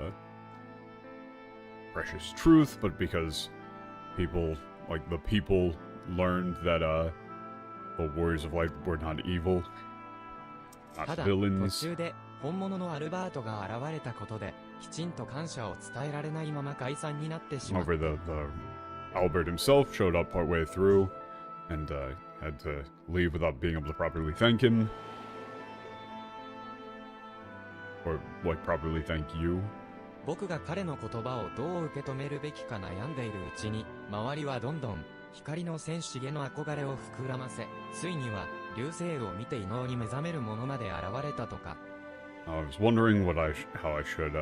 precious truth, but because people, like, the people learned that, the Warriors of Light were not evil, not ただ、 villains. 途中で本物のアルバートが現れたことで、きちんと感謝を伝えられないまま解散になってしまった。 However, the Albert himself showed up partway through, and, had to leave without being able to properly thank him. Or, like, properly thank you. 僕が彼の言葉をどう受け止めるべきか悩んでいるうちに、周りはどんどん光の戦士への憧れを膨らませ、ついには流星を見て異能に目覚める者まで現れたとか。I was wondering how I should,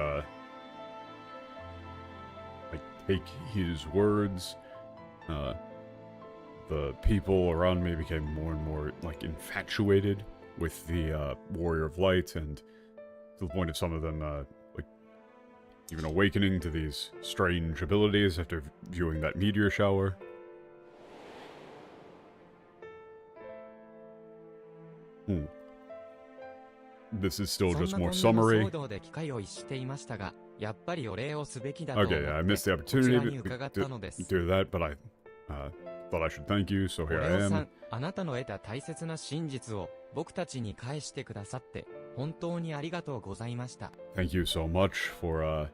like, take his words. The people around me became more and more, like, infatuated with the, Warrior of Light, and to the point of some of them, like, even awakening to these strange abilities after viewing that meteor shower. This is still just more summary. Okay, I missed the opportunity to do that, but I thought I should thank you, so here I am. あなたの得た大切な真実を僕たちに返してくださって本当にありがとうございました。Thank you so much for,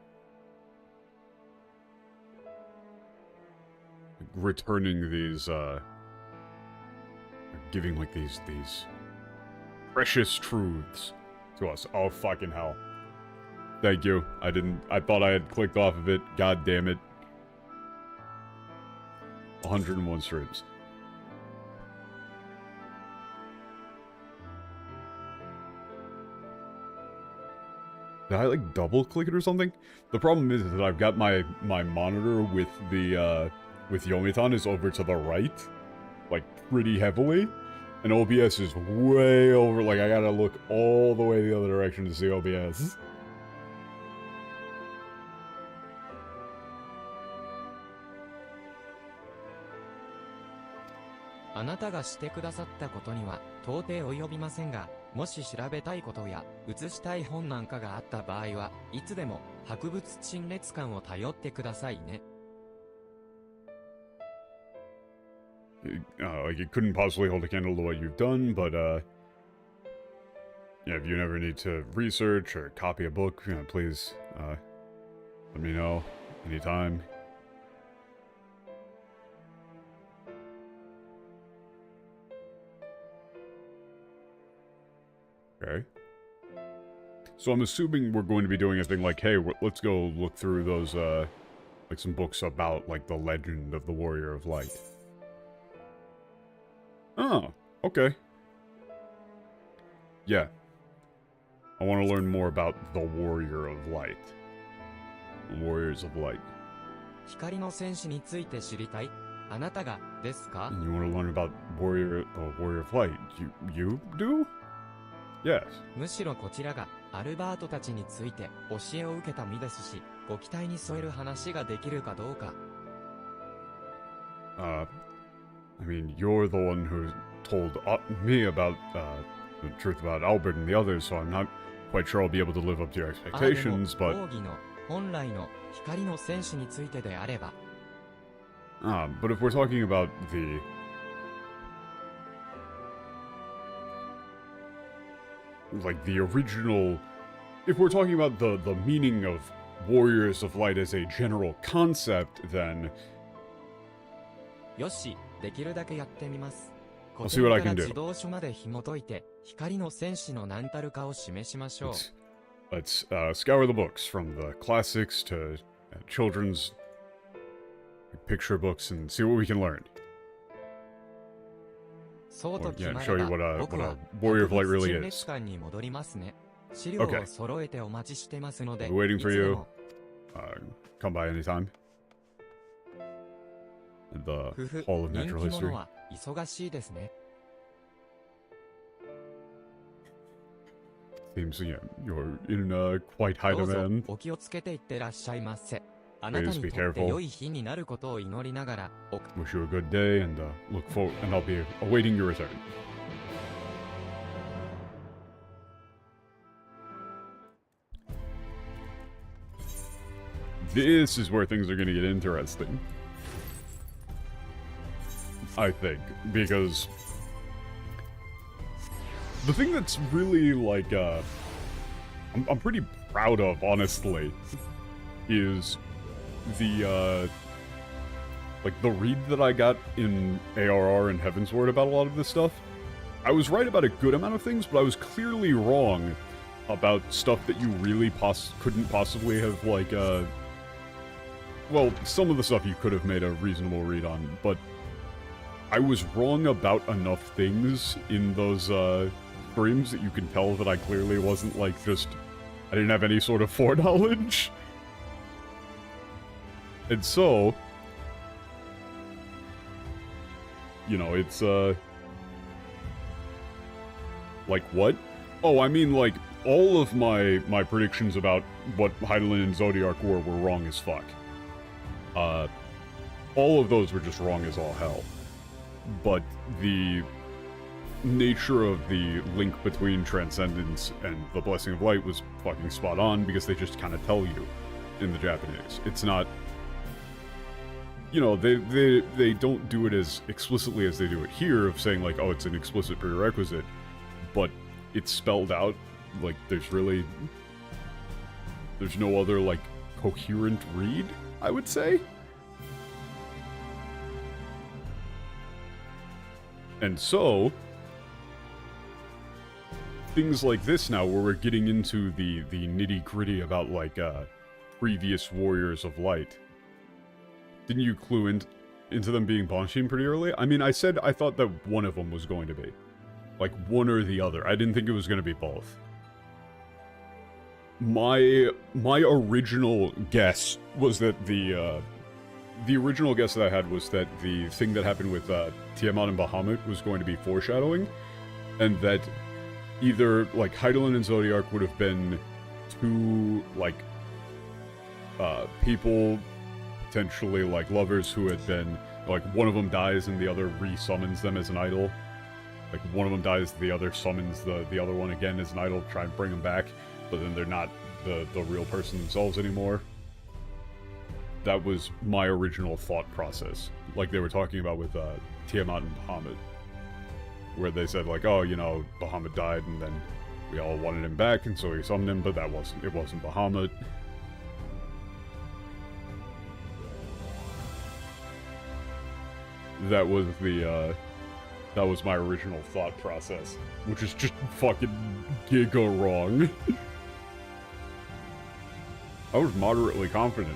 returning these, giving, like, these precious truths to us. Oh, fucking hell. Thank you. I thought I had clicked off of it. God damn it. 101 streams. Did I, like, double-click it or something? The problem is that I've got my monitor with the, with Yomitan is over to the right. Like, pretty heavily. And OBS is way over, like, I gotta look all the way the other direction to see OBS. あなたがしてくださったことには到底及びませんが、もし調べたいことや写したい本なんかがあった場合はいつでも博物陳列館を頼ってくださいね。Like, it couldn't possibly hold a candle to what you've done, but, yeah, if you never need to research or copy a book, please, let me know anytime. Okay. So I'm assuming we're going to be doing a thing like, hey, let's go look through those, like some books about, like, the legend of the Warrior of Light. Oh, okay. Yeah. I want to learn more about the Warrior of Light. The Warriors of Light. 光の戦士について知りたい？あなたがですか？ You want to learn about the Warrior of Light? You do? Yes. むしろこちらがアルバートたちについて教えを受けた身ですし、ご期待に添える話ができるかどうか。I mean, you're the one who told me about the truth about Albert and the others, so I'm not quite sure I'll be able to live up to your expectations, but... 講義の本来の光の戦士についてであれば。But if we're talking about the... like, the original... If we're talking about the meaning of Warriors of Light as a general concept, then... よし、できるだけやってみます。 I'll see what I can do. 自動書まで紐解いて、光の戦士の何たるかを示しましょう。Let's scour the books, from the classics to children's picture books, and see what we can learn. そうと決ま show れ you ば、 what 僕 a は Warrior of Light 博物 really 陳 is. 列館に戻りますね。資料を揃えてお待ちしてますので、 Waiting い for つで you. も Come by anytime. The 夫婦、 Hall of 人 Natural 気 History. 者は忙しいですね。 Seems, yeah, you're in quite high どうぞ demand. お気をつけていってらっしゃいませ。あなた Please に be とって careful. 良い日になることを祈りながら、Wish you a good day, and look forward, and I'll be awaiting your return. This is where things are going to get interesting. I think, because the thing that's really, like, I'm pretty proud of, honestly, is the, like, the read that I got in ARR and Heavensward about a lot of this stuff. I was right about a good amount of things, but I was clearly wrong about stuff that you really couldn't possibly have, like, well, some of the stuff you could have made a reasonable read on, but I was wrong about enough things in those, streams that you can tell that I clearly wasn't, like, just... I didn't have any sort of foreknowledge. And so... You know, it's, like, what? Oh, I mean, like, all of my predictions about what Heidelin and Zodiac were wrong as fuck. All of those were just wrong as all hell. But the nature of the link between Transcendence and the Blessing of Light was fucking spot on, because they just kind of tell you in the Japanese. It's not... You know, they don't do it as explicitly as they do it here, of saying, like, oh, it's an explicit prerequisite, but it's spelled out like, there's no other, like, coherent read, I would say. And so, things like this now, where we're getting into the nitty-gritty about, like, previous Warriors of Light. Didn't you clue into them being Banshin pretty early? I mean, I said I thought that one of them was going to be. Like, one or the other. I didn't think it was going to be both. My original guess was that the original guess that I had was that the thing that happened with Tiamat and Bahamut was going to be foreshadowing, and that either, like, Heidelin and Zodiac would have been two, like, people, potentially, like, lovers who had been, like, one of them dies and the other re-summons them as an idol. Like, one of them dies, the other summons the other one again as an idol to try and bring them back, but then they're not the real person themselves anymore. That was my original thought process. Like they were talking about with Tiamat and Bahamut. Where they said, like, oh, you know, Bahamut died and then we all wanted him back and so we summoned him, but it wasn't Bahamut. That was my original thought process, which is just fucking giga wrong. I was moderately confident.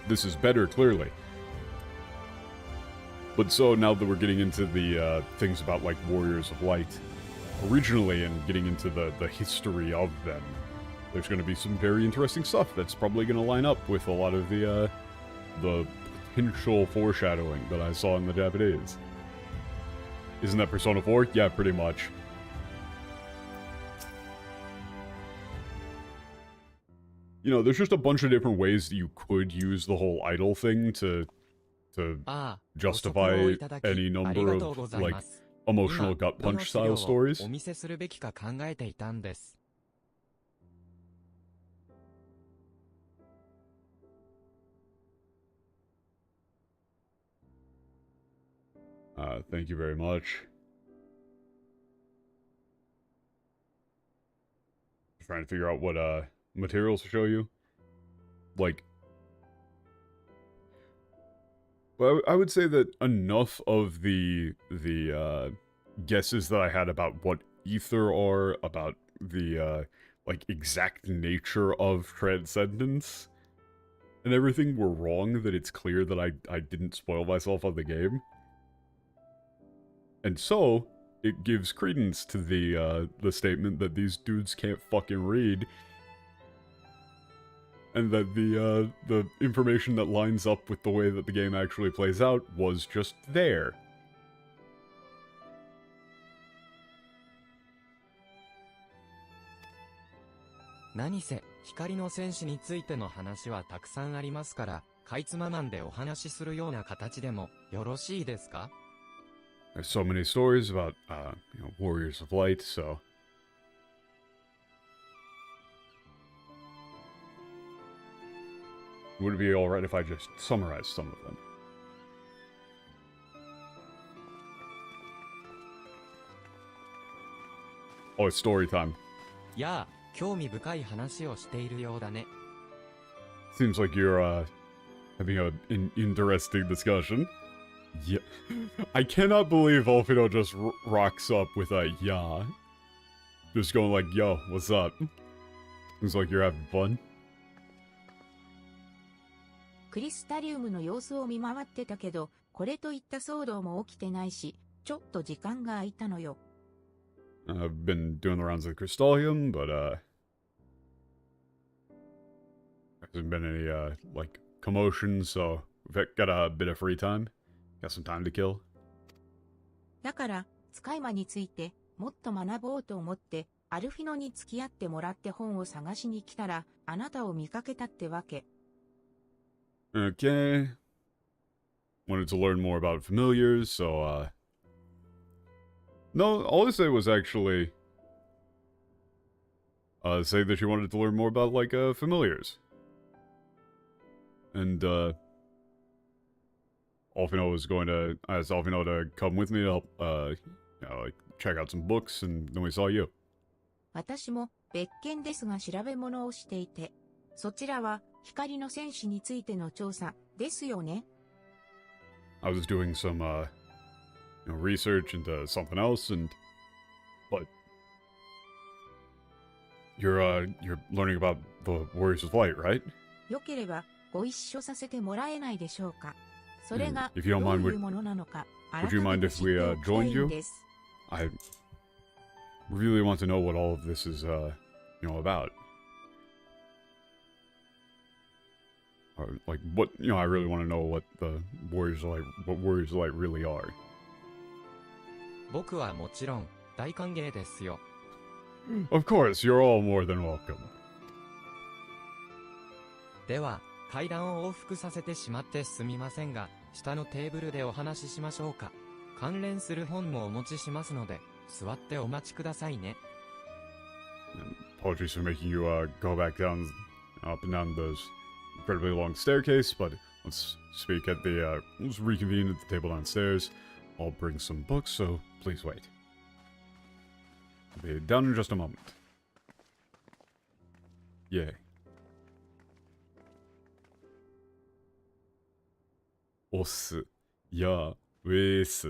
This is better, clearly. But so, now that we're getting into the things about, like, Warriors of Light, originally, and getting into the history of them, there's going to be some very interesting stuff that's probably going to line up with a lot of the potential foreshadowing that I saw in the Japanese. Isn't that Persona 4? Yeah, pretty much. You know, there's just a bunch of different ways that you could use the whole idol thing to justify any number of, like, emotional gut punch style stories. Thank you very much. Trying to figure out what materials to show you. Like, well, I would say that enough of the guesses that I had about what ether are, about the like exact nature of transcendence and everything were wrong, that it's clear that I didn't spoil myself on the game. And so, it gives credence to the statement that these dudes can't fucking read, and that the information that lines up with the way that the game actually plays out was just there.何せ、光の戦士についての話はたくさんありますから、かいつままんでお話しするような形でもよろしいですか? There's so many stories about, you know, Warriors of Light, so... Would it be alright if I just summarized some of them? Oh, it's story time. やあ、興味深い話をしているようだね。Seems like you're, having an interesting discussion. Yeah. I cannot believe Alfino just rocks up with a yeah. Just going like, yo, what's up? Seems like you're having fun. クリスタリウムの様子を見回ってたけど、これといった騒動も起きてないし、ちょっと時間が空いたのよ。I've been doing the rounds of the Crystallium, but, there hasn't been any, like, commotion, so we've got a bit of free time. Got some time to kill. だから、使い魔について、もっと学ぼうと思って、アルフィノに付き合ってもらって本を探しに来たら、あなたを見かけたってわけ。Okay. Wanted to learn more about familiars, so, No, all I said was actually... say that you wanted to learn more about, like, familiars. And, Alfino was going to ask Alfino to come with me to help, you know, like, check out some books, and then we saw you. 私も別件ですが調べ物をしていて、そちらは光の戦士についての調査ですよね。I was doing some, research into something else, but you're learning about the Warriors of Light, right? よければご一緒させてもらえないでしょうか。それが If ど you don't う mind, いうものなのか、 would you mind if we 改めて知っておきたい joined you? んです。I really want to know what all of this is, about. Or, like, what, I really want to know what the Warriors of Light really are. 僕はもちろん大歓迎ですよ。Of course, you're all more than welcome. では、階段を往復させてしまってすみませんが、下のテーブルでお話ししましょうか。関連する本もお持ちしますので、座ってお待ちくださいね。Apologies for making you go back down, up and down those incredibly long staircase, but let's let's reconvene at the table downstairs. I'll bring some books, so please wait. I'll be down in just a moment. Yay. Os, ya, wes.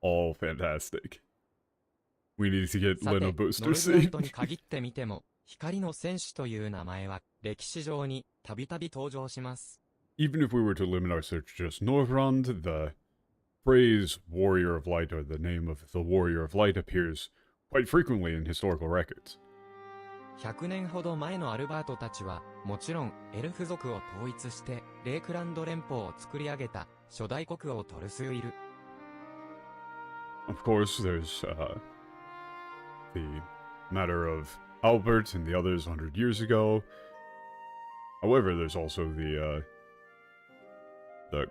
All fantastic. We need to get さて、 Lena ノ booster ルブラ seat. イトに限ってみても、光の戦士という名前は歴史上にたびたび登場します。Even if we were to limit our search to just Northrond, the phrase Warrior of Light or the name of the Warrior of Light appears quite frequently in historical records. 100年ほど前のアルバートたちは、もちろんエルフ族を統一してレイクランド連邦を作り上げた初代国王トルスウィル。Of course, there's the matter of Albert and the others 100 years ago. However, there's also the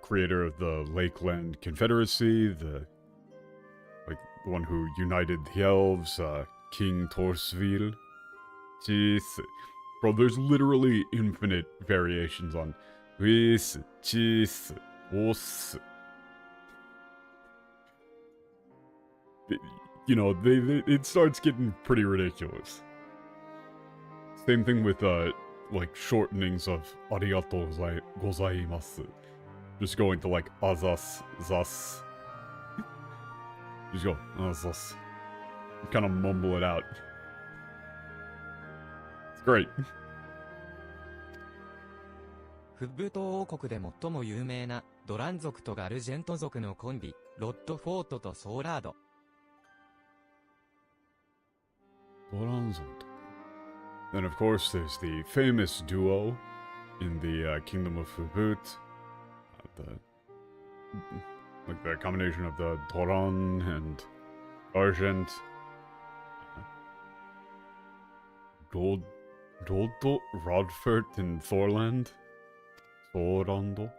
creator of the Lakeland Confederacy, the one who united the elves, King Torsvil. Jeez. Bro, there's literally infinite variations on Whis, Cheese, Os. It starts getting pretty ridiculous. Same thing with, shortenings of Arigato gozaimasu. Just going to, azas, zas. Just go, azas. Kind of mumble it out. It's great. フッブ島王国で最も有名なドラン族とガルジェント族のコンビ、ロッドフォートとソーラード。Then, of course, there's the famous duo in the Kingdom of Fubut. The combination of the Toran and Argent. Doldo, Rodfert, and Thorland. Thorando.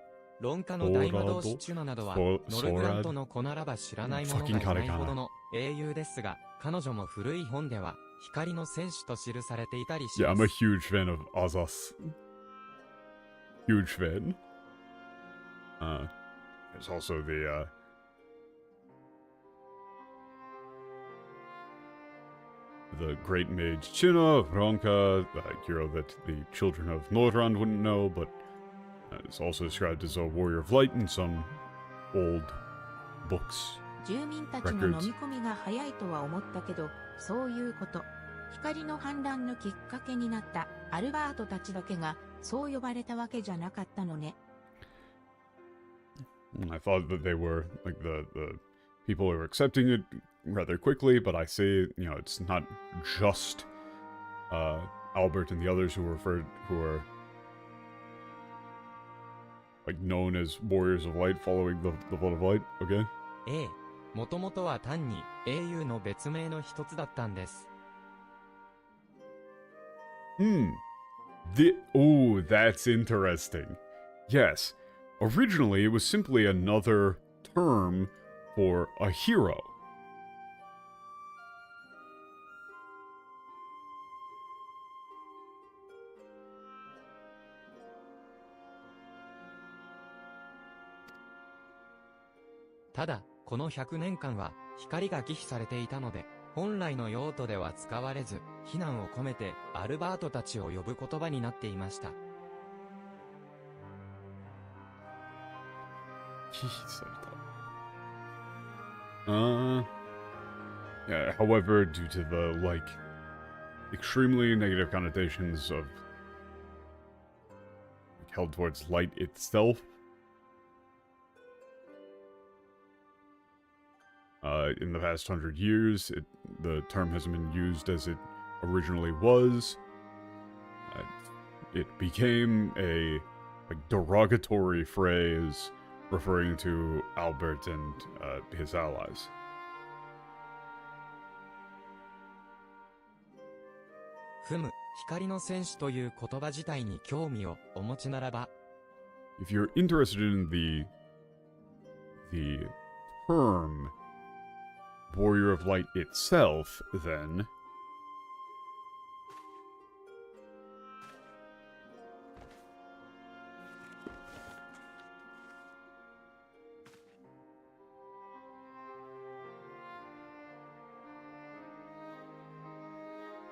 論家の大魔導士チュナなどは、ノルグラントの子ならば知らない者がいないほどの英雄ですが、彼女も古い本では、光の戦士と記されていたりし Yeah, ま I'm a す。 huge fan of Azas. Huge fan. There's also the great mage China, Ronka, a hero that the children of Northrond wouldn't know, but is also described as a warrior of light in some old books. 住民たちの飲み込みが早いとは思ったけど、そういうこと。光の反乱のきっかけになったアルバートたちだけがそう呼ばれたわけじゃなかったのね。I thought that they were the people who were accepting it rather quickly, but I say, it's not just Albert and the others who are known as warriors of light, following the blood of light. Okay. ええ、もともとは単に英雄の別名の一つだったんです。That's interesting. Yes. Originally, it was simply another term for a hero.ただ、この100年間は光が忌避されていたので、本来の用途では使われず、非難を込めてアルバートたちを呼ぶ言葉になっていました。Yeah, however, due to the, like, extremely negative connotations of held towards light itself, in the past 100 years, the term hasn't been used as it originally was. It became a derogatory phrase referring to Albert and his allies. If you're interested in the term Warrior of Light itself, then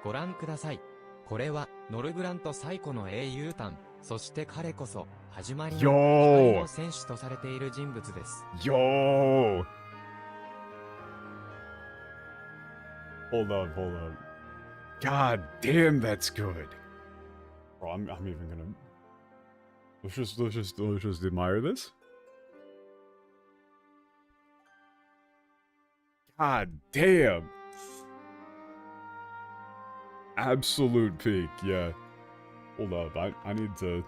ご覧ください。これはノルグラント最古の英雄譚、そして彼こそ始まりの光の戦士とされている人物です。Yo! Hold on. God damn, that's good. Bro, I'm even gonna. Let's just admire this. God damn. Absolute peak, yeah. Hold up, I need to...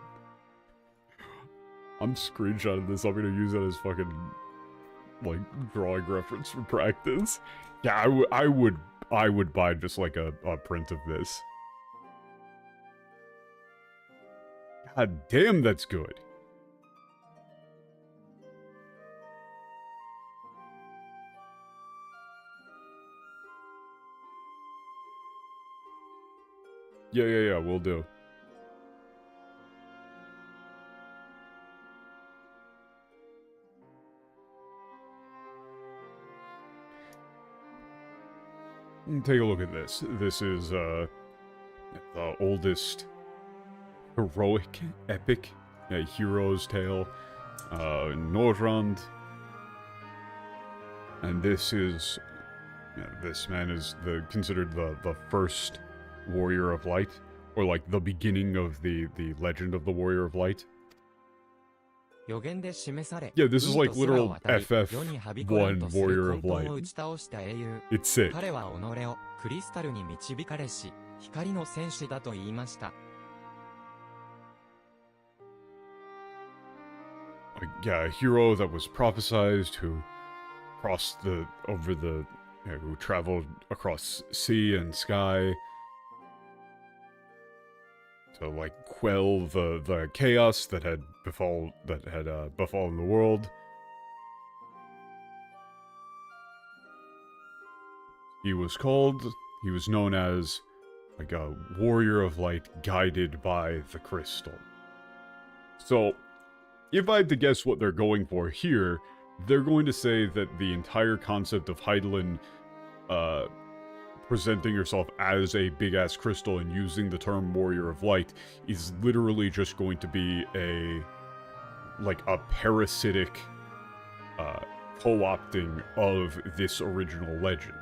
I'm screenshotting this, I'm gonna use it as fucking, like, drawing reference for practice. Yeah, I would buy just like a print of this. God damn, that's good. Yeah, will do. Take a look at this. This is, the oldest heroic epic, hero's tale, Nordrand. And this is, this man is considered the first Warrior of Light, or like the beginning of the legend of the Warrior of Light. Yeah, this is like literal FF1 Warrior of Light. It's sick. Yeah, a hero that was prophesized, who crossed who traveled across sea and sky to, like, quell the chaos that had befallen the world. He was known as, like, a warrior of light guided by the crystal. So, if I had to guess what they're going for here, they're going to say that the entire concept of Heidelin, presenting yourself as a big-ass crystal and using the term Warrior of Light is literally just going to be a parasitic, co-opting of this original legend.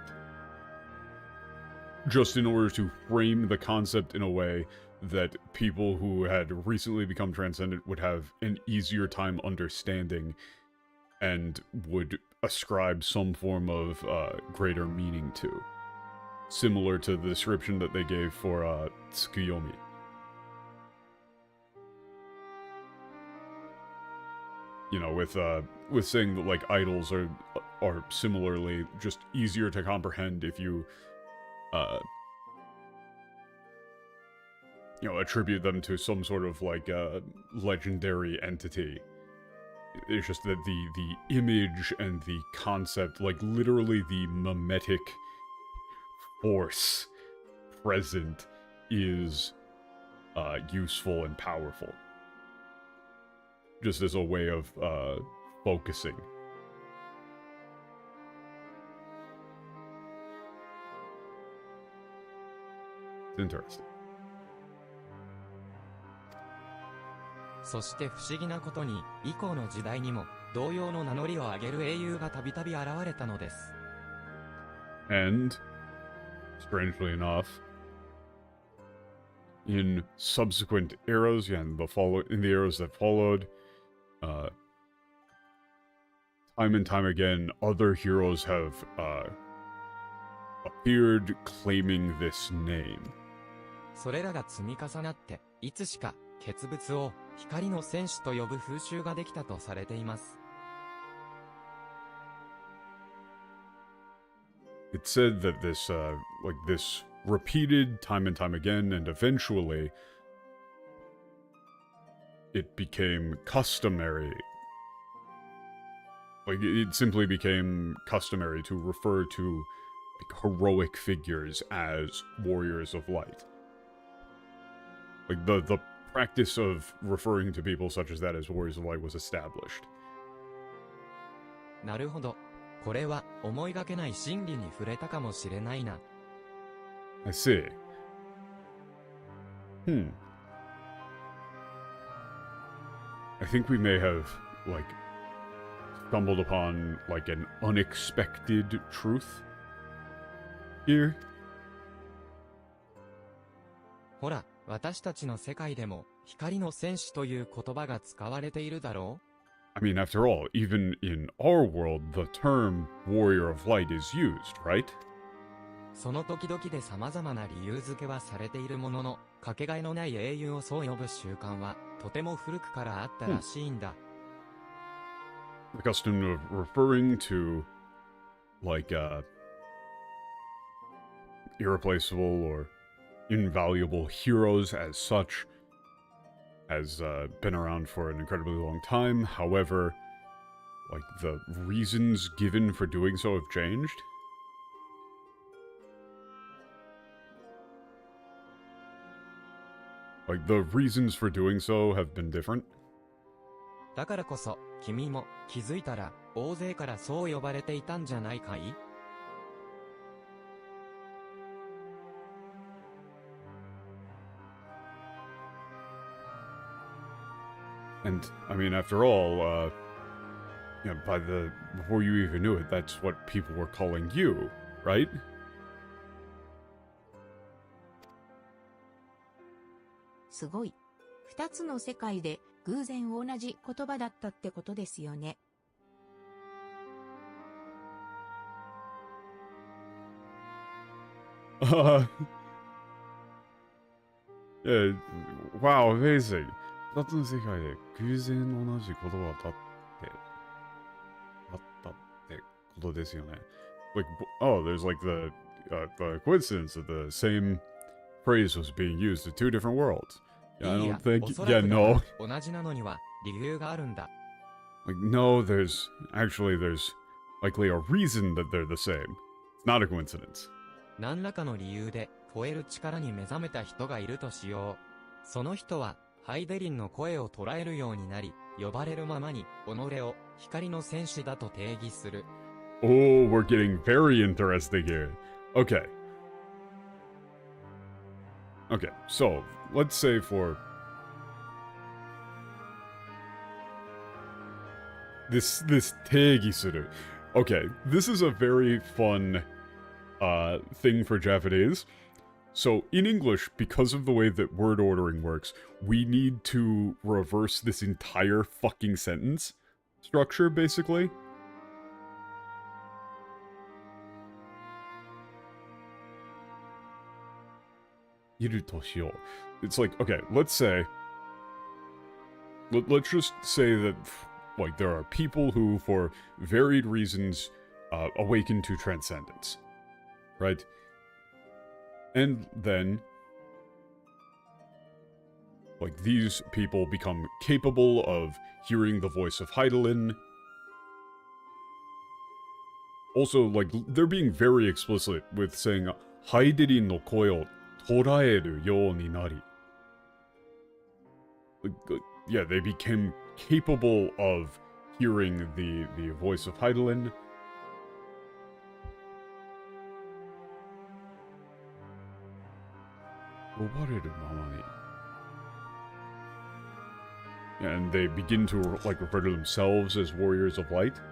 Just in order to frame the concept in a way that people who had recently become transcendent would have an easier time understanding and would ascribe some form of greater meaning to. Similar to the description that they gave for Tsukuyomi. You know, with saying that, like, idols are similarly just easier to comprehend if you attribute them to some sort of, like, legendary entity. It's just that the image and the concept, like, literally the mimetic force present is useful and powerful. Just as a way of focusing. It's interesting. そして不思議なことに、以降の時代にも、同様の名乗りを上げる英雄がたびたび現れたのです。And, strangely enough, in subsequent eras, and in the eras that followed, time and time again, other heroes have appeared claiming this name. それらが積み重なって、いつしか、傑物を、光の戦士と呼ぶ風習ができたとされています。It's said that this, this repeated time and time again, and eventually it became customary. Like, it simply became customary to refer to heroic figures as warriors of light. Like, the practice of referring to people such as that as warriors of light was established. なるほど。これは思いがけない真理に触れたかもしれないな。I see. I think we may have, stumbled upon, an unexpected truth here. ほら、私たちの世界でも、光の戦士という言葉が使われているだろう？ I mean, after all, even in our world, the term warrior of light is used, right? その時々で様々な理由付けはされているものの、かけがえのない英雄をそう呼ぶ習慣は、とても古くからあったらしいんだ。The custom of referring to, irreplaceable or invaluable heroes as such has been around for an incredibly long time. However, the reasons given for doing so have changed. The reasons for doing so have been different. だからこそ、君も気づいたら、大勢からそう呼ばれていたんじゃないかい？ And, I mean, after all, before you even knew it, that's what people were calling you, right? すごい。二つの世界で偶然同じ言葉だったってことですよね。Yeah, wow, amazing. 二つの世界で偶然同じ言葉があったってことですよね。There's the coincidence that the same phrase was being used in two different worlds. Yeah, I don't think. Yeah, no. 同じなのには理由があるんだ。No, there's likely a reason that they're the same. It's not a coincidence. 何らかの理由で超える力に目覚めた人がいるとしよう。その人はハイデリンの声を捉えるようになり、呼ばれるままに己を光の戦士だと定義する。Oh, we're getting very interesting here. Okay. Okay, so let's say for this定義する. Okay, this is a very fun thing for Japanese. So in English, because of the way that word ordering works, we need to reverse this entire fucking sentence structure, basically. It's like, okay, let's say, let's just say that, there are people who, for varied reasons, awaken to transcendence, right? And then, these people become capable of hearing the voice of Heidelin. Also, they're being very explicit with saying, Heidelin no koe o toraeru you ni nari. Yeah, they became capable of hearing the voice of Heidelin. 呼ばれるままに。And they begin to like refer to themselves as warriors of light. "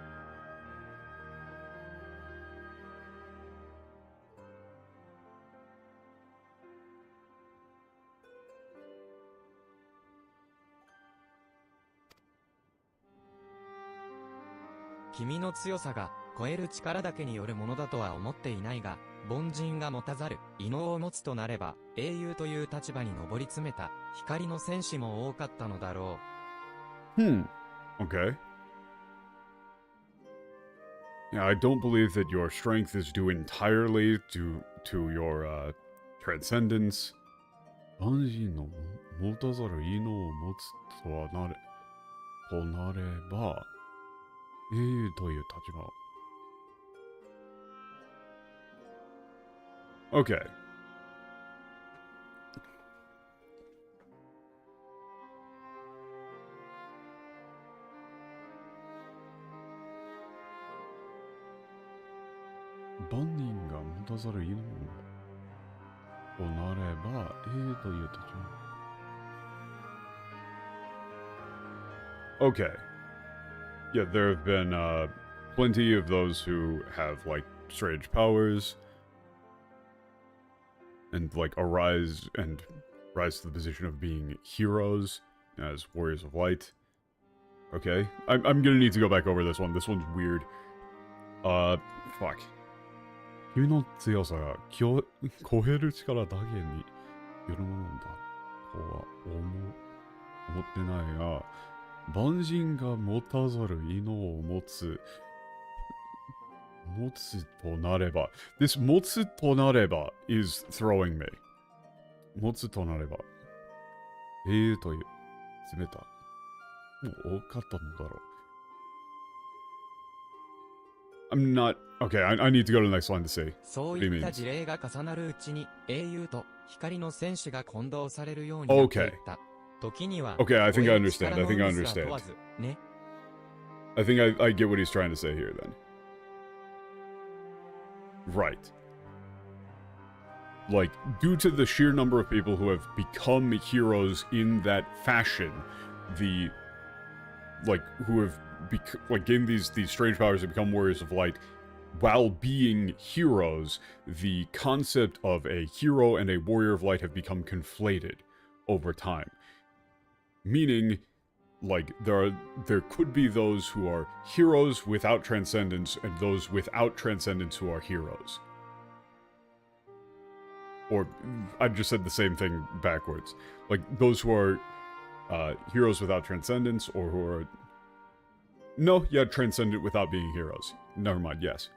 君の強さが超える力だけによるものだとは思っていないが、凡人が持たざる異能を持つとなれば、英雄という立場に上り詰めた光の戦士も多かったのだろう。Okay. Yeah, I don't believe that your strength is due entirely to your transcendence. 万人の持たざる異能を持つとなれば、英雄という立場。Okay. Okay. Yeah, there have been plenty of those who have like strange powers and like rise to the position of being heroes as warriors of light. Okay. I'm gonna need to go back over this one. This one's weird. Fuck. 君の強さが超える力だけによるものだとは思ってないが、万人が持たざる異能を持つとなれば、this 持つとなれば is throwing me. 持つとなれば、英雄という冷た。もう多かったのだろう。I'm not... Okay, I need to go to the next line to see. そういった事例が重なるうちに、英雄と光の戦士が混同されるようになっていった。時には、Okay, I think I understand. I think I understand. 問わずね。I think I get what he's trying to say here then. Right. Like, due to the sheer number of people who have become heroes in that fashion, who have gained these strange powers to become warriors of light, while being heroes, the concept of a hero and a warrior of light have become conflated over time. Meaning, like, there could be those who are heroes without transcendence, and those without transcendence who are heroes. Or, I just said the same thing backwards. Like, those who are heroes without transcendence, or who are... No, yeah, transcendent without being heroes. Never mind, yes.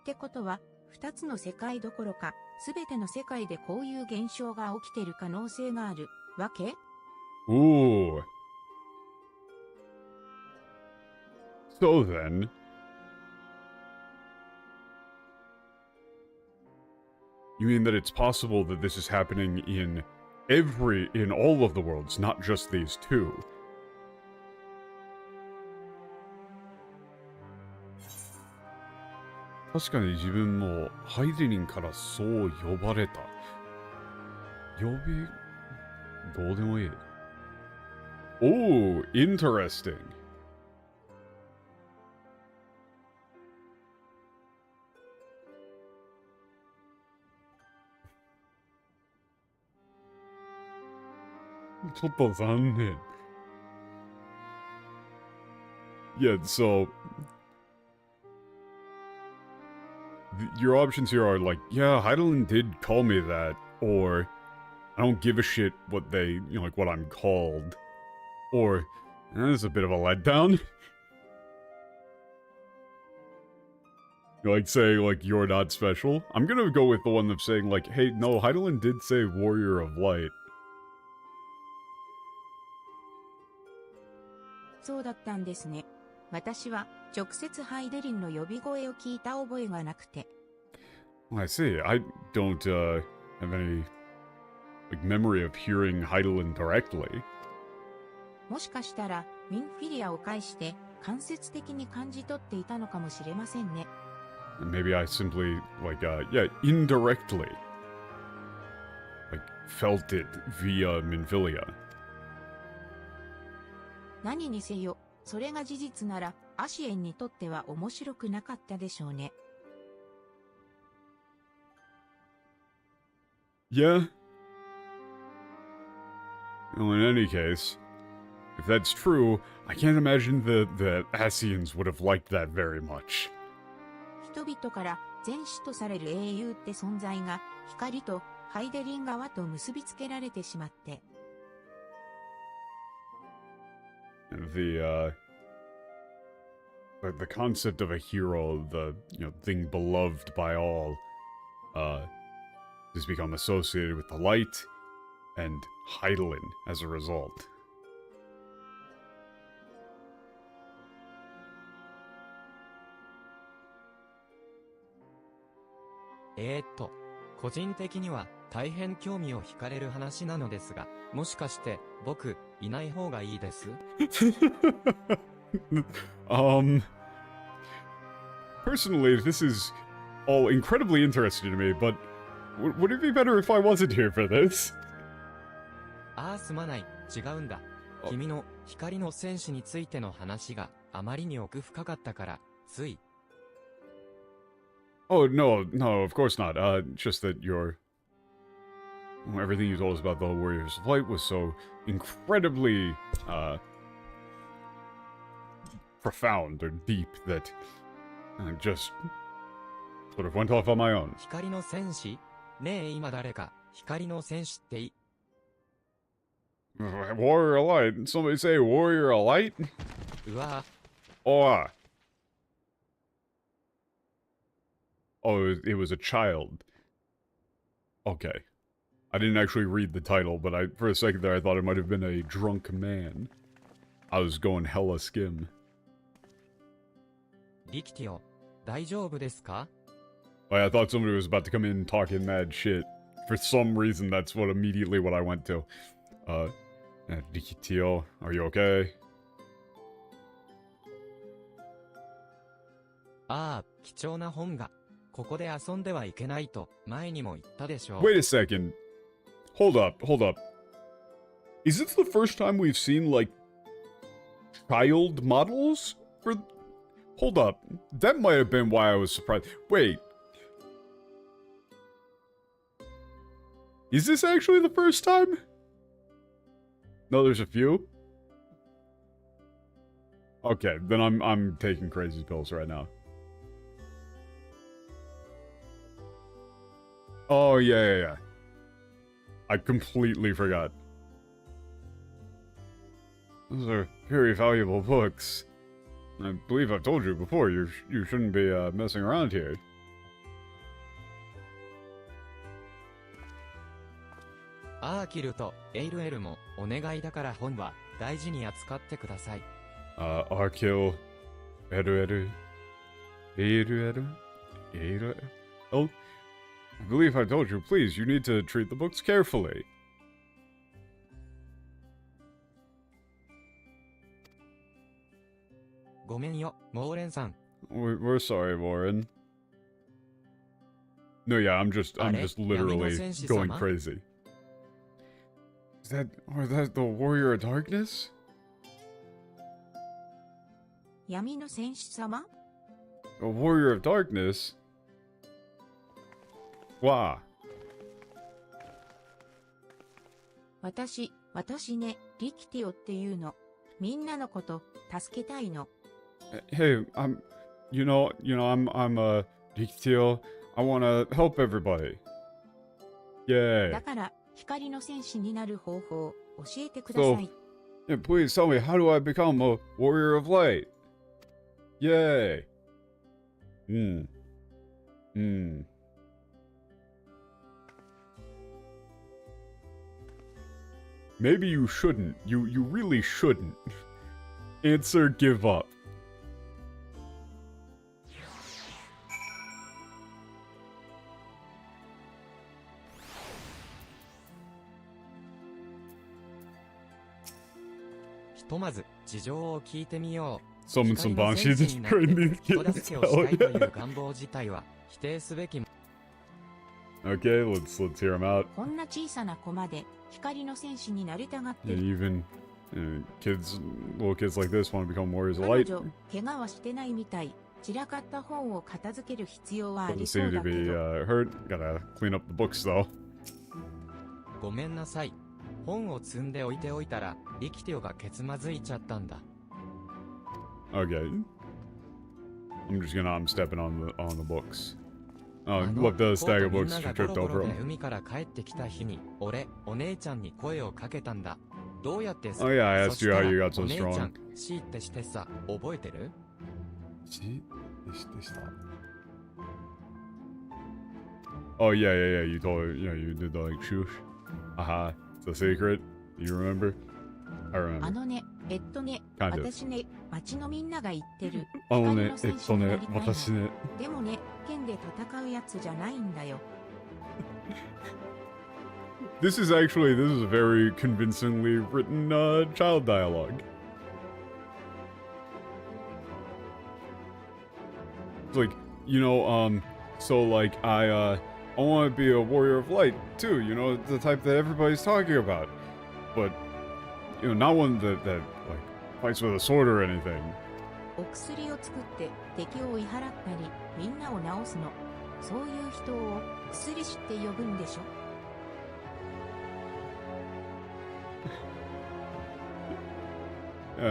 ってことは、二つの世界どころか、すべての世界でこういう現象が起きている可能性があるわけ？ Ooh. So then... You mean that it's possible that this is happening in all of the worlds, not just these two?確かに自分もハイデリンからそう呼ばれた。どうでもいい。Oh, interesting. Yeah, so... Your options here are like, yeah, Heidelin did call me that, or I don't give a shit what they, what I'm called, or that's a bit of a letdown. Like saying, like, you're not special. I'm gonna go with the one of saying, like, hey, no, Heidelin did say Warrior of Light. そうだったんですね。私は直接ハイデリンの呼び声を聞いた覚えがなくて。I see. I don't have any memory of hearing Heidelin directly. もしかしたらウィンフィリアを介して間接的に感じ取っていたのかもしれませんね。Maybe I simply, like, yeah, indirectly, like, felt it via Minfilia. 何にせよ、それが事実なら、アシエンにとっては面白くなかったでしょうね。Yeah. Well, in any case, if that's true, I can't imagine the Asians would have liked that very much. 人々から戦士とされる英雄って存在が、光とハイデリン川と結びつけられてしまって。The concept of a hero, the, thing beloved by all, has become associated with the light and Heidelin as a result. 個人的には大変興味を惹かれる話なのですが、もしかして僕いない方がいいです？ Personally, this is all incredibly interesting to me, but would it be better if I wasn't here for this? ああ、すまない、違うんだ。君の光の戦士についての話があまりに奥深かったから、つい。Oh, no, of course not. Just that everything you told us about the Warriors of Light was so incredibly, profound or deep that I just sort of went off on my own. 光の戦士？ねえ、今誰か光の戦士ってWarrior of Light? Somebody say Warrior of Light? うわ Oh, it was a child. Okay. I didn't actually read the title, but for a second there I thought it might have been a drunk man. I was going hella skim. リキティオ、大丈夫ですか？ I thought somebody was about to come in talking mad shit. For some reason, that's immediately what I went to. Rikitio, are you okay? ああ、貴重な本が。ここで遊んではいけないと前にも言ったでしょう。Wait a second. Hold up. Is this the first time we've seen, like, child models? Hold up. That might have been why I was surprised. Wait. Is this actually the first time? No, there's a few? Okay, then I'm taking crazy pills right now. Oh, yeah. I completely forgot. Those are very valuable books. I believe I've told you before, you shouldn't be messing around here. アーキルとエイルエルもお願いだから本は大事に扱ってください。Arkil, Erueru, Eirueru, Eiru. Oh, I believe I told you, please, you need to treat the books carefully. ごめんよ、モーレンさん。We're sorry, Warren. No, yeah, I'm just literally going crazy. Is that the Warrior of Darkness? 闇の戦士様？ A Warrior of Darkness? Wow. 私ね、リキティオっていうの。みんなのこと助けたいの。Hey, I'm Rikitio. I wanna help everybody. Yay. だから光の戦士になる方法を教えてください。Yeah, please tell me, how do I become a Warrior of Light? Yay. Maybe you shouldn't. You really shouldn't. Answer, give up. Summon some 光の Banshees 戦 and 士になっ train て these 人 kids. 助けをした Hell いという yeah. 願望自体は否定すべきも Okay, let's hear him out. こんな小さな子まで光の戦士になりたがって Yeah, る。 even little kids like this want to become warriors of 彼 light. 女、怪我はしてないみたい。散らかった本を片付ける必要はあ Doesn't りそ seem う to だけ be ど。 hurt. Gotta clean up the books though. ごめんなさい。本を積んで置いておいたら、生きてよがけつまずいちゃったんだ。Okay. I'm stepping on the books. あ Oh, の left a コ stack ー of トみん books なが tripped ゴロゴ over ロで them. 海から帰ってきた日に、お姉ちゃんに声をかけたんだ。どうやってさ、 Oh yeah, I そ asked し you た how ら you got so お姉ちゃ strong. ん、シーってしてさ、覚えてる？ Oh yeah. You told her, you did the like shoosh. Aha, it's a secret. You remember? I あ remember. のね、Kind of. 私ね、町のみんなが言ってる。あのね、光の戦士になりたいの。私ね。でもね、剣で戦うやつじゃないんだよ。This is a very convincingly written child dialogue. It's like, so like I want to be a warrior of light too, the type that everybody's talking about. But, not one that like fights with a sword or anything. お薬を作って敵を追い払ったり、みんなを治すの。そういう人を薬師って呼ぶんでしょ。I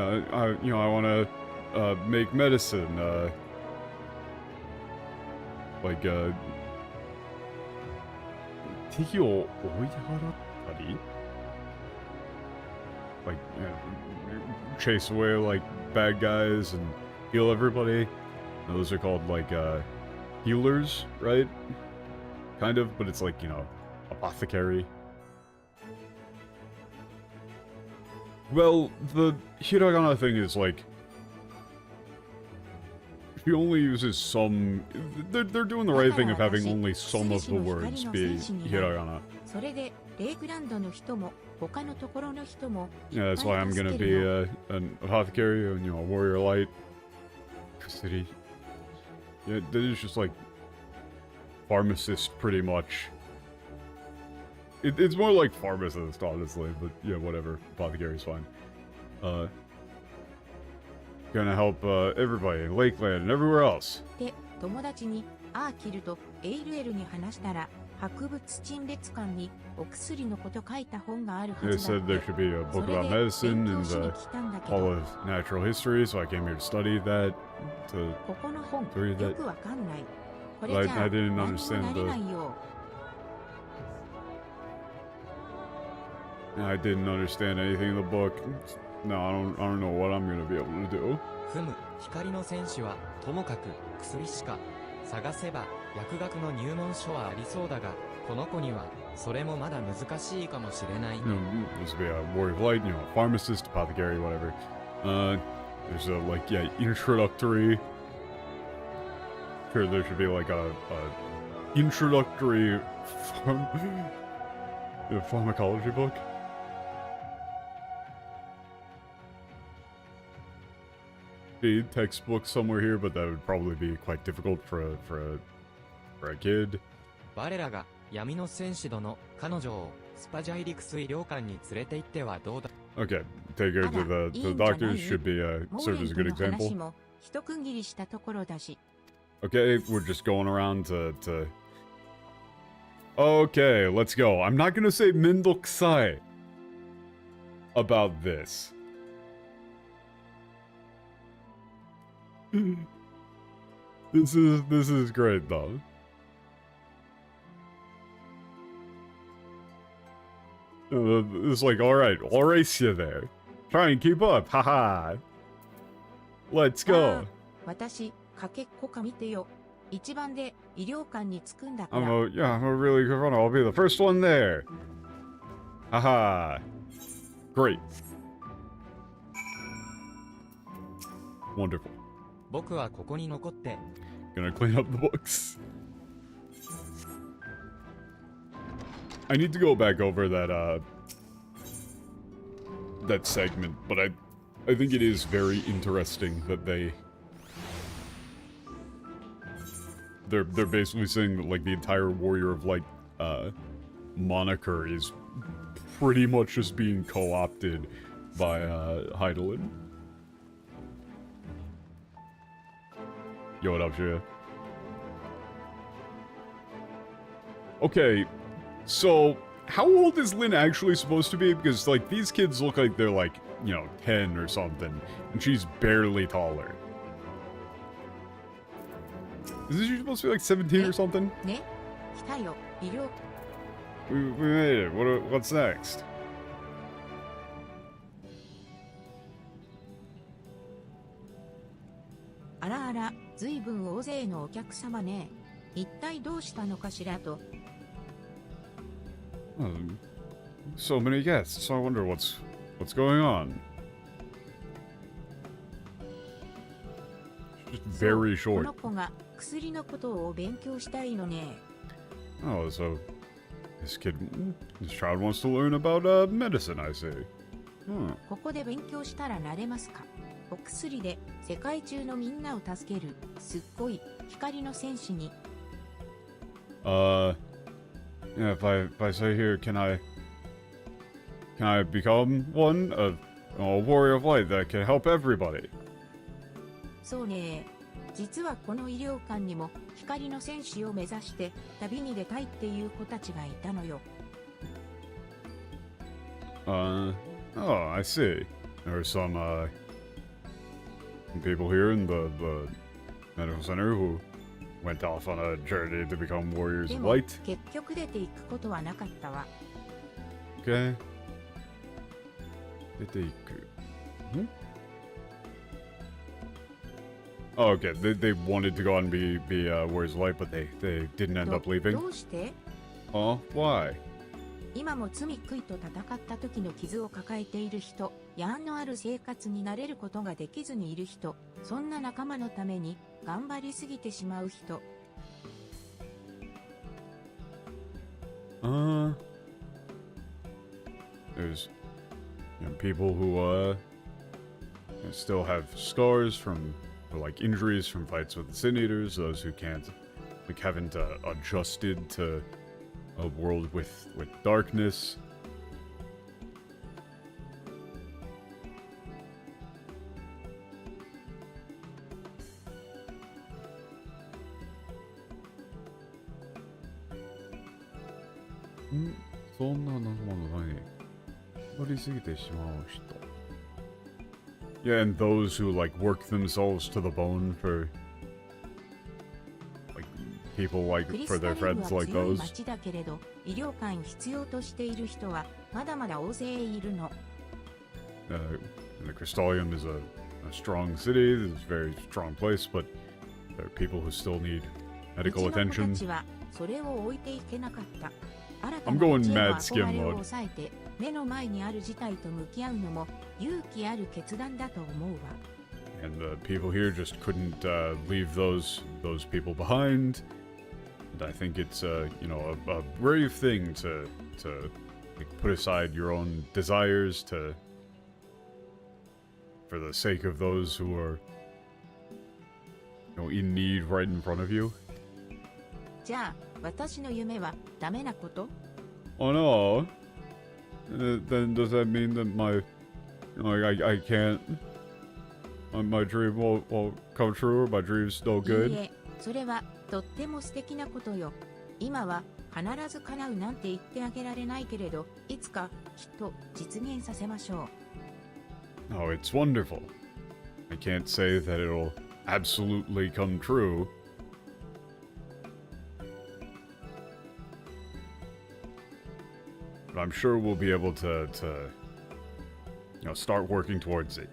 want to make medicine, like, 敵を追い払ったり? Like, chase away, like, bad guys and heal everybody. Those are called, like, healers, right? Kind of, but it's like, apothecary. Well, the hiragana thing is like, he only uses some. They're doing the right thing of having only some of the words be hiragana. それで、レイグランドの人も他のところの人も Yeah, that's why I'm gonna be an apothecary and a warrior light. City. Yeah, there's just like pharmacist pretty much. It's more like pharmacist, honestly, but yeah, whatever. Apothecary's fine. Gonna help everybody in Lakeland and everywhere else. で、友達にアーキルとエイルエルに話したら、博物陳列館にお薬のこと書いた本があるは They ずだっ said て。 there should be a そ book れ about で medicine 勉 in 強しに the 来たんだけ Hall ど、 of Natural History, so I came here to study that. To ここの本、 read that. よくわかんない。これ I じゃあ、 didn't 何にも understand なれないよ。 I didn't understand anything in the book. No, I don't know what I'm gonna be able to do. ふむ、光の戦士は、ともかく、薬しか、探せば、薬学の入門書はありそうだが、この子には、それもまだ難しいかもしれないね。This would be a warrior of light, pharmacist, apothecary, whatever. There's a introductory. Sure, there should be like a introductory pharmacology book. Be textbook somewhere here, but that would probably be quite difficult for a kid. 我らが、闇の戦士殿、彼女を、スパジャイリクス医療館に連れて行ってはどうだ。 Okay, take her to the doctors. Should be serve as a good モーレントの話 example. も一区切りしたところだし。 Okay, we're just going around to... Okay, let's go. I'm not gonna say Mendokusai about this. This is great though. It's like, alright, I'll race you there. Try and keep up, haha. Let's あ go. あ、私、かけっこか見てよ。一番で医療館に着くんだか I'm ら。 I'm a really good runner. I'll be the first one there. Haha. Great. Wonderful. 僕はここに残って、 Gonna clean up the books. I need to go back over that segment, but I think it is very interesting that they're basically saying that, like, the entire Warrior of Light moniker is pretty much just being co-opted by Heidelin. Yo, what up, Shia? Okay, so how old is Lynn actually supposed to be? Because, like, these kids look like they're, like, you know, 10 or something, and she's barely taller. Isn't she supposed to be, like, 17 or something? ね、来たよ、医療 We made it. What's next? あらあら、ずいぶん大勢のお客様ね。一体どうしたのかしらと。So many guests. I wonder what's going on. Just very こ short. の子が薬のことを勉強したいのね。Oh, so this child wants to learn about medicine, I see. Hmm. ここで勉強したらなれますか？お薬で世界中のみんなを助けるすっごい光の戦士に。Yeah, if I say here, can I become one? A warrior of light that can help everybody? そうね。実はこの医療館にも光の戦士を目指して旅に出たいっていう子たちがいたのよ。Oh, I see. There are some people here in the medical center who went off on a journey to become warriors で of も light. 結局出ていくことはなかったわ。 Okay. 出ていく. Hmm? Oh, okay. They wanted to go on and be warriors of light, but they didn't end up leaving. どうして？ Oh, why? 今も罪悔いと戦った時の傷を抱えている人、ヤンのある生活に慣れることができずにいる人、そんな仲間のために頑張りすぎてしまう人。There's people who still have scars from, or like injuries from fights with the Sin Eaters, those who can't, like, haven't adjusted to a world with darkness. Yeah, and those who, like, work themselves to the bone for, like, people like, クリ for スタ their リウム friends は like 強い those. 町だけれど、医療館必要としている人はまだまだ大勢いるの。And the Crystallium is a strong city, it's a very strong place, but there are people who still need う medical ちの子た attention. ちはそれを置いていけなかった。新た I'm な going 道への mad 憧 skim れを mode. 抑えて、目の前にある事態と向き合うのも勇気ある決断だと思うわ。And the people here just couldn't leave those people behind. And I think it's a brave thing to like, put aside your own desires for the sake of those who are in need right in front of you. じゃあ、私の夢はダメなこと？ Oh no. Then does that mean that I can't? My dream won't come true, or my dream's no いい good? え、それはとっても素敵なことよ。今は必ず叶うなんて言ってあげられないけれど、いつかきっと実現させましょう。 Oh, it's wonderful. I can't say that it'll absolutely come true. But I'm sure we'll be able to start working towards it.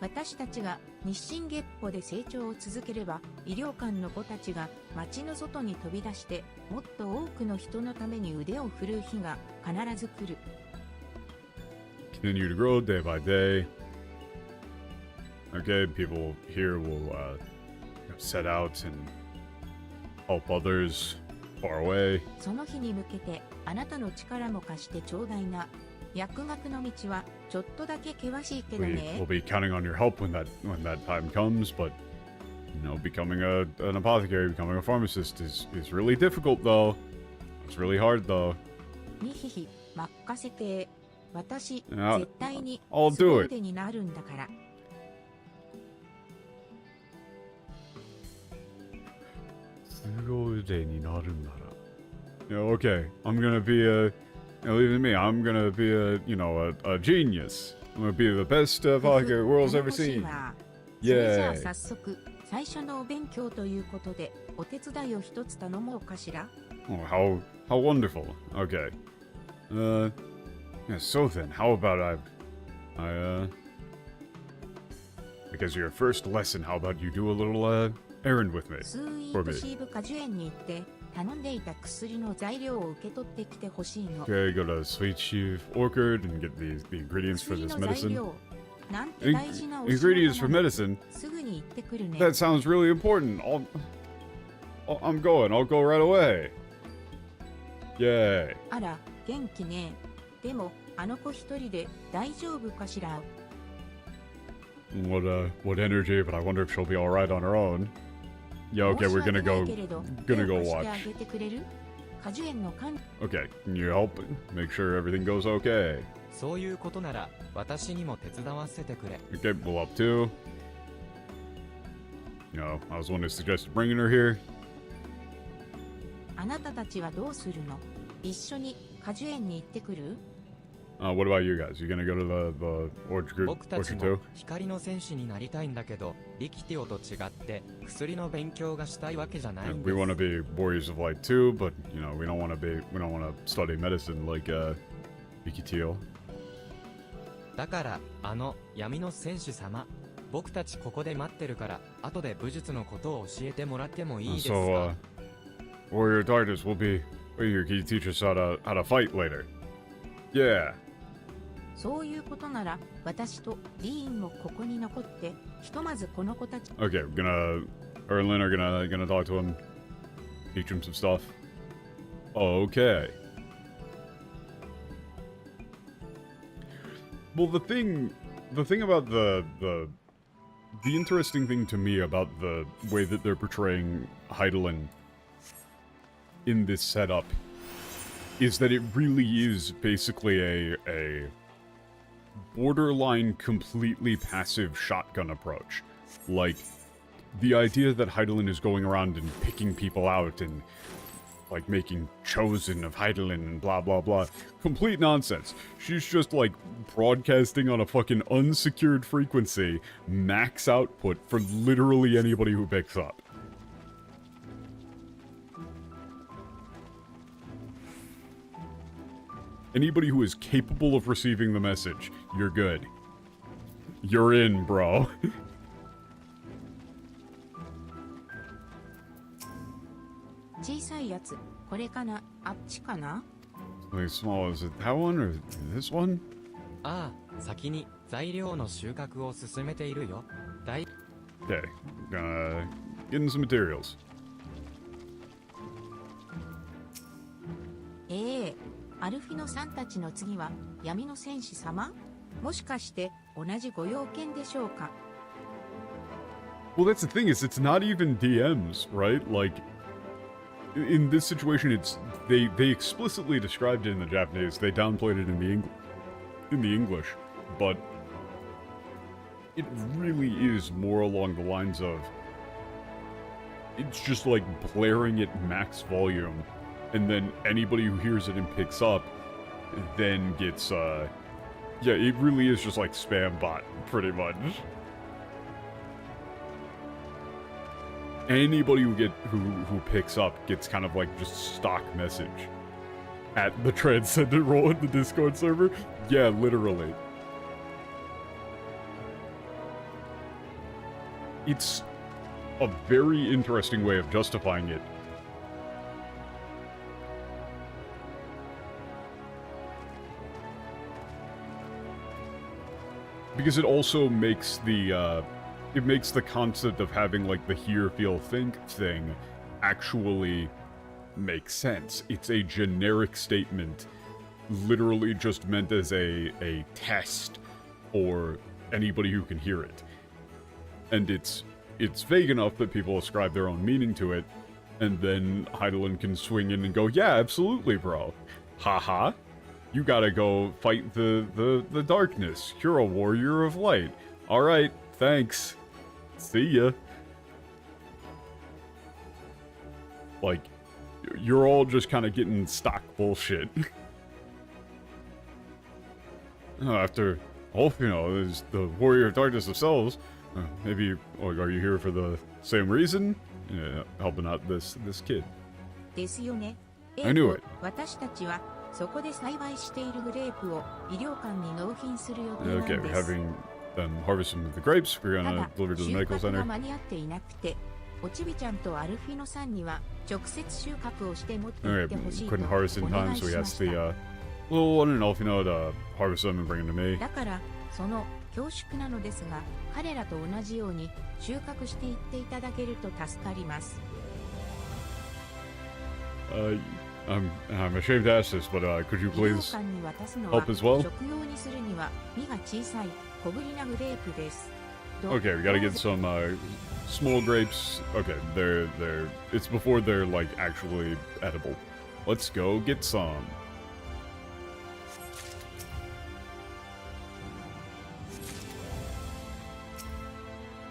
私たちが日進月歩で成長を続ければ、医療館の子たちが街の外に飛び出して、もっと多くの人のために腕を振るう日が必ず来る。Continue to grow day by day. Okay, people here will set out and help others far away. その日に向けて、あなたの力も貸してちょうだいな。薬学の道はちょっとだけ険しいけど We'll ね。 be counting on your help when that time comes, but you know, becoming an apothecary, becoming a pharmacist is really difficult though. It's really hard though. にひひ、任せて。私、 Yeah, 絶対に I'll 凄 do it. 腕になるんだから。Yeah, okay. I'm gonna be a. Leave it to me. I'm gonna be a, you know, a genius. I'm gonna be the best apothecary the world's ever 頼もしい seen. わ。それじゃあ Yay. 早速、最初のお勉強ということで、お手伝いを一つ頼もうかしら。 Oh, how wonderful. Okay. Yeah, so then, how about because your first lesson, how about you do a little, errand with me? スイー For ト me. シーブ果樹園に行って頼んでいた薬の材料を受け取ってきてほしいの。 Okay, go to Sweet Sheaf Orchard and get the ingredients for 薬 this の材 medicine. 料なんて大事なお仕事 Ingredients for なの。 medicine? すぐに行ってくるね。 That sounds really important. I'm going. I'll go right away. Yay. あら、元気ね。でも、あの子一人で大丈夫かしら。 What energy, but I wonder if she'll be alright on her own. Yeah, okay, 申し we're 訳 gonna ない go けれど、 gonna 手 go を貸して watch. あげてくれる？果樹園の管理 Okay, can you help make sure everything goes okay? そういうことなら私にも手伝わせてくれ。 Okay, we'll up too. You know, I was one who suggested bringing her here. あなたたちはどうするの？一緒に果樹園に行ってくる？ What about you guys? You gonna go to the orchard, 僕たち orchard も too? 光の戦士になりたいんだけど、リキティオと違って薬の勉強がしたいわけじゃないん We で want to す。 be warriors of light too, but you know, we don't want to study medicine like Ikitio. だから闇の戦士様、僕たちここで待ってるから後で武術のことを教えてもらってもいいですか？ So, warrior darkness will be. Wait here, can you teach us how to fight later? Yeah. そういうことなら、私とリーンもここに残って、ひとまずこの子たち Okay, Erlin are gonna talk to him, teach him some stuff. Okay. Well, the thing about the interesting thing to me about the way that they're portraying Heidelin in this setup is that it really is basically a borderline completely passive shotgun approach. Like, the idea that Heidelin is going around and picking people out and, like, making chosen of Heidelin and blah blah blah. Complete nonsense. She's just, like, broadcasting on a fucking unsecured frequency, max output for literally anybody who picks up. Anybody who is capable of receiving the message, you're good. You're in, bro. 小さいやつ、これかな？あっちかな？ Like small, is it that one or this one? ああ、先に材料の収穫を進めているよ。Okay, getting some materials. アルフィノさんたちの次は闇の戦士様？もしかして同じご用件でしょうか？ Well, that's the thing, is it's not even DMs, right? Like, in this situation, it's they explicitly described it in the Japanese. They downplayed it in the English, but it really is more along the lines of it's just like blaring at max volume, and then anybody who hears it and picks up then gets yeah, it really is just like spam bot, pretty much. Anybody who picks up gets kind of like just stock message at the transcendent role in the Discord server. Yeah, literally. It's a very interesting way of justifying it. Because it also makes the concept of having like the hear, feel, think thing actually make sense. It's a generic statement literally just meant as a test for anybody who can hear it. And it's vague enough that people ascribe their own meaning to it, and then Heidelin can swing in and go, yeah, absolutely, bro. Haha. You gotta go fight the darkness. You're a warrior of light. Alright, thanks. See ya. Like, you're all just kind of getting stock bullshit. After all, you know, there's the warrior of darkness themselves. Maybe, or are you here for the same reason? Yeah, helping out this kid. ですよね。 I knew it. 私たちはそこで栽培しているグレープを医療館に納品する予定なん Okay, で we're す。 having them harvest some of the grapes. We're た gonna だ、 deliver to the 収 medical 穫が center. 間に合っていなくて、おちびちゃんとアルフィノさんには直接収穫をして持って行 Okay, ってほしいと couldn't お harvest in 願 time, い so し we ま asked した。 the little one and Alfino to harvest them and bring them to me. だからその恐縮なのですが、彼らと同じように収穫していっていただけると助かります。I'm ashamed to ask this, but could you 医療 please 館に渡すのは help as well? 食用にするには実が小さい小ぶりなグレープです。Okay, we gotta get some small grapes. Okay, it's before they're like actually edible. Let's go get some.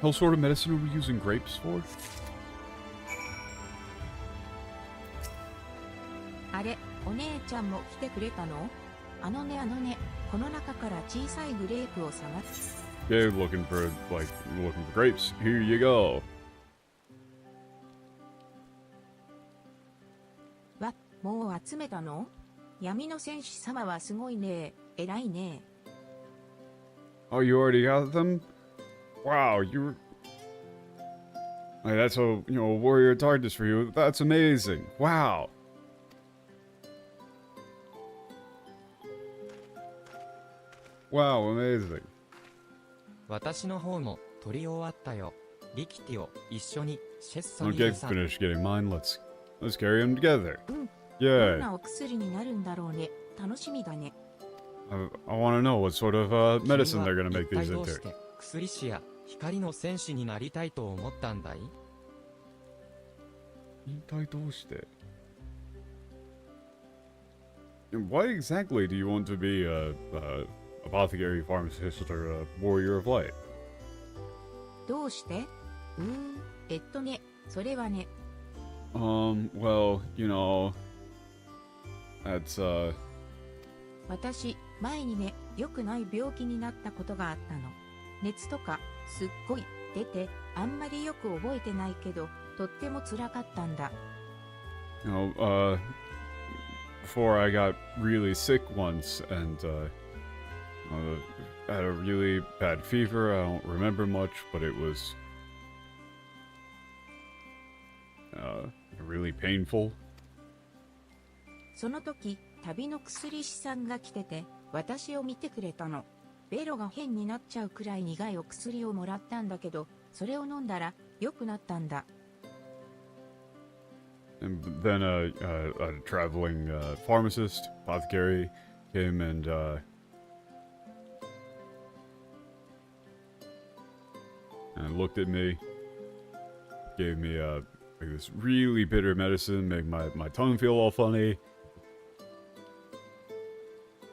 What sort of medicine are we using grapes for? あれ、お姉ちゃんも来てくれたの？あのね、この中から小さいグレープを探す。Yeah, looking for grapes. Here you go. わ、もう集めたの？闇の戦士様はすごいね。偉いね。Oh, you already got them? Wow, that's a warrior of darkness for you. That's amazing. Wow. Wow, amazing. 私の方も取り終わったよ。リキティを一緒にシェッソに Okay, さ。 finished getting mine. Let's carry them together. どん Yay. なお薬になるんだろうね。楽しみだね。I want to know what sort of medicine they're gonna make 君は these 一体どう into. して薬師や光の戦士になりたいと思ったんだい？ Why exactly do you want to be a apothecary, pharmacist, or a warrior of light? どうして？ね、それはね。 Well, that's, 私、前にね、良くない病気になったことがあったの。熱とか、すっごい、出て、あんまりよく覚えてないけど、とっても辛かったんだ。before I got really sick once, and, I had a really bad fever. I don't remember much, but it was, really painful. その時、旅の薬師さんが来てて、私を見てくれたの。ベロが変になっちゃうくらい苦いお薬をもらったんだけど、それを飲んだら良くなったんだ。And then a traveling pharmacist, apothecary, came and looked at me, gave me like this really bitter medicine, made my tongue feel all funny.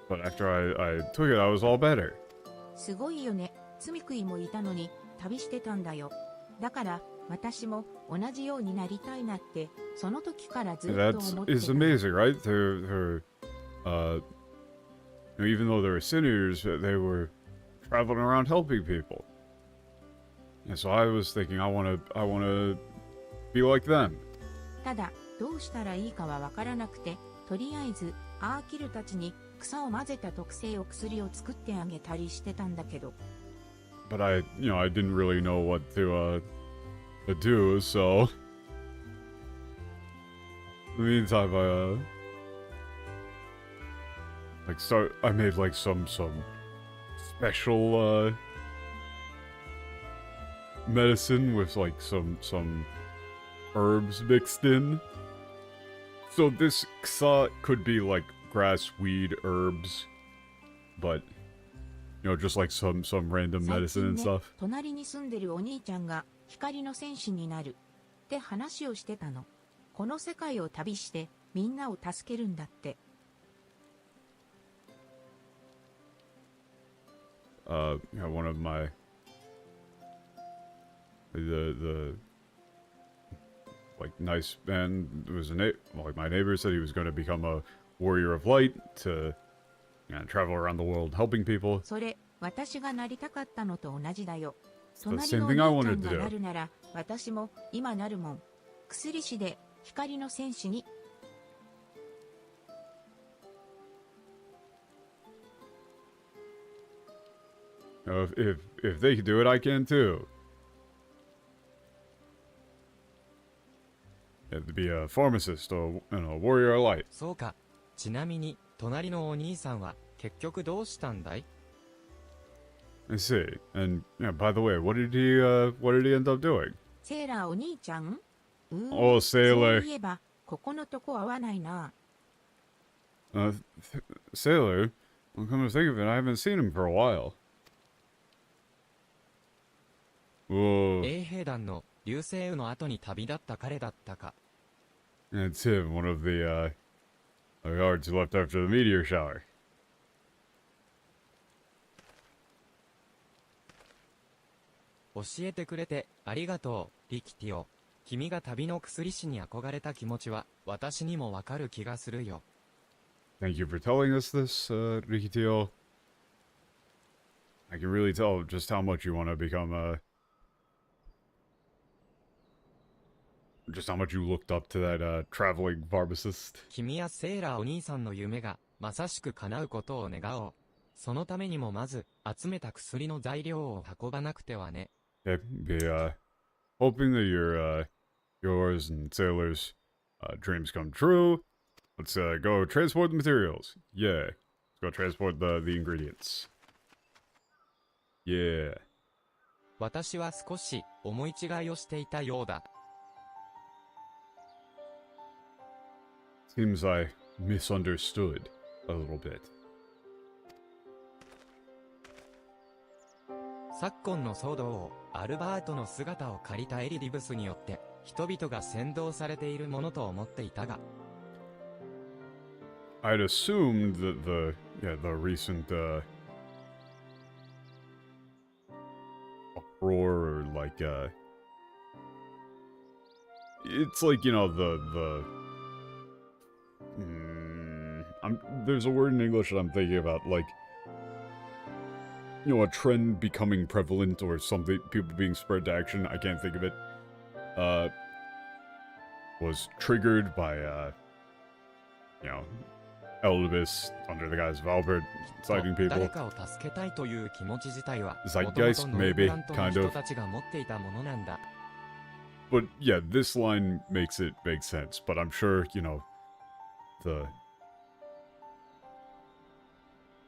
But after I took it, I was all better. すごいよね。つみくいもいたのに旅してたんだよ。だから私も同じようになりたいなってその時からずっと That 思ってた。 is amazing, right? They're even though they're sinners, they were traveling around helping people. And so I was thinking, I wanna be like them. ただどうしたらいいかはわからなくて、とりあえずアーキルたちに草を混ぜた特製お薬を作ってあげたりしてたんだけど。But I didn't really know what to do, so in the meantime, I made like some special medicine with like some herbs mixed in. So this Xa could be like grass, weed, herbs, but you know, just like some random 最 medicine 近 and ね stuff. 隣に住んでるお兄ちゃんが光の戦士になるって話をしてたの。この世界を旅してみんなを助けるんだって。You know, one of my the like nice man was like my neighbor said he was going to become a warrior of light to travel around the world helping people. それ、私がなりたかったのと同じだよ。 the 隣 same のお thing I 兄ちゃ wanted ん to が do. なるなら、私も今なるもん。薬師で光の戦士に。If they can do it, I can too. You have to be a pharmacist or a warrior of light. そうか。ちなみに、隣のお兄さんは結局どうしたんだい？ I see. And by the way, what did he end up doing? セーラーお兄ちゃんOh, そう sailor. いえば、ここのとこ合わないな。Sailor? Well, come to think of it, I haven't seen him for a while. Whoa. 衛兵団の流星雨の後に旅立った彼だったか。That's him, one of the guards who left after the meteor shower. 教えてくれてありがとう、リキティオ。君が旅の薬師に憧れた気持ちは私にもわかる気がするよ。Thank you for telling us this, Rikitio. I can really tell just how much you want to become, just how much you looked up to that, traveling pharmacist. 君やセーラーお兄さんの夢がまさしく叶うことを願おう。そのためにもまず集めた薬の材料を運ばなくてはね。Yeah, be, hoping that yours and sailors, dreams come true. Let's, go transport the materials. Yeah. Let's go transport the ingredients. Yeah. 私は少し思い違いをしていたようだ。Seems I misunderstood a little bit. 昨今の騒動をアルバートの姿を借りたエリディブスによって人々が扇動されているものと思っていたが。I'd assumed that the recent, uproar or like, it's like, you know, there's a word in English that I'm thinking about, like, you know, a trend becoming prevalent or something, people being spurred to action, I can't think of it, was triggered by, you know, Elidibus under the guise of Albert citing people. 誰かを助けたいという気持ち自体は、 Zeitgeist, 元々ノー maybe, ブラントの kind 人 of. たちが持っていたものなんだ。But yeah, this line makes it make sense, but I'm sure, you know,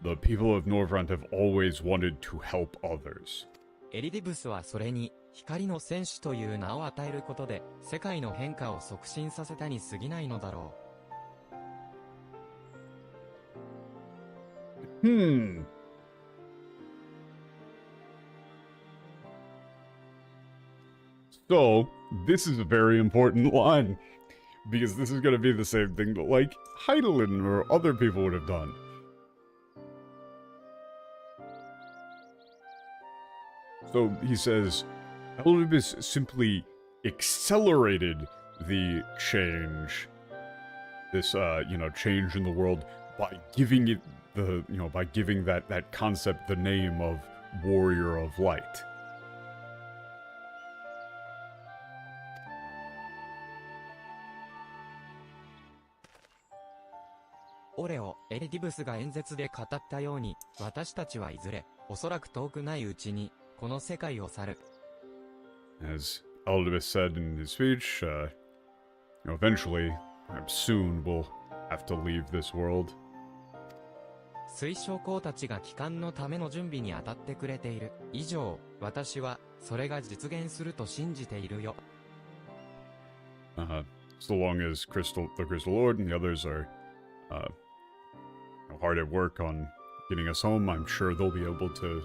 the people of Norvrant have always wanted to help others. エリディブスはそれに光の戦士という名を与えることで世界の変化を促進させたに過ぎないのだろう。So, this is a very important line, because this is going to be the same thing that, like, Heidelin or other people would have done. So, he says, Elidibus simply accelerated the change, this, you know, change in the world by giving it by giving that concept the name of Warrior of Light. オレオ・エリディブスが演説で語ったように、私たちはいずれ、おそらく遠くないうちに、この世界を去る。As Elidibus said in his speech, you know, eventually, soon we'll have to leave this world. 水晶校たちが帰還のための準備に当たってくれている。以上、私は、それが実現すると信じているよ。So long as the Crystal Lord and the others are, hard at work on getting us home. I'm sure they'll be able to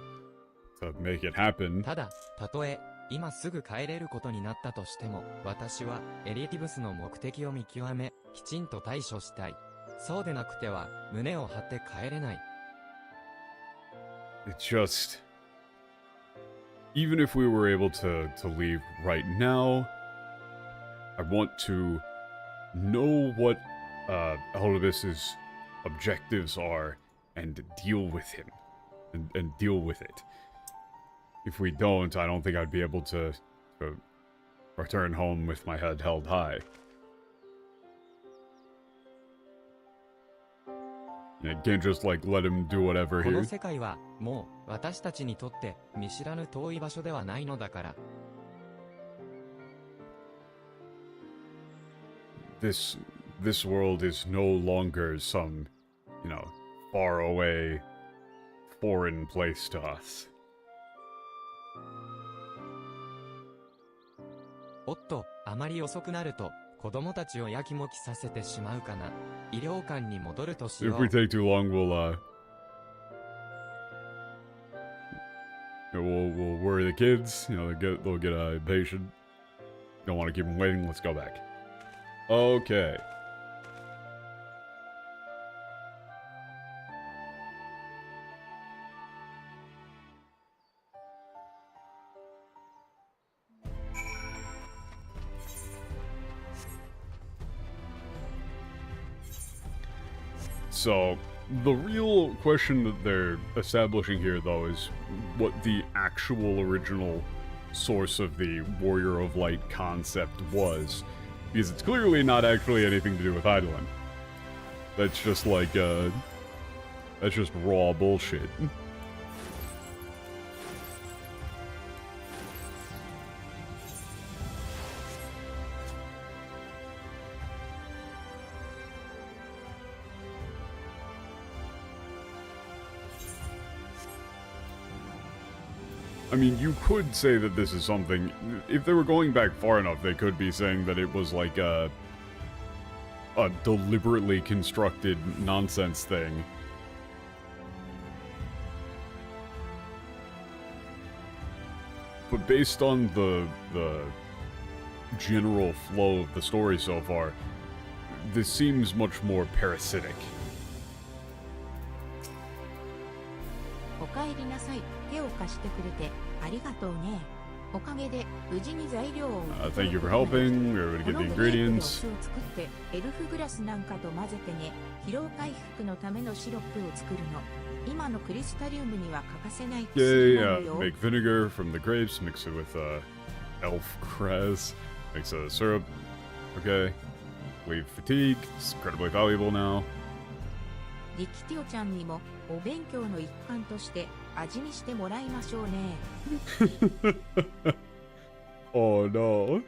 make it happen. ただ、たとえ、今すぐ帰れることになったとしても、私は、エリティブスの目的を見極め、きちんと対処したい。そうでなくては、胸を張って帰れない。It's just... Even if we were able to leave right now, I want to know what Elidibus's objectives are and deal with him. And deal with it. If we don't, I don't think I'd be able to return home with my head held high. You can't just, like, let him do whatever こ here. の世界は、もう、私たちにとって、見知らぬ遠い場所ではないのだから。This world is no longer some, you know, far away, foreign place to us. おっと、あまり遅くなると、子供たちをやきもきさせてしまうかな。医療館に戻るとしよ If we う。 take too long, we'll worry the kids. You know, they'll get impatient. Don't want to keep them waiting. Let's go back. Okay. So, the real question that they're establishing here, though, is what the actual original source of the Warrior of Light concept was. Because it's clearly not actually anything to do with Eidolon. That's just like, that's just raw bullshit. I mean, you could say that this is something... If they were going back far enough, they could be saying that it was like a deliberately constructed nonsense thing. But based on the general flow of the story so far, this seems much more parasitic. おかえりなさい。手を貸してくれてありがとうね。おかげで無事に材料を Thank you for helping. We were able to get the このグレープの ingredients. 酢を作ってエルフグラスなんかと混ぜてね。疲労回復のためのシロップを作るの。今のクリスタリウムには欠かせない薬 Yeah, なの yeah. よ。 Make vinegar from the grapes, mix it with elf cress, makes a syrup. Okay. Leave fatigue. It's incredibly valuable now. リキティオちゃんにもお勉強の一環として味見してもらいましょうね。Oh no.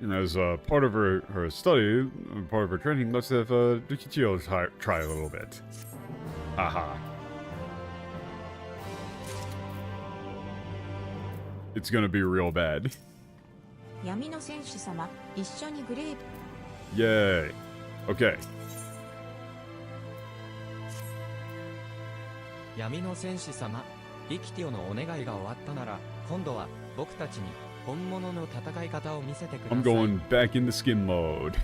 And as part of her study, part of her training, let's have Rikichio try a little bit. Haha. It's gonna be real bad. 闇の戦士様、一緒にグレープ。 Yay. Okay. 闇の戦士様、リキティオのお願いが終わったなら、今度は僕たちに本物の戦い方を見せてください。 I'm going back into skim mode.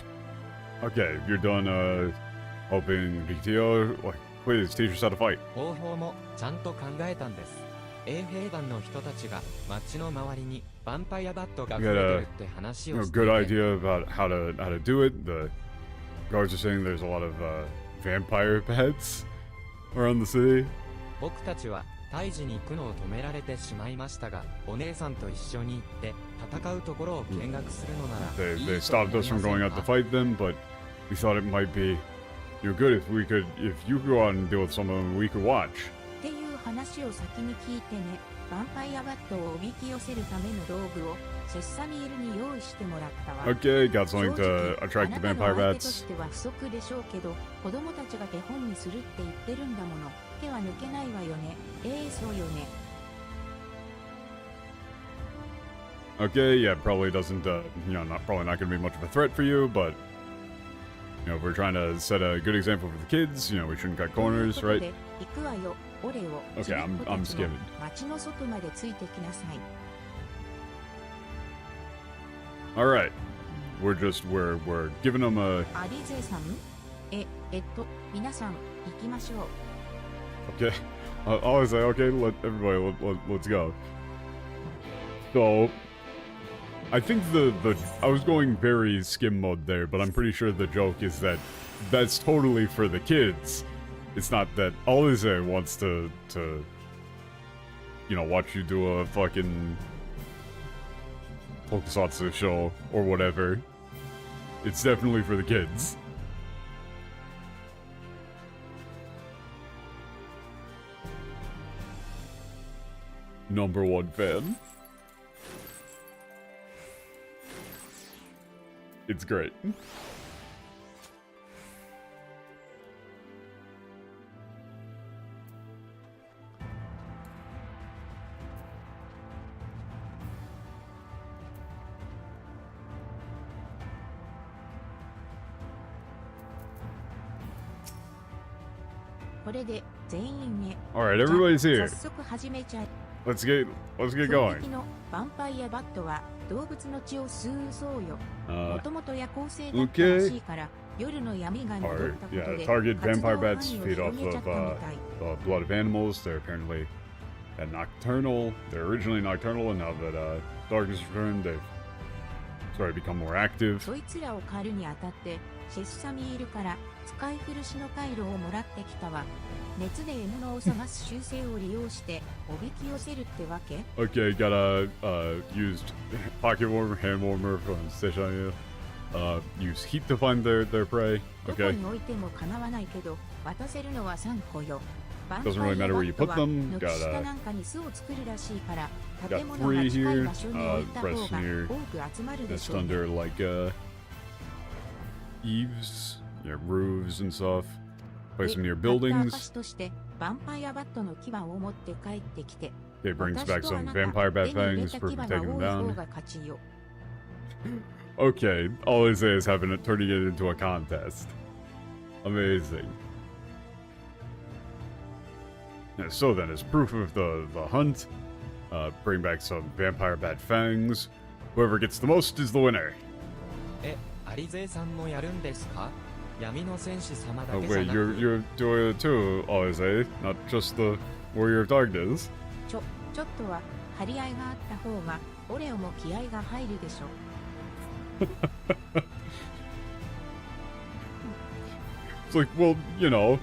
Okay, you're done helping Rikitio. Please teach us how to fight. 方法もちゃんと考えたんです。衛兵団の人たちが街の周りにヴァンパイアバットが増えてるって話をしてい good て。 idea about how to do it. The guards are saying there's a lot of vampire bats around the city. 僕たちは退治に行くのを止められてしまいましたが、お姉さんと一緒に行って戦うところを見学するのなら They いい they と思 stopped い us from ません going out to か？ fight them, but we thought it might be good if you could go out and deal with some of them, we could watch. っていう話を先に聞いてね。ヴァンパイアバットをおびき寄せるための道具をセッサミールに用意してもらったわ。 Okay, got 正 something 直 to attract あ the なたの vampire 相手と bats. しては不足でしょうけど、子供たちが手本にするって言ってるんだもの。手は抜けないわよね。そうよね。 Okay, yeah, probably doesn't, probably not gonna be much of a threat for you, but You know, if we're trying to set a good example for the kids, you know, we shouldn't cut corners, right? Okay, I'm skimming. 町の外までついてきなさい。 All right, we're giving them a. アリゼさん、皆さん行きましょう。 Okay, I always say okay. Let's go. So, I think I was going very skim mode there, but I'm pretty sure the joke is that that's totally for the kids. It's not that Alize wants to you know, watch you do a fucking tokusatsu show or whatever. It's definitely for the kids. #1 fan. It's great. Alright, everybody's here. Let's get going. Okay. Target vampire bats feed off of the blood of animals. They're apparently nocturnal. They're originally nocturnal, and now that darkness returned, they've started to become more active. そいつらを狩るにあたってシェスサミールから使い古しの回路をもらってきたわ。熱で獲物を探す習性を利用しておびき寄せるってわけ Okay, got a used pocket warmer, hand warmer from station. Use heat to find their prey. どこ Okay. に置いても構わないけど渡せるのは3個よ。 Doesn't really matter where you put them. 軒下なんかに巣を作るらしいから Got 建物が three 近い here. 場所に置いた方 Rest が near 多く集まるでし just ょう。 under like eaves, yeah, roofs and stuff. Place them near 買った buildings. 証としてヴァンパイアバットの牙を持って帰ってきて It brings 私 back とあ some なた vampire bat 手に入れ fangs た for 牙が taking them 多い方 down. が勝ちよ。 Okay, all I say is having it turning it into a contest. Amazing. Yeah, so then, as proof of the hunt, bring back some vampire bat fangs. Whoever gets the most is the winner. アリゼさんもやるんですか？闇の戦士様だ Oh けじゃ wait, なく you're doing it too, Alize, not just the Warrior of Darkness. ちょっとは張り合いがあった方がオレオも気合が入るでしょ。 It's like, well, you know,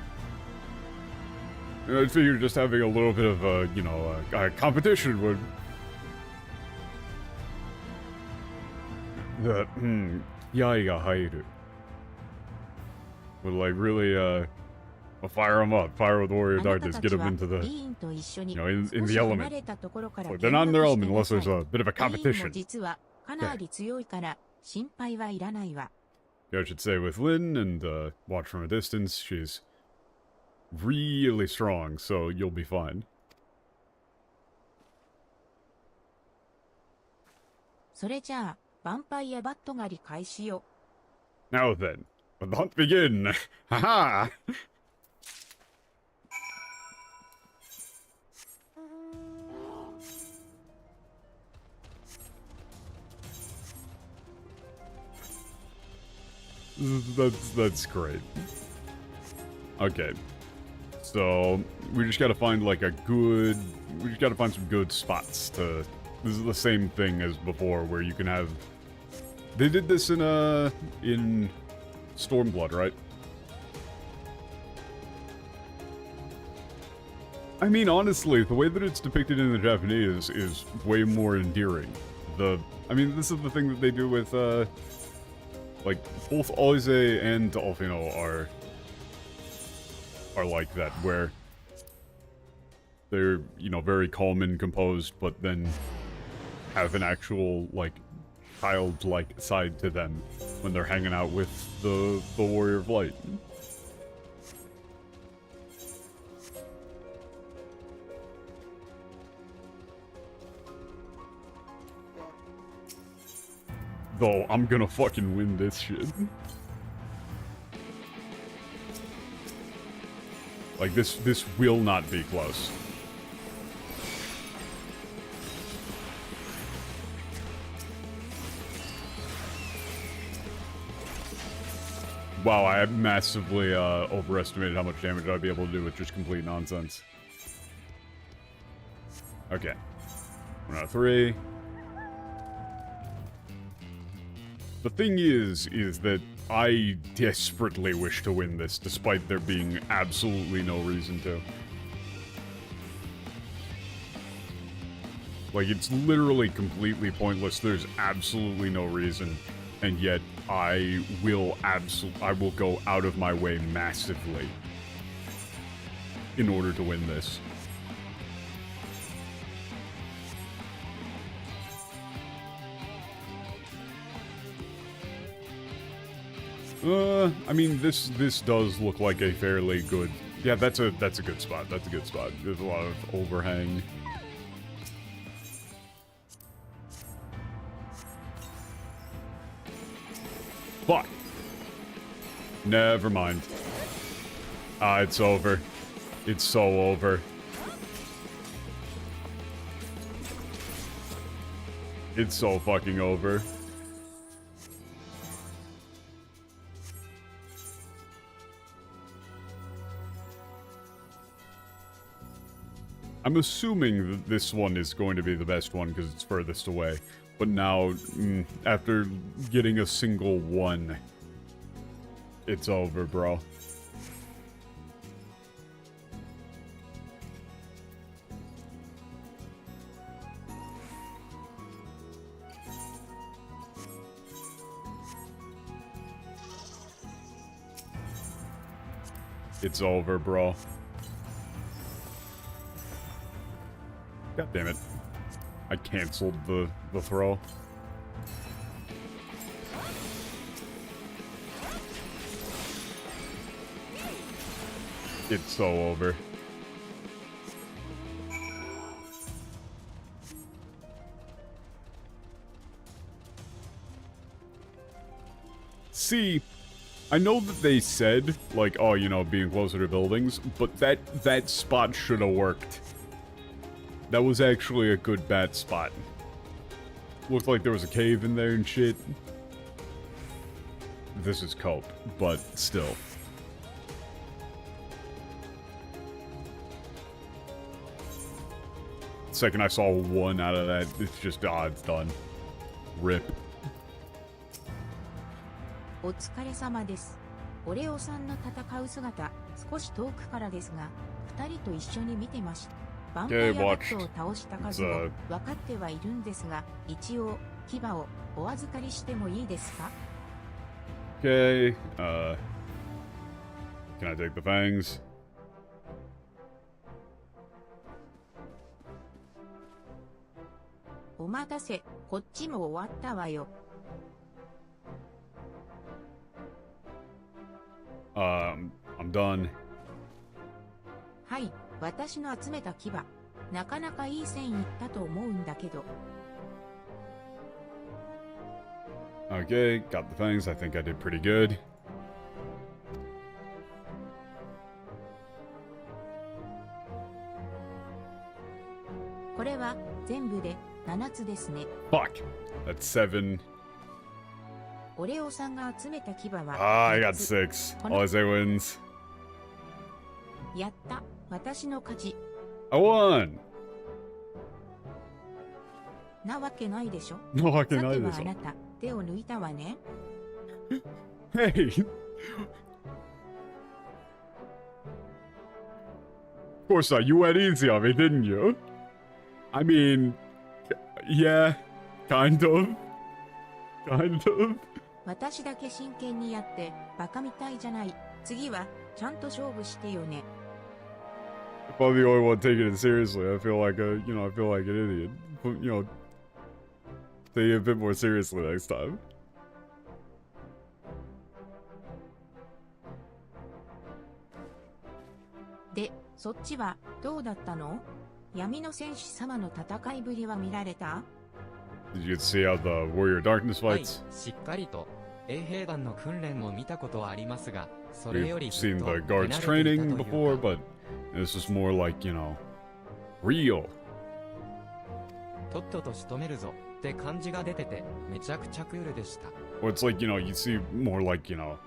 I figure just having a little bit of you know, a competition would. Yaiga hairu. Would like really fire them up, fire with Warrior of あなた Darkness, た get ち them は into リ the. ーンと一緒に You know, in 少 the し離 element. れたところから Like, 見 they're not in their 学 element して unless な there's さい。 a bit of a リーンも competition. 実はかなり強いから心配はいらないわ。 I should stay with Lynn and watch from a distance. She's really strong, so you'll be fine. それじゃあヴァンパイアバット狩り開始よ。 Now then, let the hunt begin. Haha! That's great. Okay. So, we just gotta find like a good... We just gotta find some good spots to... This is the same thing as before, where you can have... They did this in Stormblood, right? I mean, honestly, the way that it's depicted in the Japanese is way more endearing. I mean, this is the thing that they do with, like, both Alize and Dolphino are like that, where they're, you know, very calm and composed, but then have an actual, like, childlike side to them when they're hanging out with the Warrior of Light. Though, I'm gonna fucking win this shit. Like, this will not be close. Wow, I massively overestimated how much damage I'd be able to do with just complete nonsense. Okay. 1 out of 3. The thing is that I desperately wish to win this, despite there being absolutely no reason to. Like, it's literally completely pointless. There's absolutely no reason. And yet, I will go out of my way massively in order to win this. I mean, this does look like a fairly good... Yeah, that's a good spot. That's a good spot. There's a lot of overhang. Fuck. Never mind. It's over. It's so over. It's so fucking over. I'm assuming that this one is going to be the best one because it's furthest away. But now, after getting a single 1, it's over, bro. It's over, bro. God damn it. I canceled the throw. It's so over. See, I know that they said, like, oh, you know, being closer to buildings, but that spot should have worked. That was actually a good bat spot. Looked like there was a cave in there and shit. This is cope, but still. Second I saw 1 out of that, it's just, it's done. Rip. お疲れ様です。オレオさんの戦う姿、少し遠くからですが、2人と一緒に見てました。バンパイアバットを倒した数も分かってはいるんですが、一応、牙をお預かりしてもいいですか? Okay, can I take the fangs? お待たせ、こっちも終わったわよ。I'm done. はい、私の集めた牙。なかなかいい線いったと思うんだけど。Okay, got the fangs. I think I did pretty good. これは全部で7つですね。Fuck. That's 7. オレオさんが集めた牙は I got 6. All I say wins. やった。私の勝ち。I won! なわけないでしょ。なわけないでしょ。さてはあなた、手を抜いたわね。Hey! Of course not. You went easy on me, didn't you? I mean, yeah, kind of. Kind of. 私だけ真剣にやってバカみたいじゃない。次はちゃんと勝負してよね。If I'm the only one taking it seriously, I feel like I feel like an idiot. But, take it a bit more seriously next time. で、そっちはどうだったの？闇の戦士様の戦いぶりは見られた？ Did you get to see how the Warrior Darkness はい、 fights? しっかりと。衛兵団の訓練も見たことはありますが、それ We've よりず seen っと the 手 guards 慣れていた training と before, いうか、 but this is more like, you know, real. とっとと仕留めるぞって感じが出てて、めちゃくちゃクールでした。Or it's like, you know, you see more like, you know,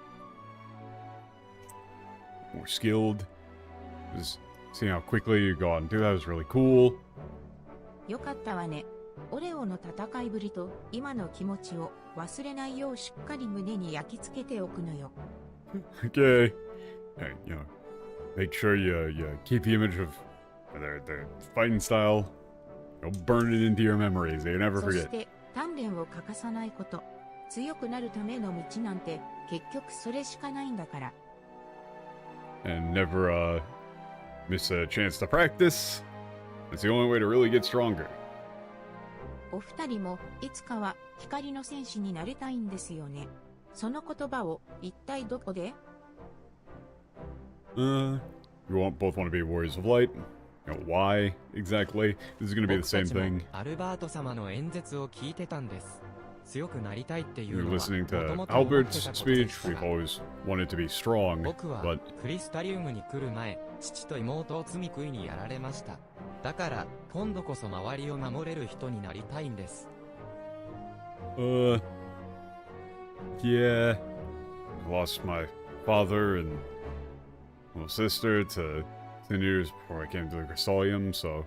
more skilled. Just seeing how quickly you go out and do that was really cool. よかったわね。オレオの戦いぶりと今の気持ちを忘れないようしっかり胸に焼き付けておくのよ。Okay. Hey, you know, make sure you keep the image of their fighting style. You'll burn it into your memories. You never そし forget. て鍛錬を欠かさないこと。強くなるための道なんて結局それしかないんだから。And never miss a chance to practice. It's the only way to really get stronger. お二人もいつかは光の戦士になりたいんですよね。その言葉を一体どこで？ You both want to be warriors of light. You know, why exactly? This is going to be the 僕た same ちも thing. アルバート様の演説を聞いてたんです。強くなりたいってい You're うのは listening も to ともと思ってた Albert's ことで speech. した We've が、 always wanted to be strong, 僕は but クリスタリウムに来る前、父と妹を罪食いにやられました。だから今度こそ周りを守れる人になりたいんです。yeah. I lost my father and little sister to 10 years before I came to the Crystallium, so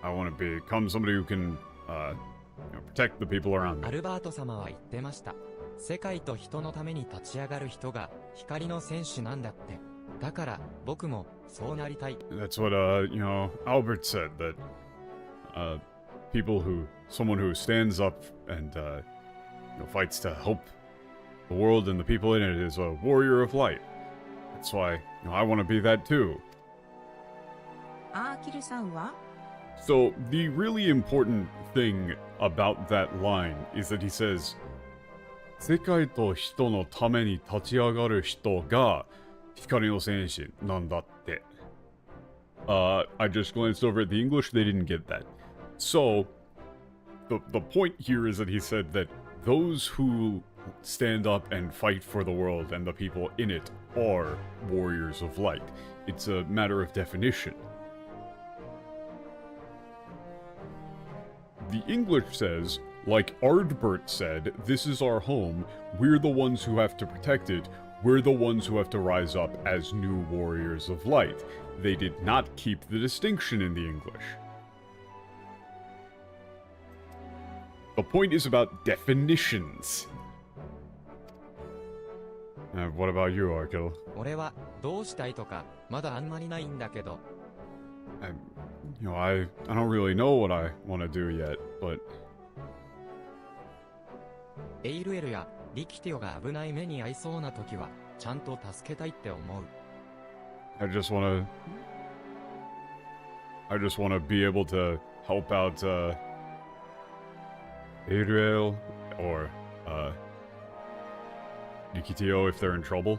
I want to become somebody who can, protect the people around ア me. ルバート様は言ってました。世界と人のために立ち上がる人が光の戦士なんだって。だから僕もそうなりたい。 That's what, Albert said, that, someone who stands up and, fights to help the world and the people in it is a warrior of light. That's why, I want to be that too. アーキルさんは？ So, the really important thing about that line is that he says, 世界と人のために立ち上がる人が光の戦士なんだって。I just glanced over at the English, they didn't get that. So, the point here is that he said that those who stand up and fight for the world and the people in it are warriors of light. It's a matter of definition. The English says, like Ardbert said, this is our home, we're the ones who have to protect it, we're the ones who have to rise up as new warriors of light. They did not keep the distinction in the English. The point is about definitions. What about you, Arkil? 俺はどうしたいとかまだあんまりないんだけど。I don't really know what I want to do yet, but エイルエルやリキティオが危ない目に遭いそうな時はちゃんと助けたいって思う。I just want to be able to help out Adriel or Nikitio if they're in trouble.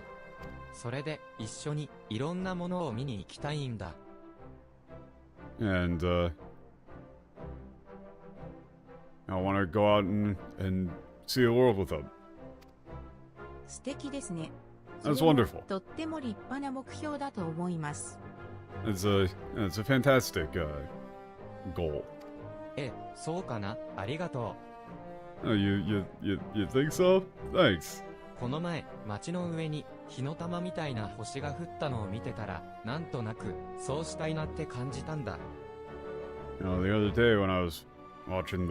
それで一緒にいろんなものを見に行きたいんだ。And I want to go out and see the world with them. 素敵ですね。 That's それも wonderful. とっても立派な目標だと思います。 It's a fantastic goal. え、そうかな、ありがと Oh, you think so? Thanks. う。この前、街の上に火の玉みたいな星が降ったのを見てたら、なんとなくそうしたいなって感じたんだ。The other day when I was watching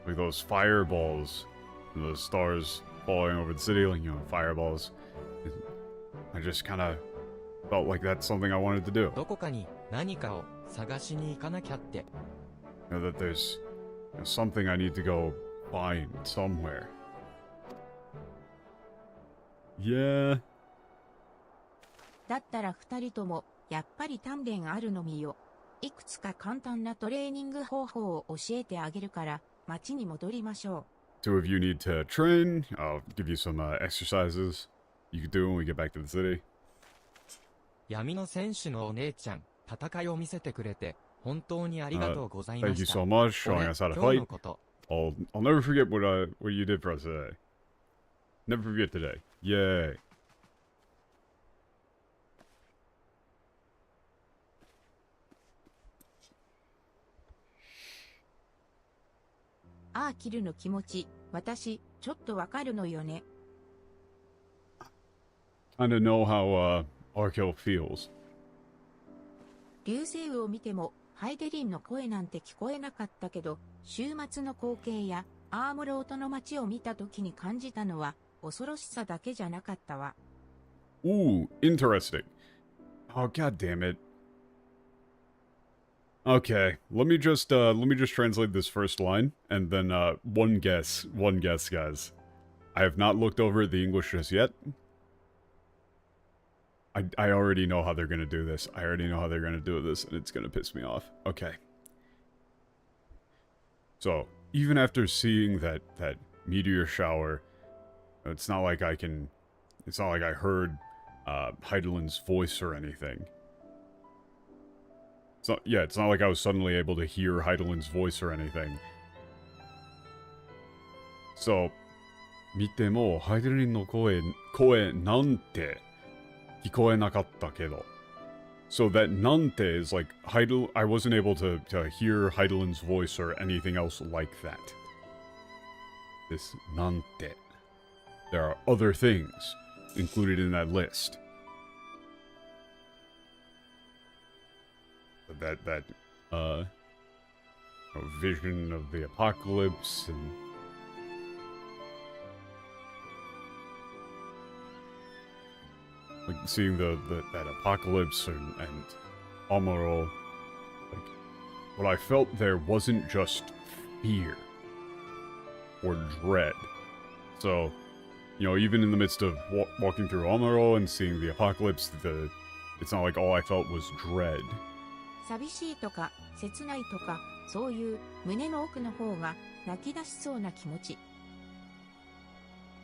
like those fireballs, the stars falling over the city, like, fireballs, I just kind of felt like that's something I wanted to do. どこかに何かを探しに行かなきゃって。That there's something I need to go find somewhere. Yeah. だったら二人ともやっぱり鍛錬あるのみよ。いくつか簡単なトレーニング方法を教えてあげるから町に戻りましょう。Two of you need to train. I'll give you some exercises you can do when we get back to the city. 闇の戦士のお姉ちゃん、戦いを見せてくれて本当にありがとうございま Thank you した。 so much showing us how to 俺、今日 fight. のこと I'll never forget what you did for us today. Never forget today. Yay.ああ、キルの気持ち、私、ちょっとわかるのよね。Kinda know how, Arkell feels. 流星雨を見ても、ハイデリンの声なんて聞こえなかったけど、週末の光景や、アームロートの街を見た時に感じたのは、恐ろしさだけじゃなかったわ。Ooh, interesting. Oh, god damn it. Okay, let me just translate this first line, and then, one guess, guys. I have not looked over the English just yet. I already know how they're gonna do this. I already know how they're gonna do this, and it's gonna piss me off. Okay. So, even after seeing that meteor shower, it's not like I heard, Heidelin's voice or anything. So, yeah, it's not like I was suddenly able to hear Heidelin's voice or anything. So, 見ても、ハイデリンの声なんて聞こえなかったけど. So that nante is like, I wasn't able to hear Heidelin's voice or anything else like that. This nante. There are other things included in that list. That vision of the apocalypse and like seeing that apocalypse and Amuro, like what I felt there wasn't just fear or dread. So, you know, even in the midst of walking through Amuro and seeing the apocalypse, it's not like all I felt was dread. 寂しいとか、切ないとか、そういう胸の奥の方が泣き出しそうな気持ち。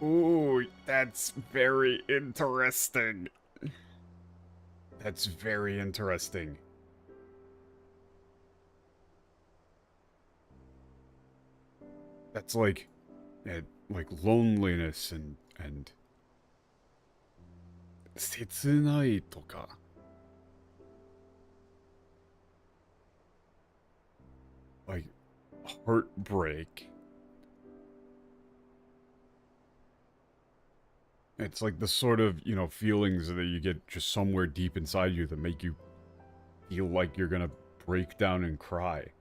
Ooh, that's very interesting. That's very interesting. That's like loneliness and 切ないとか. Like heartbreak. It's like the sort of, you know, feelings that you get just somewhere deep inside you that make you feel like you're gonna break down and cry.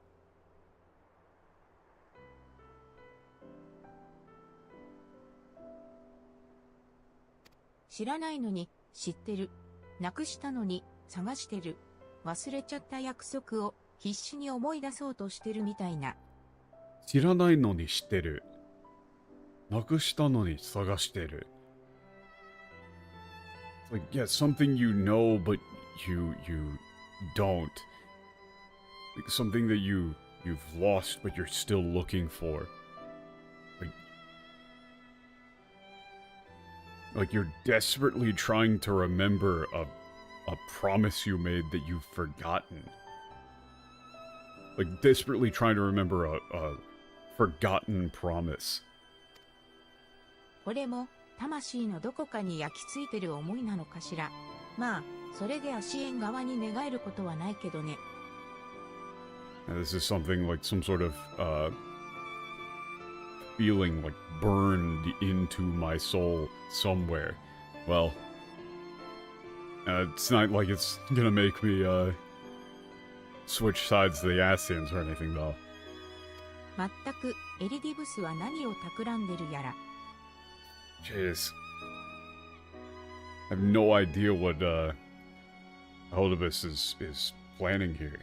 知らないのに知ってる。なくしたのに探してる。忘れちゃった約束を必死に思い出そうとしてるみたいな。知らないのに知ってる。なくしたのに探してる。It's like, yeah, something you know, but you don't. Like something that you've lost, but you're still looking for. Like you're desperately trying to remember a promise you made that you've forgotten. Like desperately trying to remember a forgotten promise. これも魂のどこかに焼き付いてる思いなのかしら。まあ、それで足縁側に寝返ることはないけどね。And this is something like some sort of feeling like burned into my soul somewhere. Well, it's not like it's gonna make me switch sides to the Asians or anything though. 全くエリディブスは何を企んでるやら。Jeez. I have no idea what Elidibus is planning here.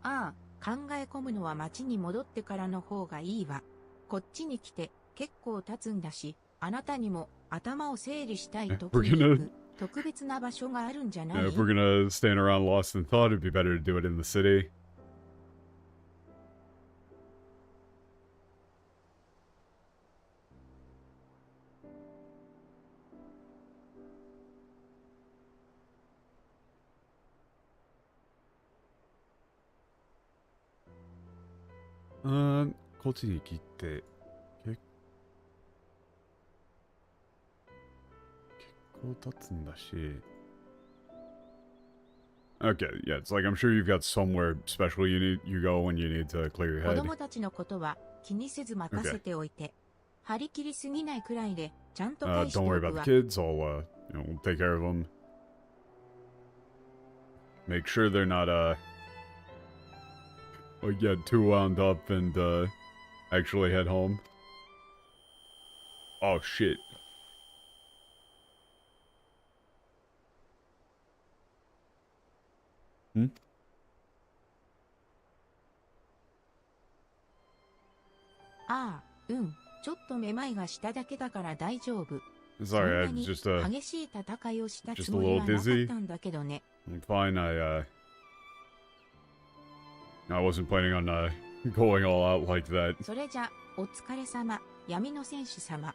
ああ、考え込むのは町に戻ってからの方がいいわ。こっちに来て結構経つんだし、あなたにも頭を整理したい時に行く特別な場所があるんじゃない？ If we're gonna stand around lost in thought, it'd be better to do it in the city. こっちに来て、結構経つんだし。Okay, yeah, it's like I'm sure you've got somewhere special you go when you need to clear your 子 head. 供たちのことは気にせず任せておいて、張り切りすぎないくらいでちゃんと返して Don't お worry く about わ the。kids. I'll we'll take care of them. Make sure they're not like get too wound up and actually head home. Oh shit. Hmm? ああ、うん。ちょっとめまいがしただけだから大丈夫。そん Sorry, な I に just 激しい戦いをした just つ a もり little はなかっ dizzy. たんだけどね。I'm fine. I wasn't planning on going all out like that. それじゃ、お疲れ様、闇の戦士様。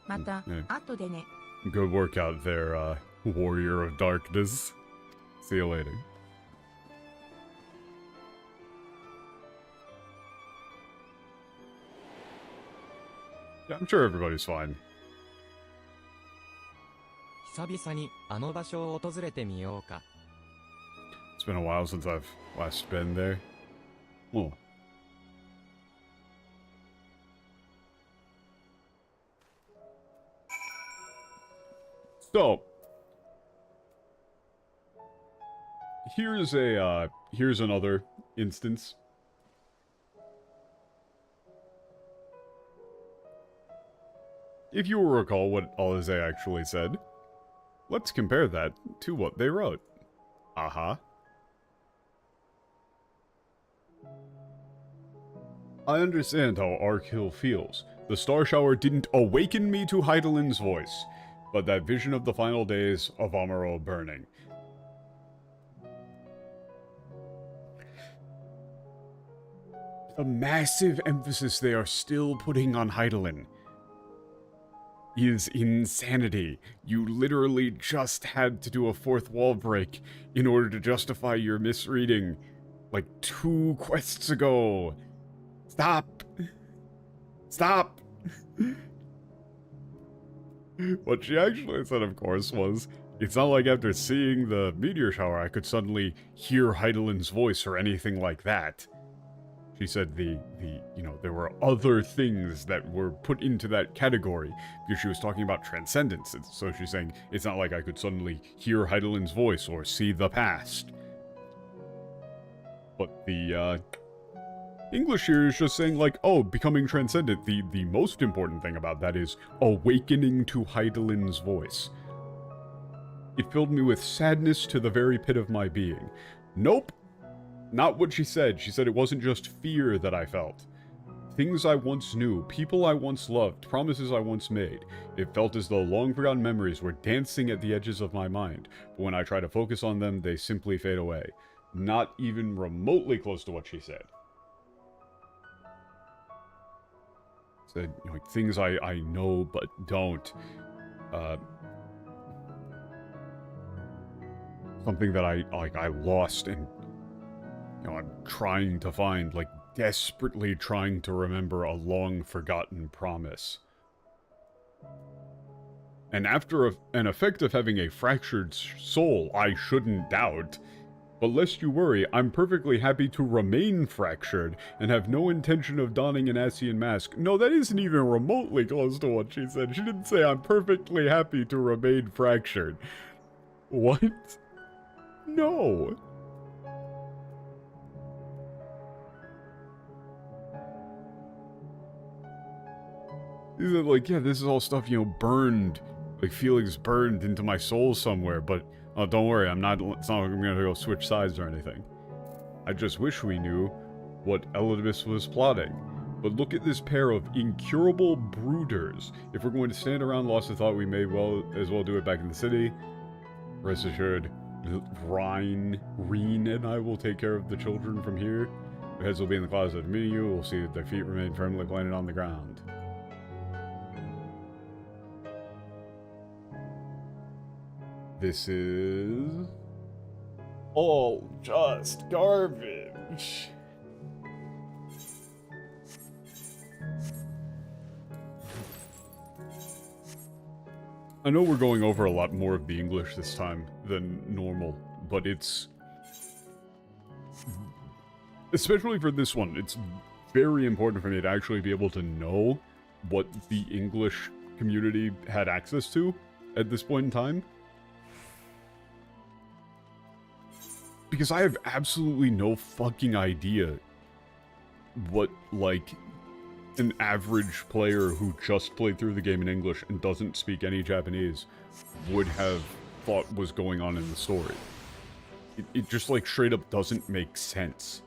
また、後でね。Good work out there, warrior of darkness. See you later. Yeah, I'm sure everybody's fine. 久々にあの場所を訪れてみようか。It's been a while since I've last been there. Oh. So, here's another instance. If you will recall what Alize actually said, let's compare that to what they wrote. Aha. I understand how Arkhill feels. The star shower didn't awaken me to Heidelin's voice, but that vision of the final days of Amaro burning. The massive emphasis they are still putting on Heidelin is insanity. You literally just had to do a fourth wall break in order to justify your misreading like 2 quests ago. Stop! Stop! What she actually said, of course, was, it's not like after seeing the meteor shower I could suddenly hear Heidelin's voice or anything like that. She said there were other things that were put into that category because she was talking about transcendence. And so she's saying, it's not like I could suddenly hear Heidelin's voice or see the past. But the, English here is just saying, like, oh, becoming transcendent. The most important thing about that is awakening to Heidelin's voice. It filled me with sadness to the very pit of my being. Nope. Not what she said. She said it wasn't just fear that I felt. Things I once knew, people I once loved, promises I once made. It felt as though long-forgotten memories were dancing at the edges of my mind. But when I try to focus on them, they simply fade away. Not even remotely close to what she said. Said, like, things I know but don't. Something that I lost and, I'm trying to find, like, desperately trying to remember a long-forgotten promise. And after an effect of having a fractured soul, I shouldn't doubt. But lest you worry, I'm perfectly happy to remain fractured, and have no intention of donning an Asian mask. No, that isn't even remotely close to what she said. She didn't say I'm perfectly happy to remain fractured. What? No. He said, like, yeah, this is all stuff, burned. Like, feelings burned into my soul somewhere, but... Oh, don't worry, it's not like I'm gonna go switch sides or anything. I just wish we knew what Elidibus was plotting. But look at this pair of incurable brooders. If we're going to stand around lost to thought, we may as well do it back in the city. Rest assured, Reen and I will take care of the children from here. Their heads will be in the closet of meeting you. We'll see that their feet remain firmly planted on the ground. This is all just garbage. I know we're going over a lot more of the English this time than normal, but it's... especially for this one, it's very important for me to actually be able to know what the English community had access to at this point in time. Because I have absolutely no fucking idea what, like, an average player who just played through the game in English and doesn't speak any Japanese would have thought was going on in the story. It just, like, straight up doesn't make sense.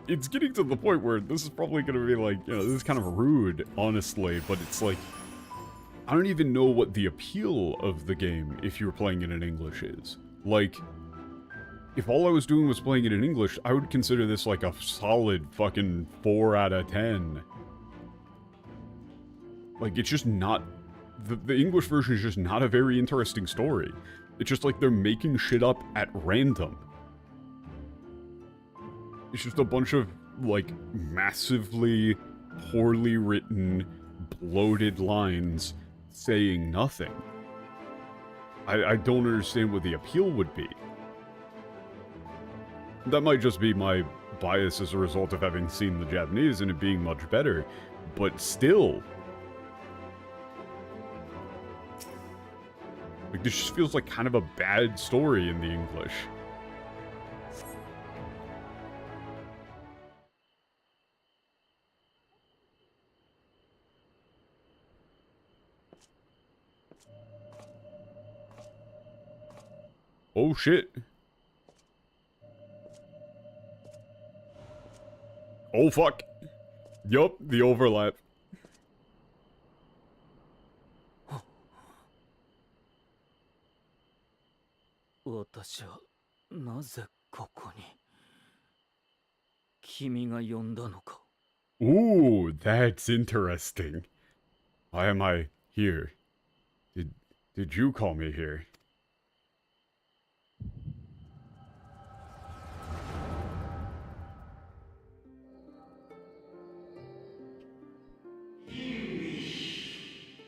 It's getting to the point where this is probably going to be, like, you know, this is kind of rude, honestly, but it's like, I don't even know what the appeal of the game, if you were playing it in English, is. Like, if all I was doing was playing it in English, I would consider this like a solid fucking 4 out of 10. Like, it's just not... The English version is just not a very interesting story. It's just like they're making shit up at random. It's just a bunch of, like, massively poorly written, bloated lines saying nothing. I don't understand what the appeal would be. That might just be my bias as a result of having seen the Japanese and it being much better, but still. Like, this just feels like kind of a bad story in the English. Oh shit. Oh fuck. Yup, the overlap. 私はなぜここに君が呼んだのか Ooh, that's interesting. Why am I here? Did you call me here?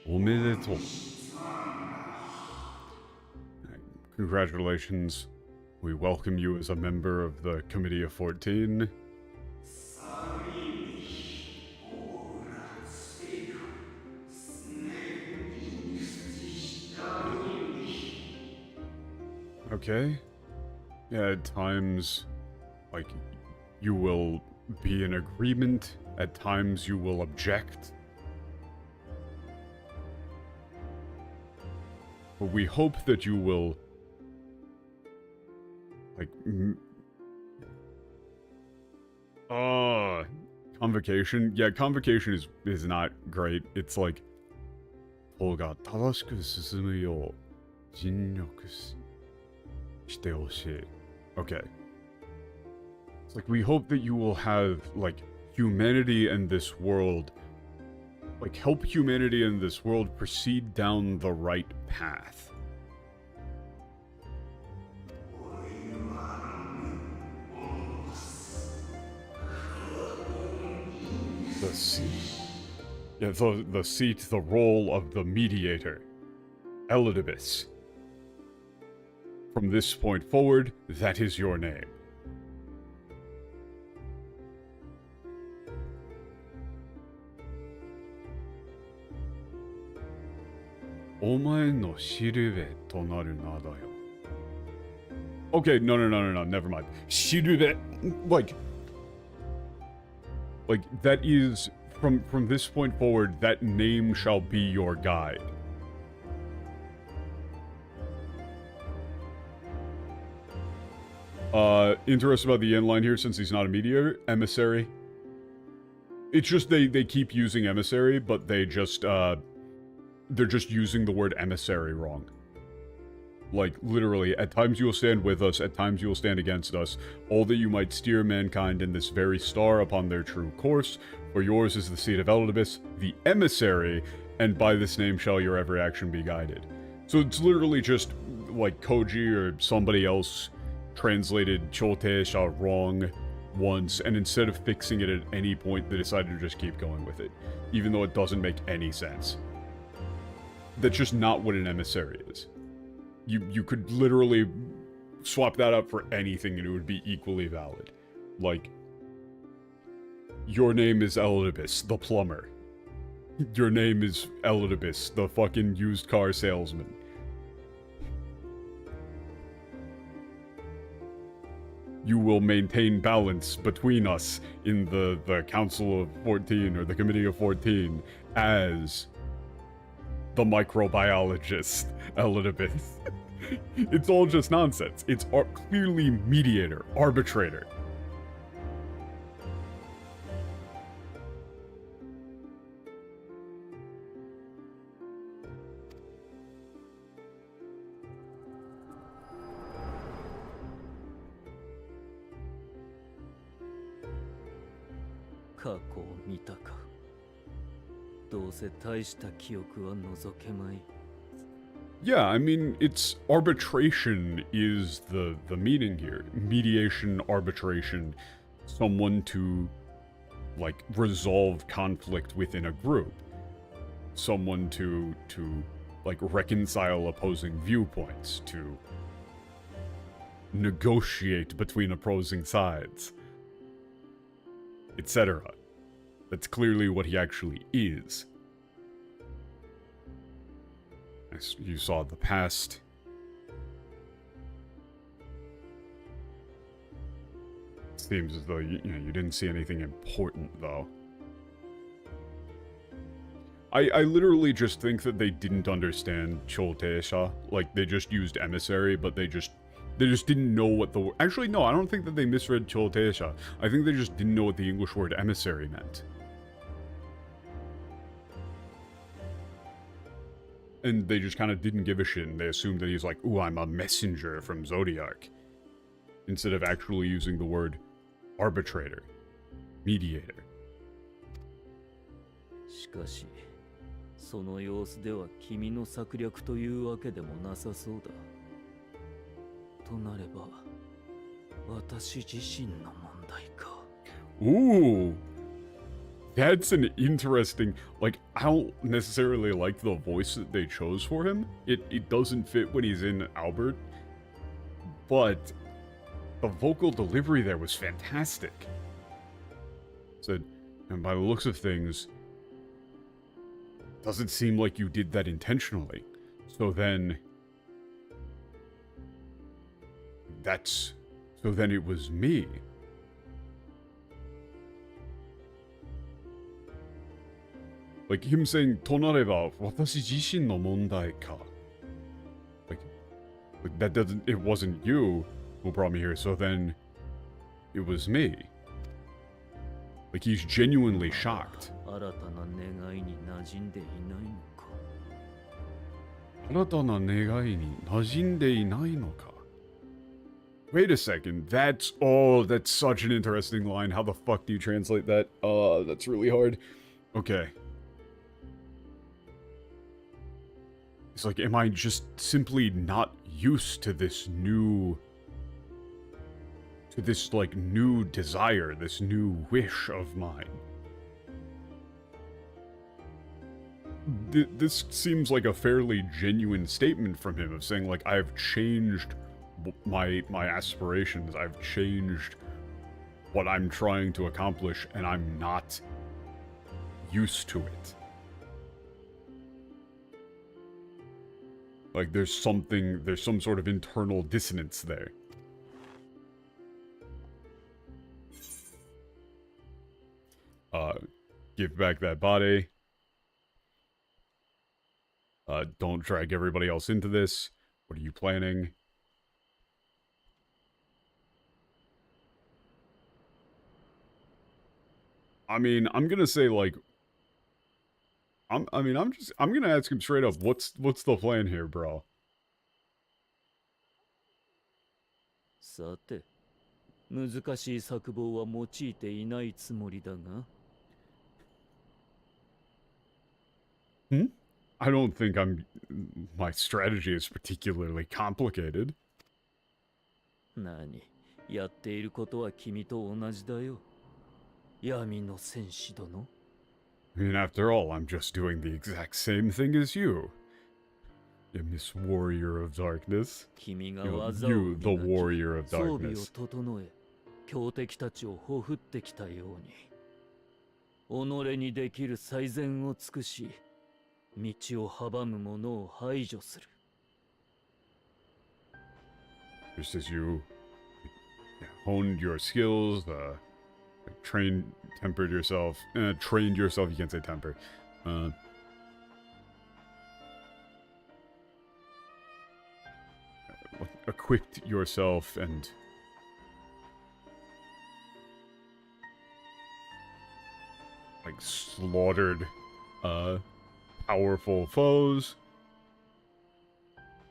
Omedetou. Congratulations. We welcome you as a member of the Committee of 14. Okay. Yeah, at times, like, you will be in agreement. At times, you will object. But we hope that you will, like, convocation? Yeah, convocation is not great. It's like, 方が正しく進むよう尽力してほしい. Okay. It's like, we hope that you will have, like, humanity and this world, like, help humanity in this world proceed down the right path. The seat. Yeah, the seat, the role of the mediator. Elidibus. From this point forward, that is your name. Okay, no, never mind. Shirube, like, that is, from this point forward, that name shall be your guide. Interested about the end line here, since he's not a mediator? Emissary. It's just they keep using emissary, but they just, they're just using the word emissary wrong. Like, literally, at times you will stand with us, at times you will stand against us, all that you might steer mankind in this very star upon their true course, for yours is the seat of Elidibus, the emissary, and by this name shall your every action be guided. So it's literally just, like, Koji or somebody else translated Chote wrong, once, and instead of fixing it at any point, they decided to just keep going with it, even though it doesn't make any sense. That's just not what an emissary is. You could literally swap that up for anything and it would be equally valid. Like, your name is Elidibus, the plumber. Your name is Elidibus, the fucking used car salesman. You will maintain balance between us in the Council of 14 or the Committee of 14 as the microbiologist, Elidibus. It's all just nonsense. It's clearly mediator, arbitrator. Yeah, I mean, it's arbitration is the meaning here. Mediation, arbitration, someone to, like, resolve conflict within a group. Someone to like, reconcile opposing viewpoints, to negotiate between opposing sides, etc. That's clearly what he actually is. As you saw the past. Seems as though you didn't see anything important, though. I literally just think that they didn't understand Choteisha. Like, they just used emissary, but they just didn't know what the... Actually, no, I don't think that they misread Choteisha. I think they just didn't know what the English word emissary meant. And they just kind of didn't give a shit, and they assumed that he's like, ooh, I'm a messenger from Zodiac. Instead of actually using the word arbitrator, mediator. しかし、その様子では君の策略というわけでもなさそうだ。となれば、私自身の問題か。Ooh! That's an interesting... Like, I don't necessarily like the voice that they chose for him. It doesn't fit when he's in Albert. But the vocal delivery there was fantastic. Said, and by the looks of things, doesn't seem like you did that intentionally. So then... So then it was me. Like him saying, となれば私自身の問題か. Like that doesn't, it wasn't you who brought me here, so then it was me. Like he's genuinely shocked. 新たな願いに馴染んでいないのか。新たな願いに馴染んでいないのか. Wait a second, that's such an interesting line. How the fuck do you translate that? That's really hard. Okay. It's like, am I just simply not used to this new... to this, like, new desire, this new wish of mine? This seems like a fairly genuine statement from him of saying, like, I've changed my aspirations, I've changed what I'm trying to accomplish, and I'm not used to it. Like, there's some sort of internal dissonance there. Give back that body. Don't drag everybody else into this. What are you planning? I mean, I'm gonna say, like... I'm gonna ask him straight up, what's the plan here, bro? さて、難しい策謀は用いていないつもりだが。I don't think my strategy is particularly complicated. 何、やっていることは君と同じだよ。闇の戦士殿。I mean, after all, I'm just doing the exact same thing as you. Miss Warrior of Darkness. 君が You, 技を you, the 磨き Warrior of 装備を Darkness. 整え、強敵たちをほふってきたように、己にできる最善を尽くし、道を阻む者を排除する。Just as you honed your skills, tempered yourself, trained yourself, you can't say temper, equipped yourself and like slaughtered powerful foes.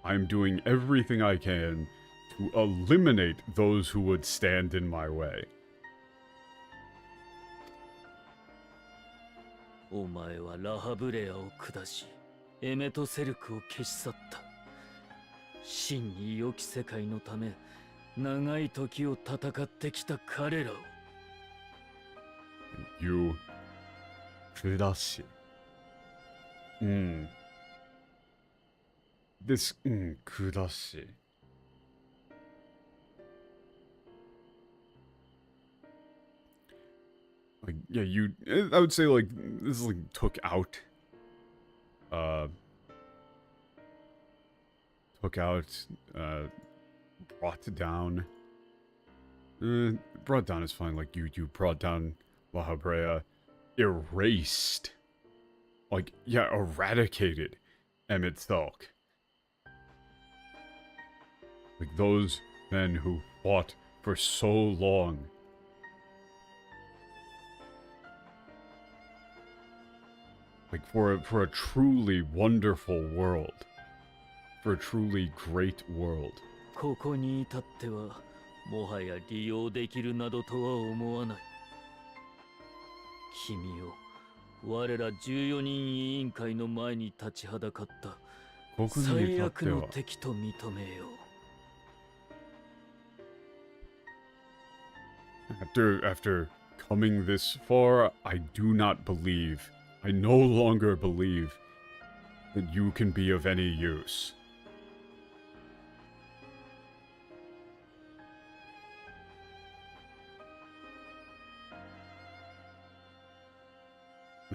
I'm doing everything I can to eliminate those who would stand in my way. お前はラハブレアを下し、エメトセルクを消し去った。真に良き世界のため、長い時を戦ってきた彼らを。You... 下し。This... 下し。Like, yeah, you... I would say, like, this is, like, took out... brought down... brought down is fine, like, you brought down La Habrea. Erased. Like, yeah, eradicated Emmett Thalk. Like, those men who fought for so long... Like, for a truly wonderful world. For a truly great world. ここに至っては、もはや利用できるなどとは思わない。君よ、我ら14人委員会の前に立ちはだかった最悪の敵と認めよう。After coming this far, I do not believe, I no longer believe that you can be of any use.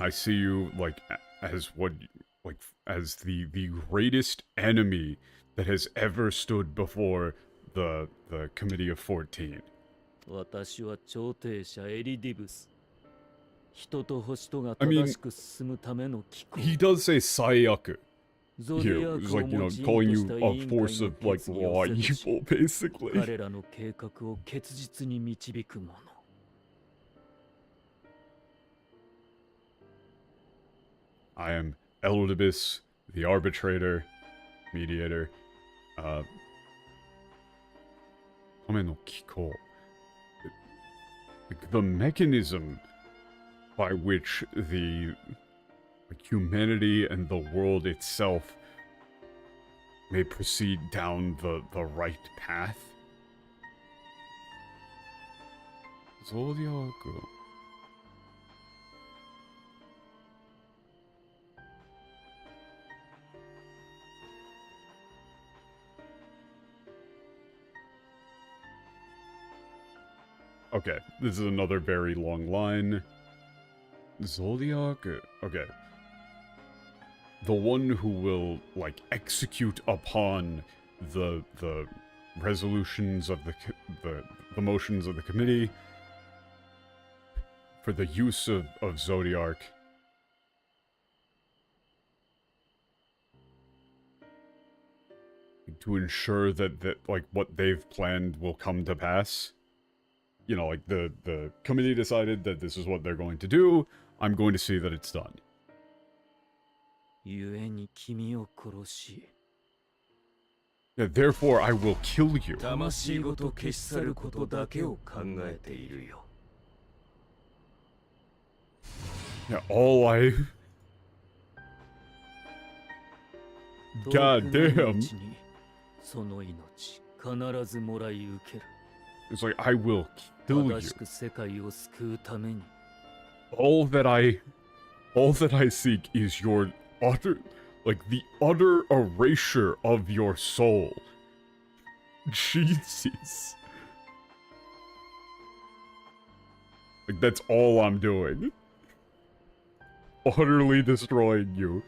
I see you, like, as what, like, as the greatest enemy that has ever stood before the Committee of 14. 私は調停者エリディブス。人と星とが正しく進むための機構。He does say 最悪. Here, it's like, you know, calling you a force of, like, raw evil, basically. 彼らの計画を結実に導くもの。I am Elidibus, the arbitrator, mediator. The mechanism by which the humanity and the world itself may proceed down the right path. Zodiac. Okay, this is another very long line. Zodiac? Okay. The one who will, like, execute upon the resolutions of the motions of the committee for the use of Zodiac. To ensure that like, what they've planned will come to pass. You know, like, the committee decided that this is what they're going to do. I'm going to see that it's done. 故に君を殺し Yeah, therefore, I will kill you. 魂ごと消し去ることだけを考えているよ Yeah, all I... God damn. その命必ずもらい受ける It's like, I will kill you. 正しく世界を救うために All that I seek is your utter, like the utter erasure of your soul. Jesus. Like, that's all I'm doing. Utterly destroying you.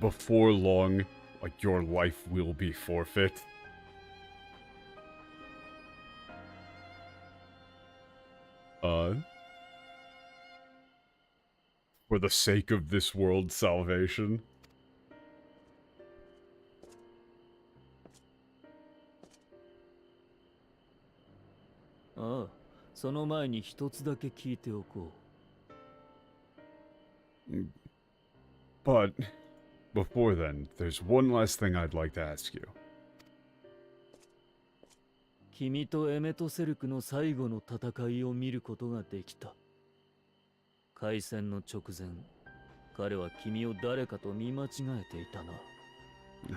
Before long, like, your life will be forfeit. For the sake of this world's salvation.ああ、その前に一つだけ聞いておこう。But before then, there's one last thing I'd like to ask you. 君とエメトセルクの最後の戦いを見ることができた。開戦の直前、彼は君を誰かと見間違えていたな。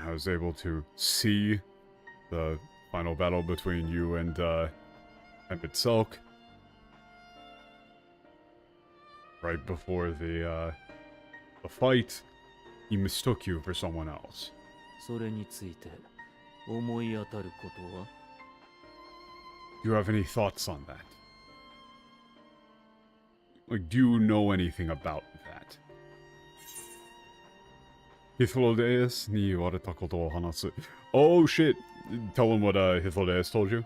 I was able to see the final battle between you and Emmett Selk. Right before the fight, he mistook you for someone else. それについて思い当たることは Do you have any thoughts on that? Like, do you know anything about that? Hithlodeus ni iwareta koto o hanasu. Oh shit! Tell him what Hithlodeus told you.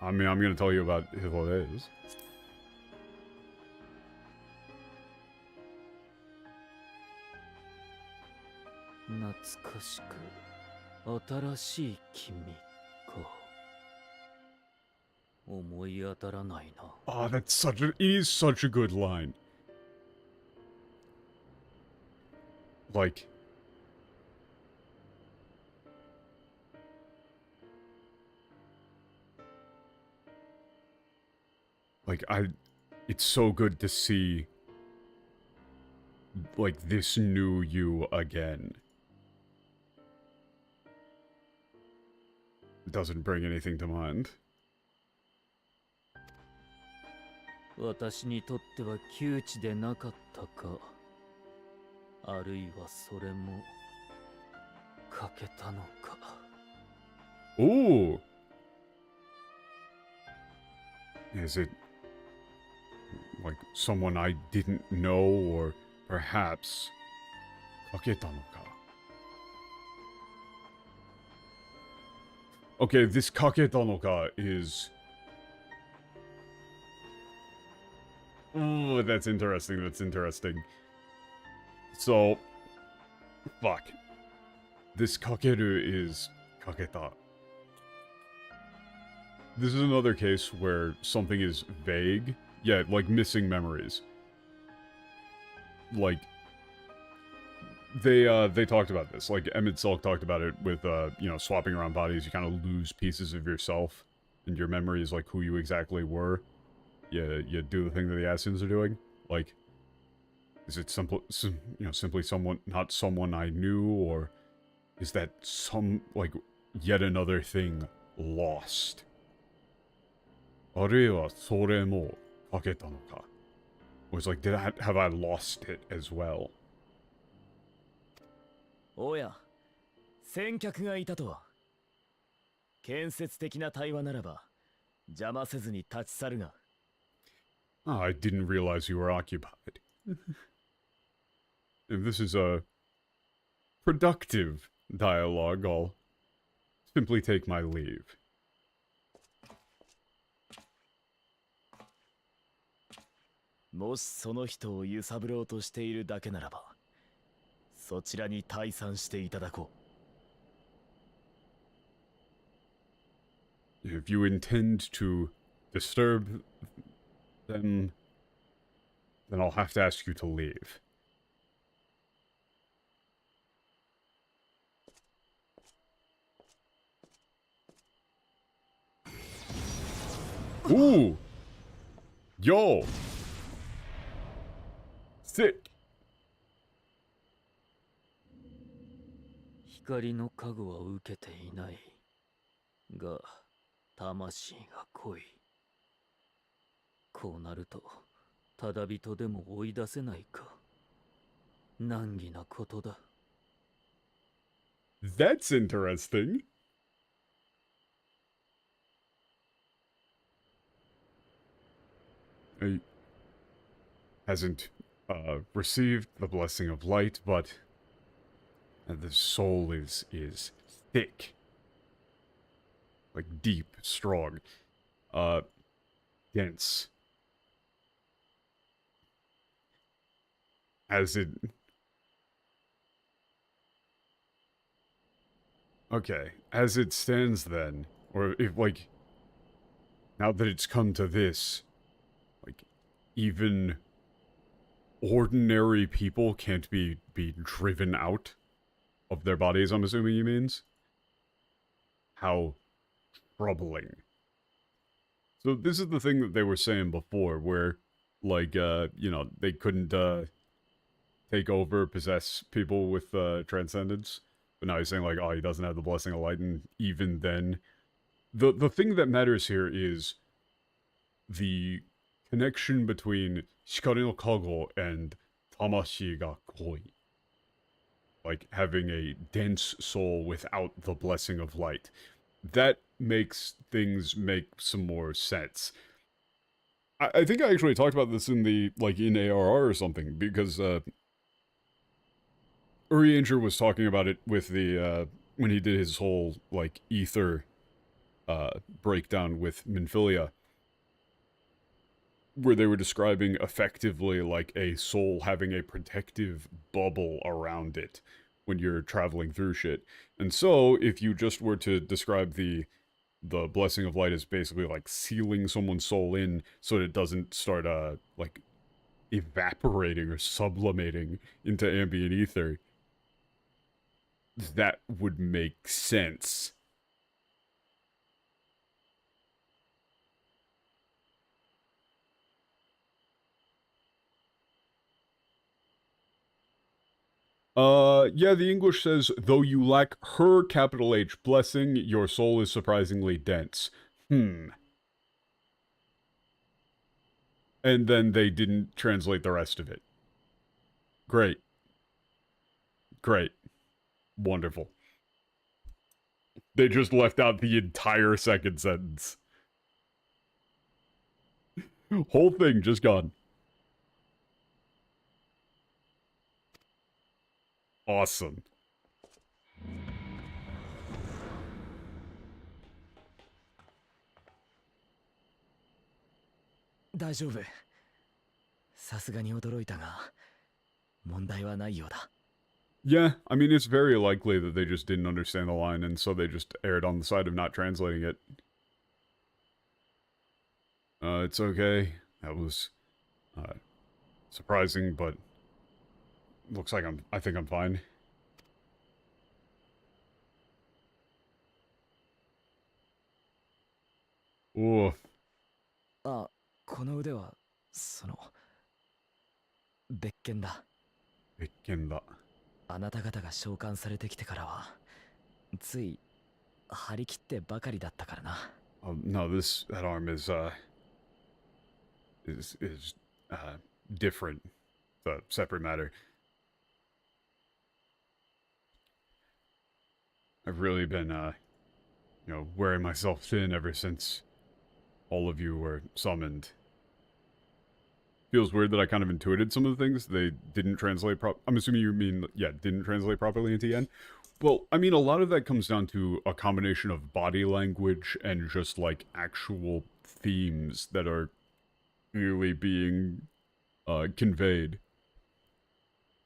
I mean, I'm gonna tell you about Hithlodeus. 懐かしく新しい君か思い当たらないな。 Oh, it is such a good line. Like, it's so good to see, like, this new you again. It doesn't bring anything to mind. 私にとっては窮地でなかったか、あるいはそれも欠けたのか。 Ooh! Is it like someone I didn't know, or perhaps kaketa no ka? Okay, this kaketa no ka is... Ooh, that's interesting, that's interesting. So, fuck. This kakeru is kaketa. This is another case where something is vague. Yeah, like missing memories. Like, they talked about this. Like, Emmett Selk talked about it with, you know, swapping around bodies. You kind of lose pieces of yourself, and your memory is, like, who you exactly were. You do the thing that the Asians are doing. Like, is it simple, you know, simply someone, not someone I knew, or is that like, yet another thing lost? あるいはそれもかけたのか? Or it's like, have I lost it as well? おや、先客がいたとは。建設的な対話ならば邪魔せずに立ち去るが。Oh, I didn't realize you were occupied. If this is a productive dialogue, I'll simply take my leave. もしその人を揺さぶろうとしているだけならば、そちらに退散していただこう。If you intend to disturb them, then I'll have to ask you to leave. Ooh! Yo! Sick! 光の加護は受けていない。が、魂が濃い。こうなると、ただ人でも追い出せないか。難儀なことだ。That's interesting. He hasn't received the blessing of light, but the soul is thick, like deep, strong, dense. As it... Okay, as it stands then, or if, like, now that it's come to this, like, even ordinary people can't be driven out of their bodies, I'm assuming he means? How troubling. So this is the thing that they were saying before, where, like, you know, they couldn't, take over, possess people with, transcendence. But now he's saying, like, oh, he doesn't have the blessing of light, and even then... The thing that matters here is the connection between Hikari no Kago and Tamashi ga Koi. Like, having a dense soul without the blessing of light. That makes things make some more sense. I think I actually talked about this in the, like, in ARR or something, because, Urianger was talking about it with the, when he did his whole, like, ether, breakdown with Minfilia, where they were describing effectively, like, a soul having a protective bubble around it when you're traveling through shit. And so, if you just were to describe the blessing of light as basically, like, sealing someone's soul in so that it doesn't start, like, evaporating or sublimating into ambient ether, that would make sense. Yeah, the English says, though you lack her capital H blessing, your soul is surprisingly dense. And then they didn't translate the rest of it. Great. Great. Wonderful. They just left out the entire second sentence. Whole thing just gone. Awesome. Daijoubu. さすがに驚いたが、問題はないようだ。Yeah, I mean, it's very likely that they just didn't understand the line, and so they just erred on the side of not translating it. It's okay. That was, surprising, but looks like I think I'm fine. Ooh. あ、この腕は、その、別件だ。別件だ。あなた方が召喚されてきてからは、つい、張り切ってばかりだったからな。No, that arm is different. It's a separate matter. I've really been, you know, wearing myself thin ever since all of you were summoned. Feels weird that I kind of intuited some of the things they didn't translate I'm assuming you mean, yeah, didn't translate properly into Yen. Well, I mean, a lot of that comes down to a combination of body language and just, like, actual themes that are clearly being, conveyed.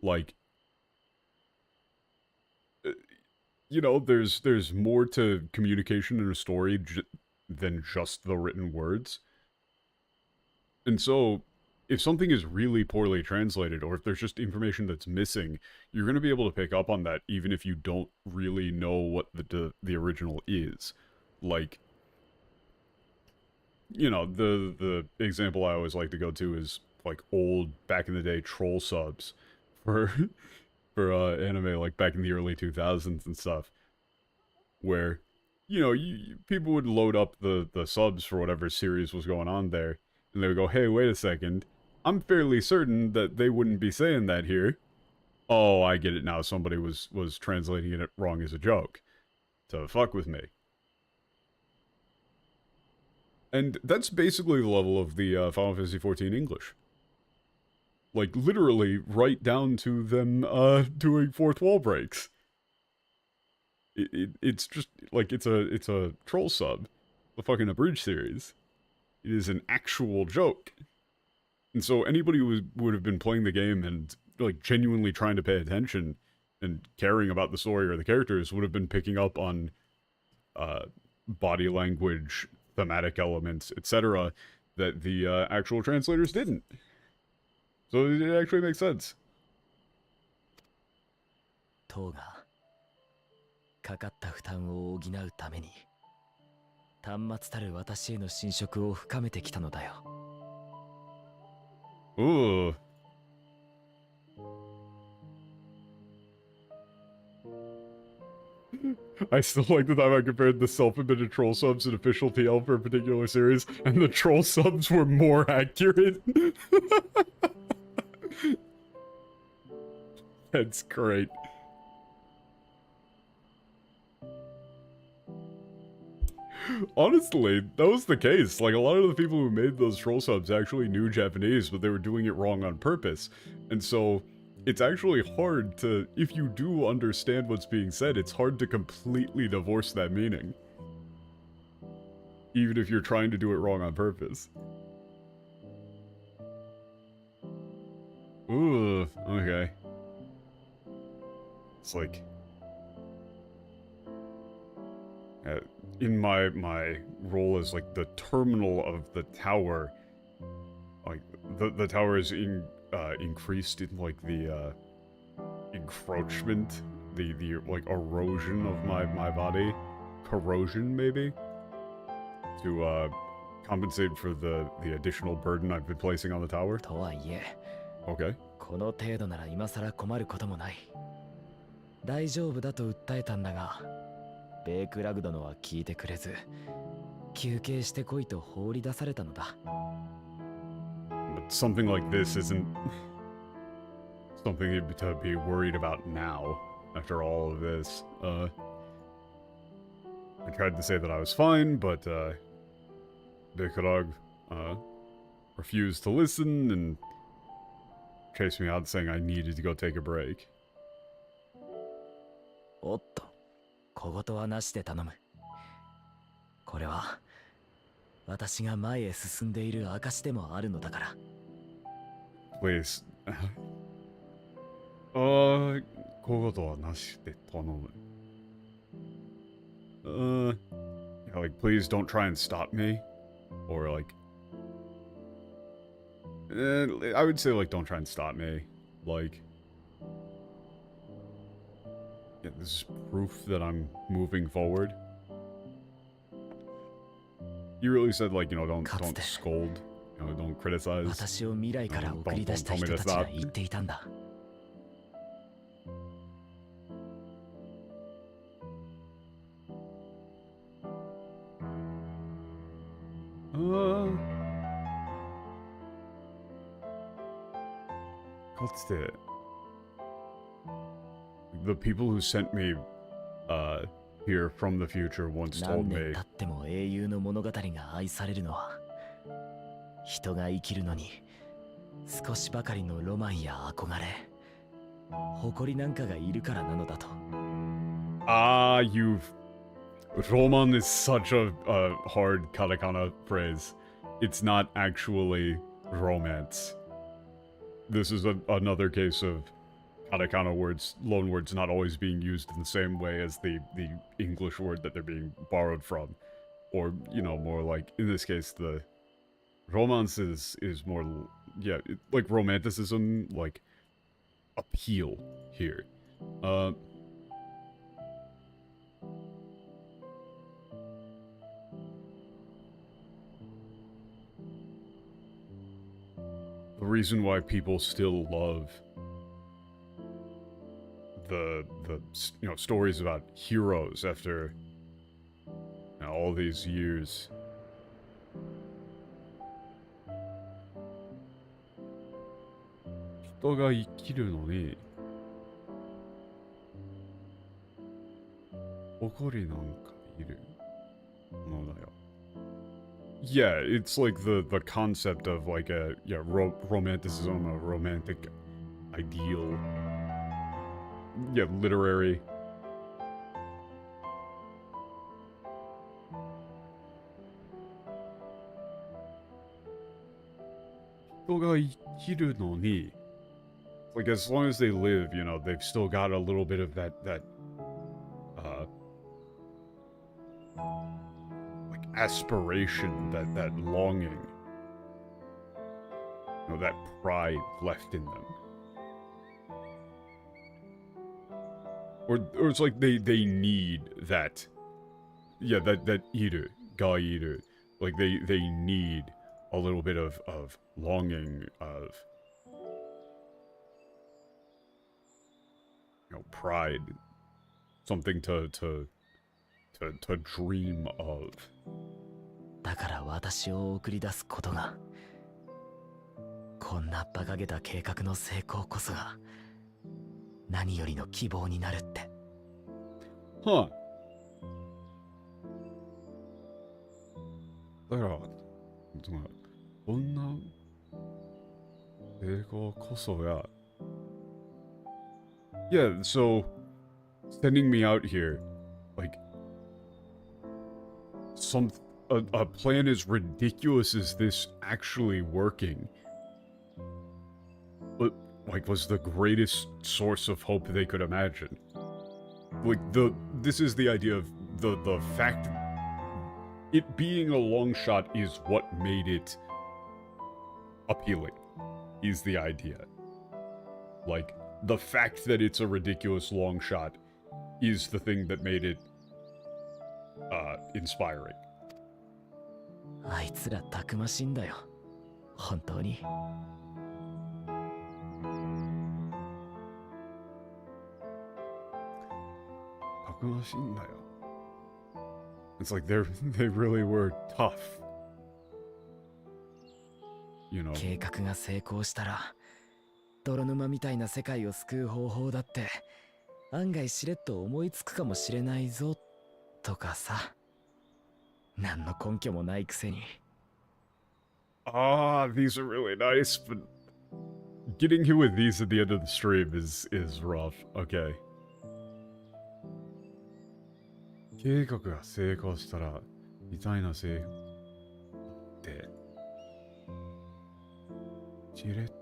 Like, you know, there's more to communication in a story than just the written words. And so, if something is really poorly translated, or if there's just information that's missing, you're going to be able to pick up on that even if you don't really know what the original is. Like, you know, the example I always like to go to is like old back in the day troll subs for for anime like back in the early 2000s and stuff, where you know people would load up the subs for whatever series was going on there, and they would go, hey, wait a second, I'm fairly certain that they wouldn't be saying that here. Oh, I get it now. Somebody was translating it wrong as a joke to fuck with me. And that's basically the level of the Final Fantasy XIV English. Like, literally, right down to them doing fourth wall breaks. It's just, like, it's a troll sub. The fucking abridged series. It is an actual joke. And so anybody who would have been playing the game and, like, genuinely trying to pay attention and caring about the story or the characters would have been picking up on body language, thematic elements, etc., that the actual translators didn't. So it actually makes sense. 塔がかかった負担を補うために端末たる私への侵食を深めてきたのだよ。Ooh. I still like the time I compared the self-admitted troll subs and official TL for a particular series, and the troll subs were more accurate. That's great. Honestly, that was the case. Like, a lot of the people who made those troll subs actually knew Japanese, but they were doing it wrong on purpose. And so, it's actually hard to, if you do understand what's being said, it's hard to completely divorce that meaning. Even if you're trying to do it wrong on purpose. Ooh, okay. It's like... in my role as, like, the terminal of the tower, like, the tower is increased in, like, the, encroachment, the, like, erosion of my body. Corrosion, maybe? To, compensate for the additional burden I've been placing on the tower. とはいえ、 Okay. この程度なら今さら困ることもない。大丈夫だと訴えたんだが、ベイクラグ殿は聞いてくれず、休憩してこいと放り出されたのだ。But something like this isn't something to be worried about now, after all of this. I tried to say that I was fine, but, Bekrag, refused to listen and chased me out saying I needed to go take a break. おっと、小言はなしで頼む。これは、私が前へ進んでいる証でもあるのだから。Please. 小言はなしで頼む。Yeah, like, please don't try and stop me. Or, like... I would say, like, don't try and stop me. Like... Yeah, this is proof that I'm moving forward. You really said, like, you know, don't scold. You know, don't criticize. 私を未来から送り出した人たちが言っていたんだ。かつて the people who sent me here from the future once told 何 me 年経っても英雄の物語が愛されるのは、人が生きるのに少しばかりのロマンや憧れ、誇りなんかがいるからなのだと。Roman is such a hard katakana phrase. It's not actually romance. This is another case of katakana words, loan words, not always being used in the same way as the English word that they're being borrowed from. Or, you know, more like, in this case, the romance is more, yeah, like romanticism, like, appeal here. the reason why people still love the stories about heroes after all these years. Hito ga ikiru no ni okori nanka iru no da yo. Yeah, it's like the concept of like a romanticism, a romantic ideal. Yeah, literary. Hito ga ikiru no ni. Like as long as they live, they've still got a little bit of that like aspiration, that longing, that pride left in them. Or it's like they need that, that iru, ga iru. Like they need a little bit of longing, of pride, something to dream of. だから私を送り出すことが、こんな馬鹿げた計画の成功こそが何よりの希望になるって。はあ。だから、こんな成功こそが。Yeah, so sending me out here, like a plan as ridiculous as this actually working, but like was the greatest source of hope they could imagine. Like this is the idea of the fact it being a long shot is what made it appealing, is the idea. Like the fact that it's a ridiculous long shot is the thing that made it inspiring. あいつらたくましいんだよ。本当に。たくましいんだよ。It's like they really were tough.計画が成功したら、泥沼みたいな世界を救う方法だって案外しれっと思いつくかもしれないぞとかさ。何の根拠もないくせに。These are really nice, but getting hit with these at the end of the stream is rough. Okay. 計画が成功したらみたいなせいってしれっと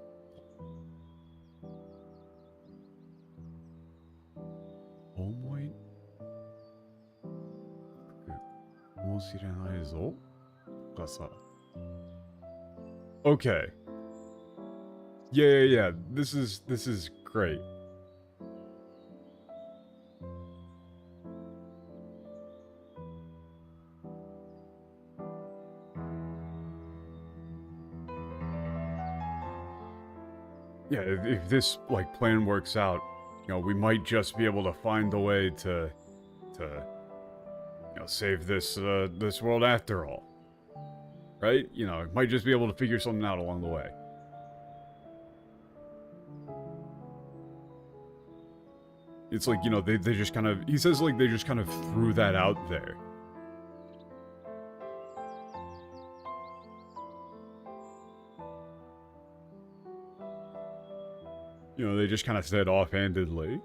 思いつくかもしれないぞとかさ。Okay. Yeah. This is great. Yeah, if this like plan works out, we might just be able to find a way to save this this world after all. Right? Might just be able to figure something out along the way. It's like, they just kind of, he says like they just kind of threw that out there. They just kind of said offhandedly.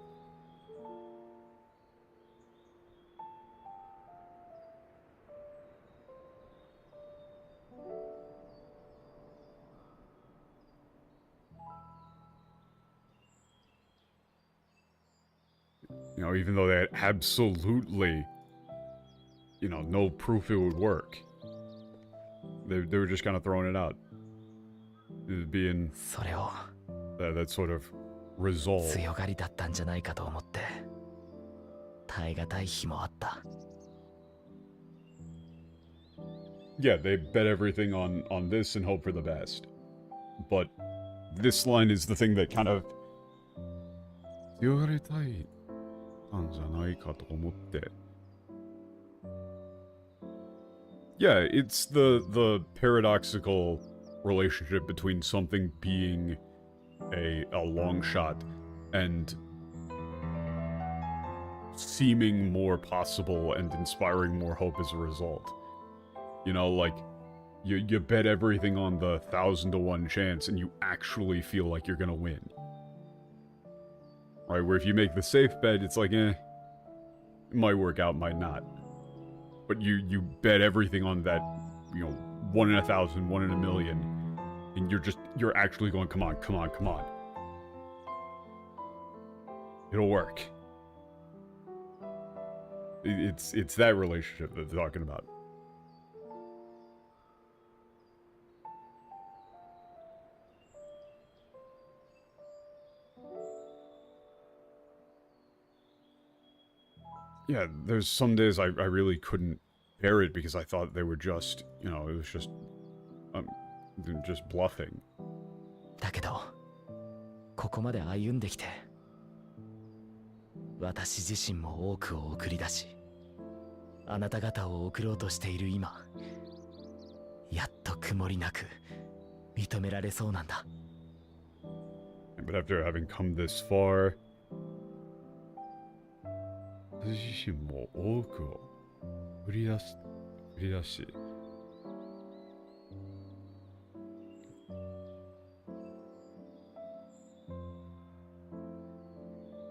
Even though they had absolutely, no proof it would work. They were just kind of throwing it out. It was being that sort of resolve. 強がりだったんじゃないかと思って耐え難い日もあった。Yeah, they bet everything on this and hope for the best. but this line is the thing that kind of... Yeah, it's the paradoxical relationship between something being a long shot and seeming more possible and inspiring more hope as a result. You know, like, you bet everything on the 1,000-to-1 chance and you actually feel like you're gonna win. Right, where if you make the safe bet, it's like, it might work out, might not. But you bet everything on that, 1 in 1,000, 1 in a million, and you're actually going, come on, come on, come on. It'll work. It's that relationship that they're talking about. Yeah, there's some days I really couldn't bear it because I thought they were just, it was just bluffing. だけど、ここまで歩んできて、私自身も多くを送り出し、あなた方を送ろうとしている今、やっと曇りなく認められそうなんだ。But after having come this far, 私自身も多くを送り出し、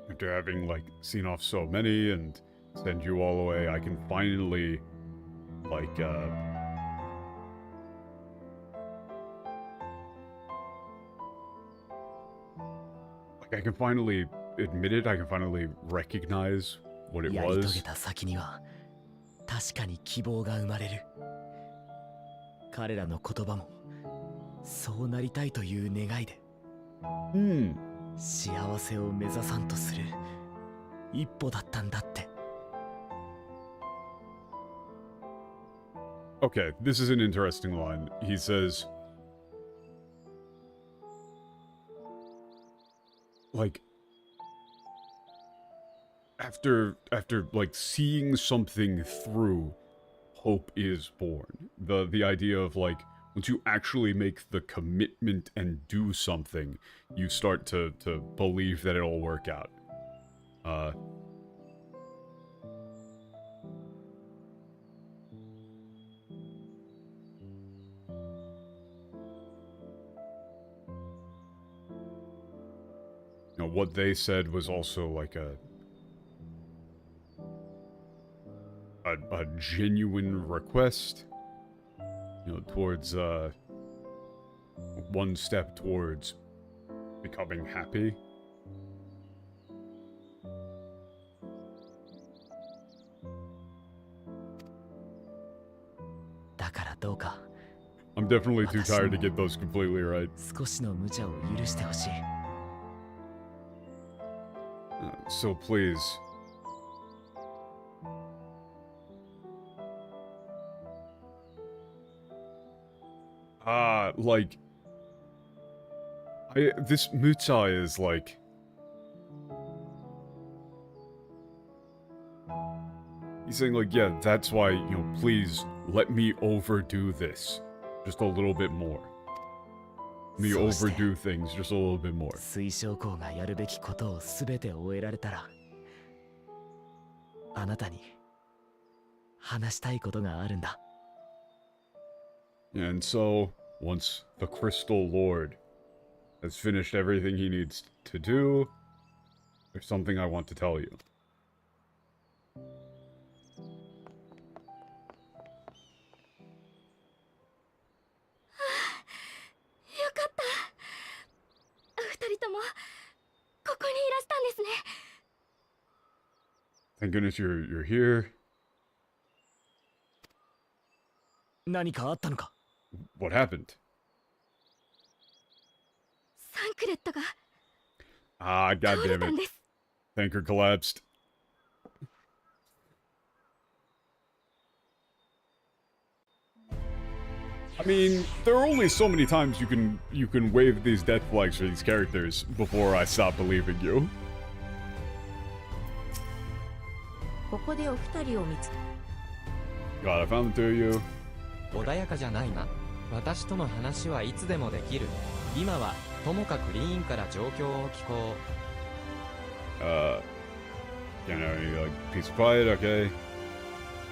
After having, like, seen off so many and send you all away, I can finally, like, I can finally admit it, I can finally recognize what it やり遂 was. げた先には確かに希望が生まれる。彼らの言葉もそうなりたいという願いで、幸せを目指さんとする一歩だったんだって。Okay, this is an interesting line. He says, like, after like seeing something through, hope is born. The idea of, like, once you actually make the commitment and do something, you start to believe that it'll work out. What they said was also like a genuine request, towards one step towards becoming happy. I'm definitely too tired to get those completely right. 少しの無茶を許してほしい。So please. Like, this Muta is like, he's saying like, yeah, that's why, please let me overdo this just a little bit more. Let me overdo things just a little bit more. 水晶校がやるべきことをすべて終えられたら、あなたに話したいことがあるんだ。And so, once the Crystal Lord has finished everything he needs to do, there's something I want to tell you. 二人ともここにいらしたんですね。 Thank goodness you're here. 何かあったのか? What happened? サンクレットが Ah, goddammit. Tanker collapsed. I mean, there are only so many times you can wave these death flags for these characters before I stop believing you. ここでお二人を見つけ God, I found the two of you. 穏やかじゃないな。私との話はいつでもできる。今はともかくリーンから状況を聞こう。You know, any like peace and quiet, okay?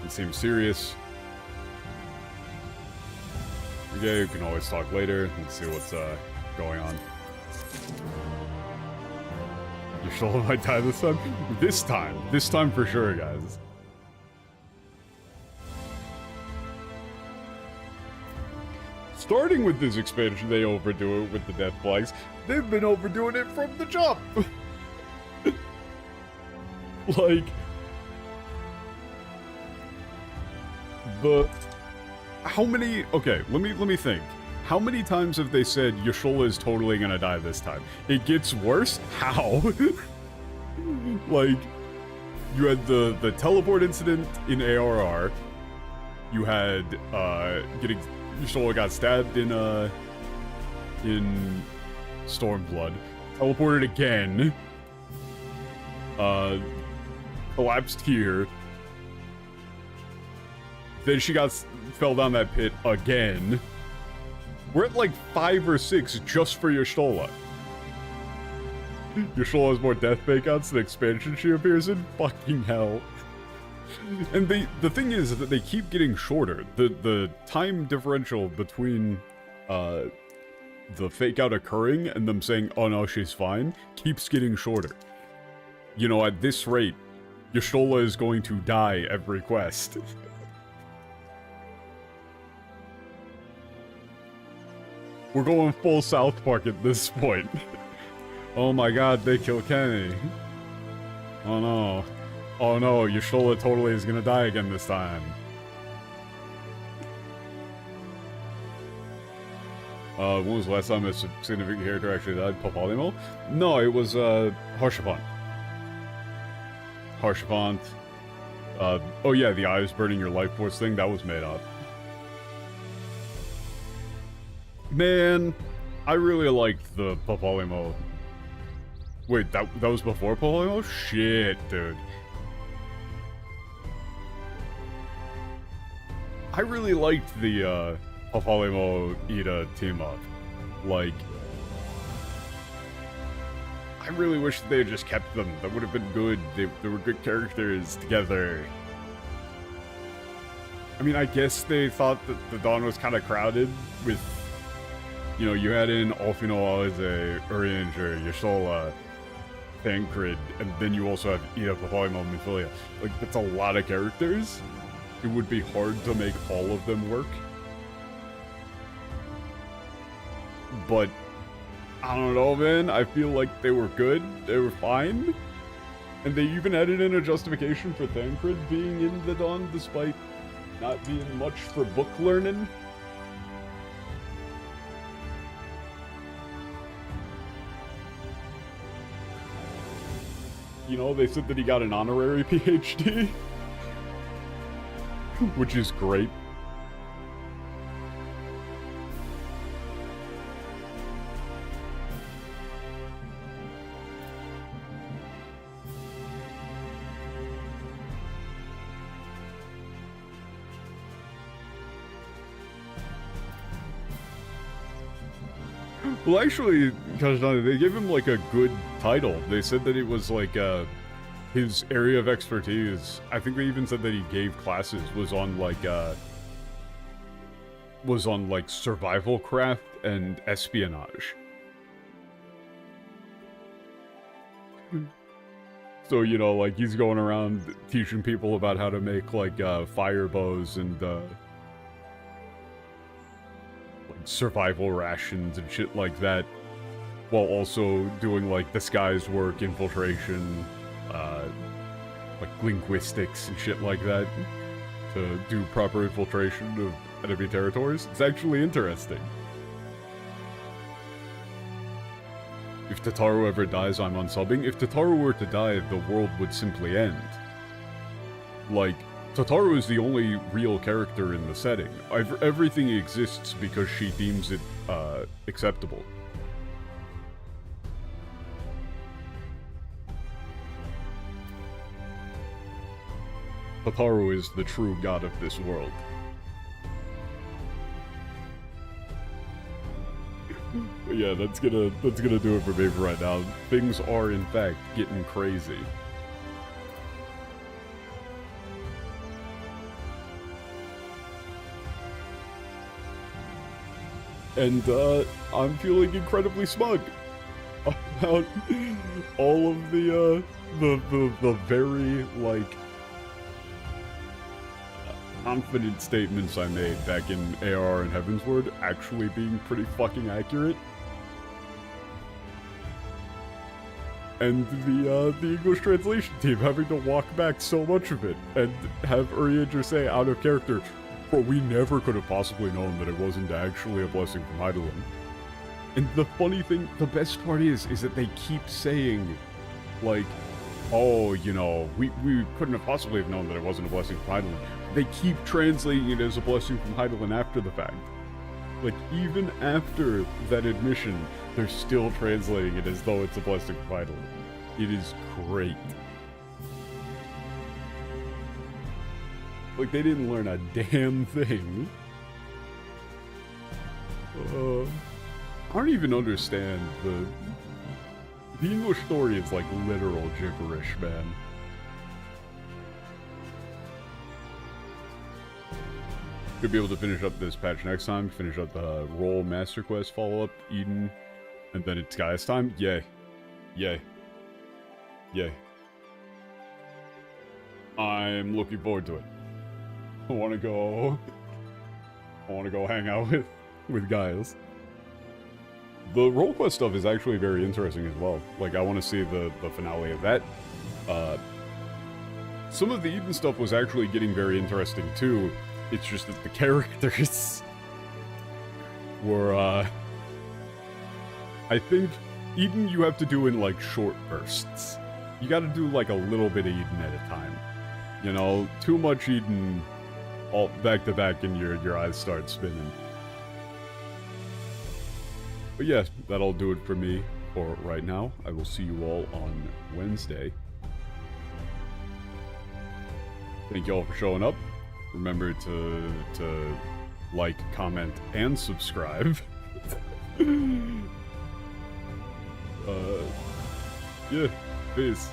It seems serious. Okay, you can always talk later. Let's see what's going on. Your shoulder might die this time? This time for sure, guys. Starting with this expansion, they overdo it with the death flags. They've been overdoing it from the jump. Like, how many? Okay, let me think. How many times have they said Yashola is totally gonna die this time? It gets worse? How? Like, you had the teleport incident in ARR. You had Yashola got stabbed in Stormblood. Teleported again. Collapsed here. Then she fell down that pit again. We're at like 5 or 6 just for Yashola. Yashola has more death fakeouts than expansion she appears in? Fucking hell. And the thing is that they keep getting shorter. The time differential between the fake out occurring and them saying, oh no, she's fine, keeps getting shorter. You know, at this rate, Yashola is going to die every quest. We're going full South Park at this point. Oh my god, they kill Kenny. Oh no. Oh no, Yashola totally is gonna die again this time. When was the last time a significant character actually died? Papalymo? No, it was, Harshapant. Harshapant. Oh yeah, the eyes burning your life force thing, that was made up. Man, I really liked the Papalymo. Wait, that was before Papalymo? Shit, dude. I really liked the, Papalymo Ida team-up. Like, I really wish they had just kept them. That would have been good. They were good characters together. I mean, I guess they thought that the Dawn was kind of crowded with, you know, you had in Alfino Alize, Urianger, Yashola, Thancred, and then you also have Ida, Papalymo, and Minfilia. Like, that's a lot of characters. It would be hard to make all of them work. But, I don't know, man. I feel like they were good. They were fine. And they even added in a justification for Thancred being in the Dawn despite not being much for book learning. You know, they said that he got an honorary PhD. Which is great. Well, actually, they gave him, like, a good title. They said that it was, like, his area of expertise. I think they even said that he gave classes was on, like, survival craft and espionage. So, you know, like, he's going around teaching people about how to make, like, fire bows and, survival rations and shit like that, while also doing like disguise work, infiltration, like linguistics and shit like that to do proper infiltration of enemy territories. It's actually interesting. If Tataru ever dies, I'm unsubbing. If Tataru were to die, the world would simply end. Like, Tataru is the only real character in the setting. Everything exists because she deems it acceptable. Tataru is the true god of this world. But yeah, that's gonna do it for me for right now. Things are in fact getting crazy. And I'm feeling incredibly smug about all of the very, like, confident statements I made back in AR and Heavensward actually being pretty fucking accurate. And the English translation team having to walk back so much of it and have Urianger say out of character, "Bro, we never could have possibly known that it wasn't actually a blessing from Heidelin." And the funny thing, the best part is that they keep saying, like, "Oh, you know, we couldn't have possibly have known that it wasn't a blessing from Heidelin." They keep translating it as a blessing from Heidelin after the fact. Like, even after that admission, they're still translating it as though it's a blessing from Heidelin. It is great. Like, they didn't learn a damn thing. I don't even understand the English story is like literal gibberish, man. Could be able to finish up this patch next time, finish up the Roll Master Quest follow-up, Eden, and then it's Gaia's time. Yay. Yay. Yay. I'm looking forward to it. I wanna go hang out with Gaia's. The Roll Quest stuff is actually very interesting as well. Like, I want to see the finale of that. Some of the Eden stuff was actually getting very interesting too. It's just that the characters were, I think Eden you have to do in, like, short bursts. You gotta do, like, a little bit of Eden at a time. You know, too much Eden all back to back and your eyes start spinning. But yeah, that'll do it for me for right now. I will see you all on Wednesday. Thank you all for showing up. Remember to like, comment, and subscribe. Yeah, peace.